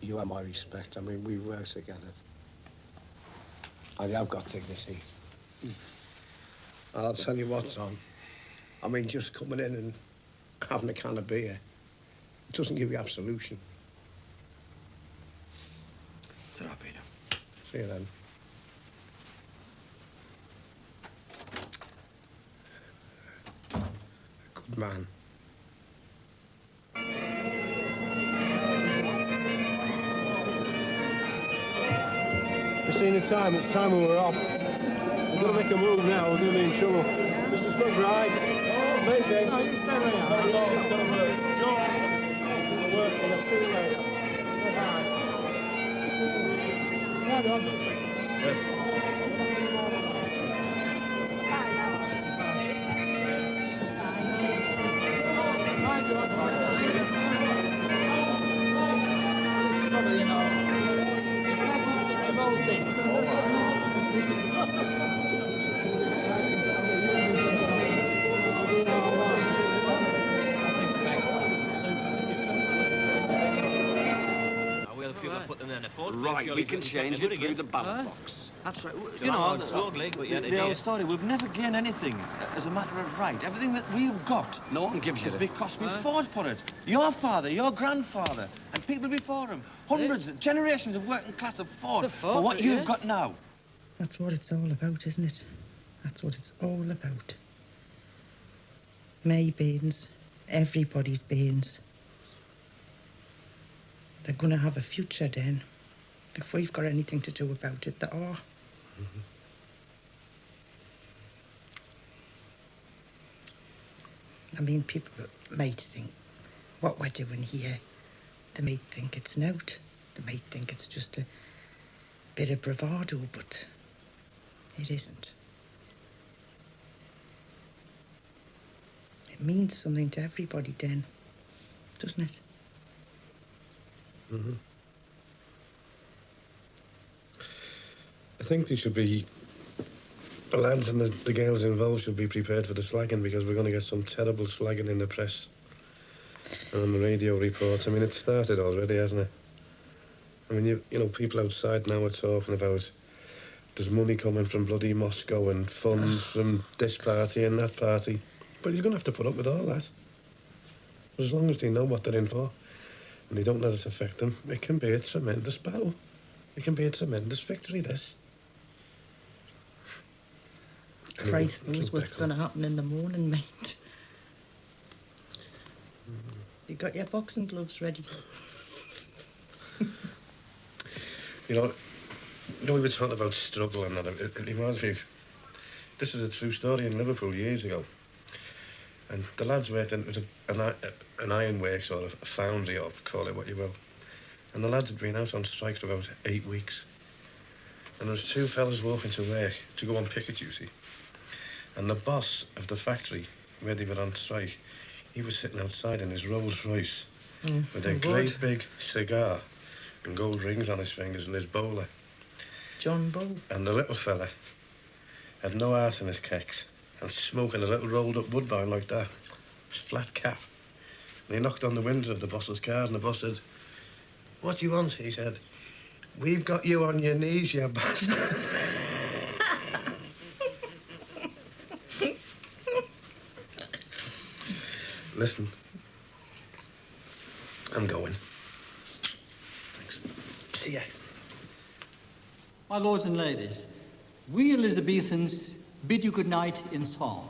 you have my respect. I mean, we work together. And I've got dignity. I'll tell you what, Don. I mean, just coming in and having a can of beer, it doesn't give you absolution. Ta-ra, Peter. See you then. A good man. We've seen the time. It's time we were off. We're going to make a move now. We're going to be in trouble. Mr. McBride. Oh, amazing. No, you stay right now. It's going to work. We'll work and I'll see you later. Say hi. Yeah, Don. Yes. Right, we can change it through the ballot box. That's right. You know, the old story, we've never gained anything as a matter of right. Everything that we've got no one gives you is because we fought for it. Your father, your grandfather, and people before him. Hundreds, generations of working class have fought for what you've got now. That's what it's all about, isn't it? That's what it's all about. My bairns, everybody's bairns. They're going to have a future then. If we've got anything to do about it, they are. I mean, people might think what we're doing here, they might think it's nought. They might think it's just a bit of bravado, but it isn't. It means something to everybody then, doesn't it? I think they should be... The lads and the girls involved should be prepared for the slagging, because we're going to get some terrible slagging in the press and on the radio reports. I mean, it's started already, hasn't it? I mean, you know, people outside now are talking about there's money coming from bloody Moscow and funds from this party and that party. But you're going to have to put up with all that. But as long as they know what they're in for and they don't let it affect them, it can be a tremendous battle. It can be a tremendous victory, this. Christ knows what's going to happen in the morning, mate. You got your boxing gloves ready? You know, we were talking about struggle and that. It reminds me, this is a true story in Liverpool years ago. And the lads worked in, it was an ironworks or a foundry, or call it what you will. And the lads had been out on strike for about 8 weeks. And there was 2 fellas walking to work to go on picket duty. And the boss of the factory where they were on strike, he was sitting outside in his Rolls Royce with a great big cigar and gold rings on his fingers and his bowler. John Bull. And the little fella had no arse in his kecks and smoking a little rolled-up Woodbine like that. His flat cap. And he knocked on the window of the boss's car and the boss said, "What do you want?" He said, "We've got you on your knees, you bastard." Listen, I'm going. Thanks. See ya. My lords and ladies, we Elizabethans bid you good night in song.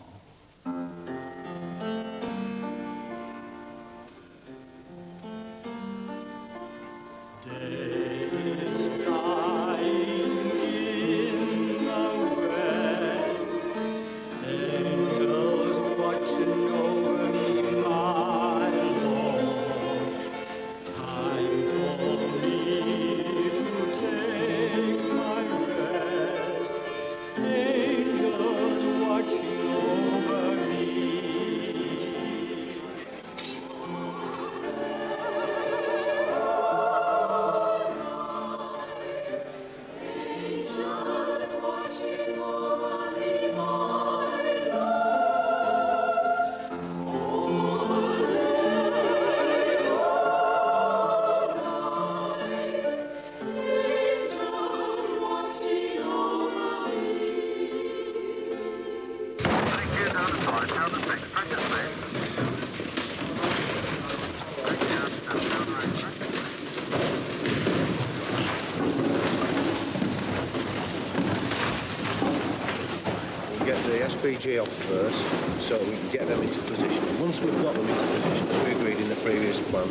SPG off first, so we can get them into position. Once we've got them into position, as we agreed in the previous plan,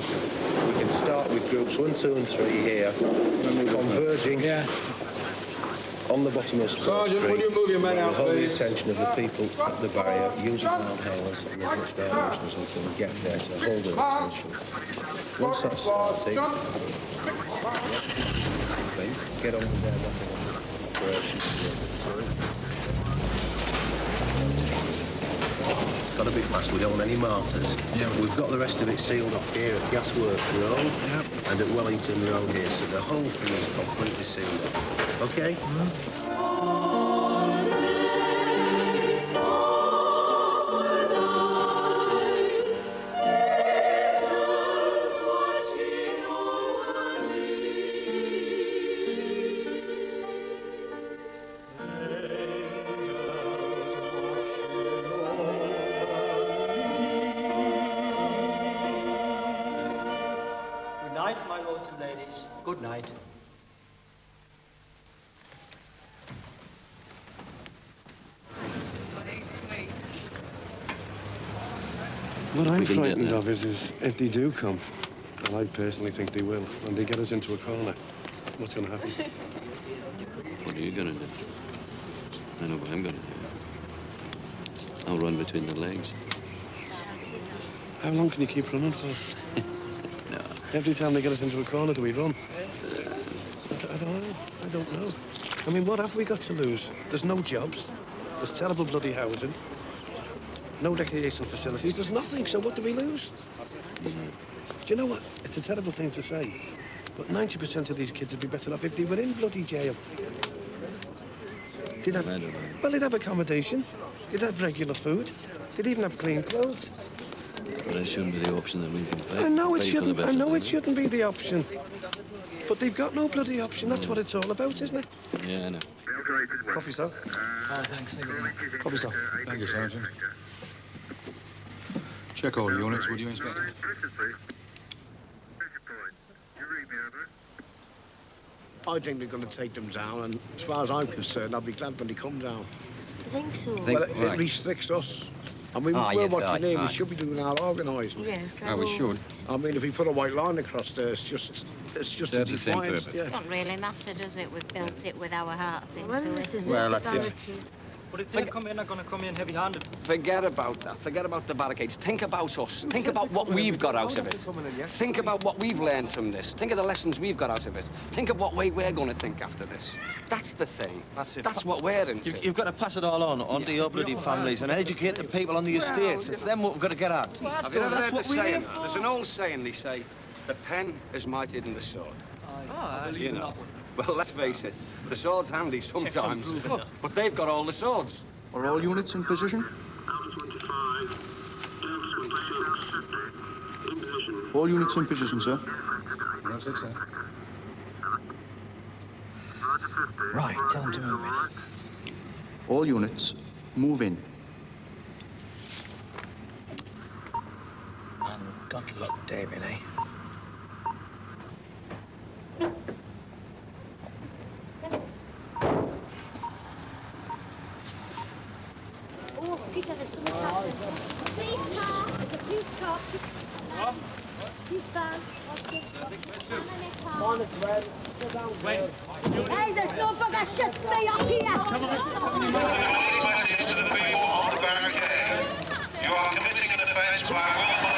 we can start with groups 1, 2 and 3 here, converging on the bottom of Spur Street. Sergeant, will you move your men out, hold the please? attention of the people at the barrier, using loud hailers and as much direction as we can get there to hold their attention. Once that's started, get on with their operations. It's got to be fast, we don't want any martyrs. Yeah. We've got the rest of it sealed up here at Gasworks Road and at Wellington Road here, so the whole thing is completely sealed up. OK? Good night. What I'm We can get frightened there. of is if they do come, and I personally think they will, and they get us into a corner, what's going to happen? What are you going to do? I know what I'm going to do. I'll run between the legs. How long can you keep running for? No. Every time they get us into a corner, do we run? I don't know. I don't know. I mean, what have we got to lose? There's no jobs. There's terrible bloody housing. No recreation facilities. There's nothing, so what do we lose? Do you know what? It's a terrible thing to say, but 90% of these kids would be better off if they were in bloody jail. They'd have accommodation. They'd have regular food. They'd even have clean clothes. But it shouldn't be the option that we can pay. I know it Pay for the shouldn't. best I know of it shouldn't be the option. But they've got no bloody option. That's what it's all about, isn't it? Yeah, I know. Coffee, sir. Oh, thanks. Coffee, sir. Thank you, Sergeant. Check all units, would you, Inspector? I think they're going to take them down, and as far as I'm concerned, I'll be glad when they come down. I think so. Well, it restricts us. I mean, we're watching here, we should be doing our organising. Yes, we should. I mean, if we put a white line across there, it's just a defiance. It doesn't really matter, does it? We've built it with our hearts into it. Well, that's it. But if they're going to come in heavy-handed. Forget about that. Forget about the barricades. Think about us. Think about what we've got out of it. Think about what we've learned from this. Think of the lessons we've got out of it. Think of what way we're going to think after this. That's the thing. That's it. That's what we're into. You've got to pass it all on to your bloody families and educate the people on the estates. It's them what we've got to get at. Have you ever heard the what we saying? live for. There's an old saying, they say, the pen is mightier than the sword. You know. Well, let's face it, the sword's handy sometimes, but they've got all the swords. Are all units in position? All units in position, sir. That's it, sir. Right, tell them to move in. All units, move in. And good luck, David, eh? Oh, Peter, there's someone happening. Police car. There's a police car. Police van. Hey, there's no bugger shit me up here. Come on. You are committing an offence by willful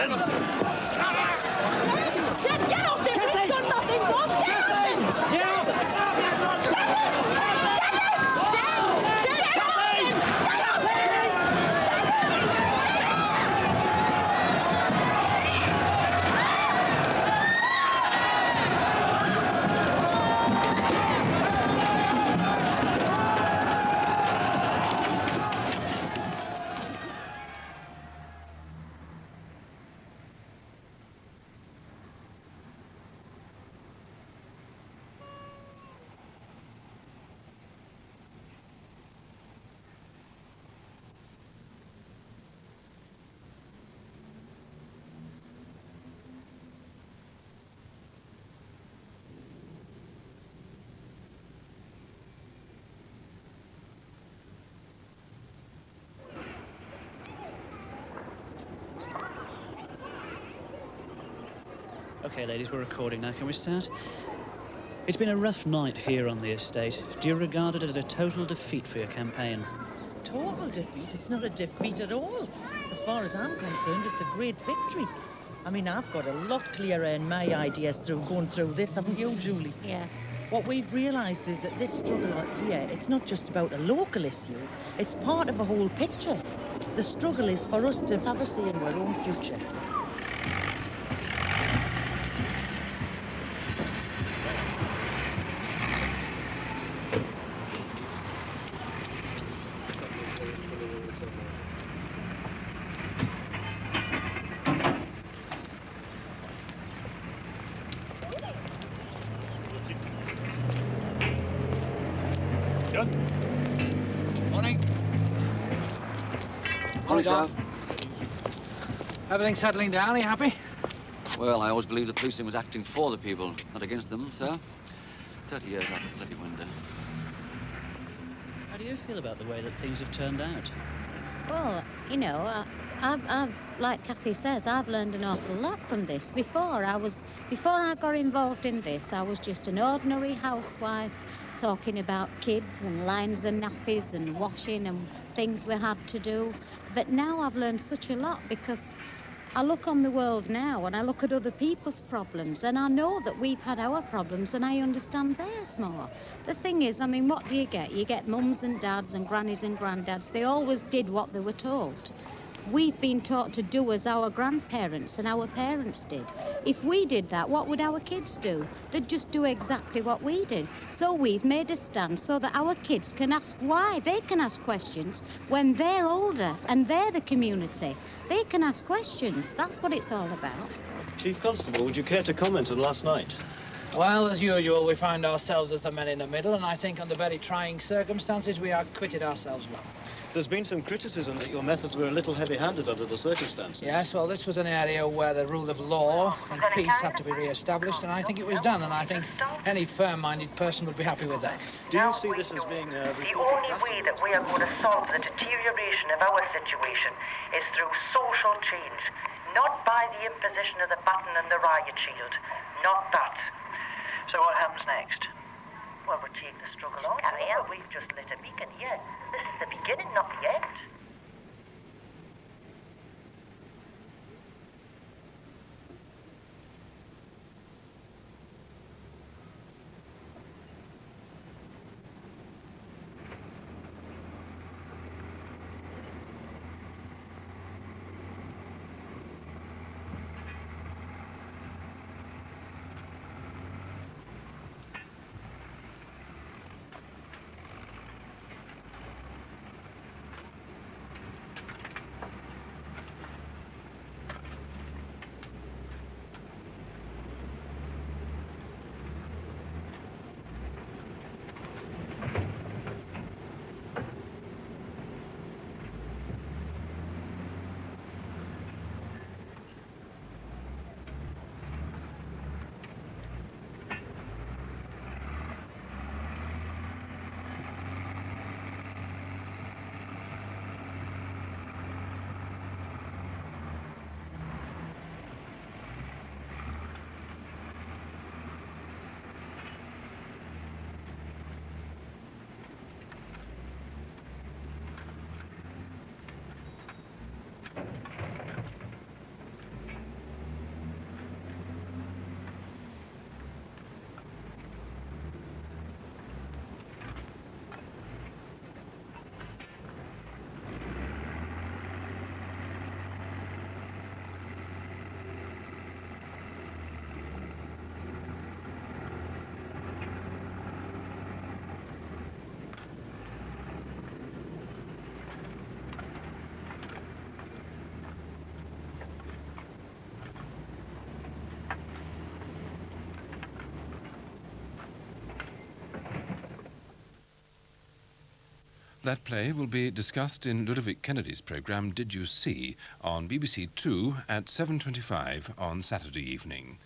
Get off him! He's done nothing wrong! Get off him! Get off him! OK, ladies, we're recording now. Can we start? It's been a rough night here on the estate. Do you regard it as a total defeat for your campaign? Total defeat? It's not a defeat at all. As far as I'm concerned, it's a great victory. I mean, I've got a lot clearer in my ideas through going through this, haven't you, Julie? Yeah. What we've realised is that this struggle out here, it's not just about a local issue. It's part of a whole picture. The struggle is for us to have a say in our own future. Morning, sir. Everything settling down? Are you happy? Well, I always believed the policing was acting for the people, not against them, sir. 30 years out the bloody window. How do you feel about the way that things have turned out? Well, you know, I've like Kathy says, I've learned an awful lot from this. Before I got involved in this, I was just an ordinary housewife talking about kids and lines and nappies and washing and things we had to do. But now I've learned such a lot because I look on the world now and I look at other people's problems and I know that we've had our problems and I understand theirs more. The thing is, I mean, what do you get? You get mums and dads and grannies and granddads. They always did what they were told. We've been taught to do as our grandparents and our parents did. If we did that, what would our kids do? They'd just do exactly what we did. So we've made a stand so that our kids can ask why. They can ask questions when they're older and they're the community. They can ask questions. That's what it's all about. Chief Constable, would you care to comment on last night? Well, as usual, we find ourselves as the men in the middle, and I think under very trying circumstances, we acquitted ourselves well. There's been some criticism that your methods were a little heavy-handed under the circumstances. Yes, well, this was an area where the rule of law and peace had to be re-established, and I think it was done, and I think any fair-minded person would be happy with that. Do you see this as being The only way that we are going to solve the deterioration of our situation is through social change, not by the imposition of the baton and the riot shield. Not that. So what happens next? Well, we take the struggle on. We've just lit a beacon here. This is the beginning, not the end. That play will be discussed in Ludovic Kennedy's programme Did You See on BBC Two at 7:25 on Saturday evening.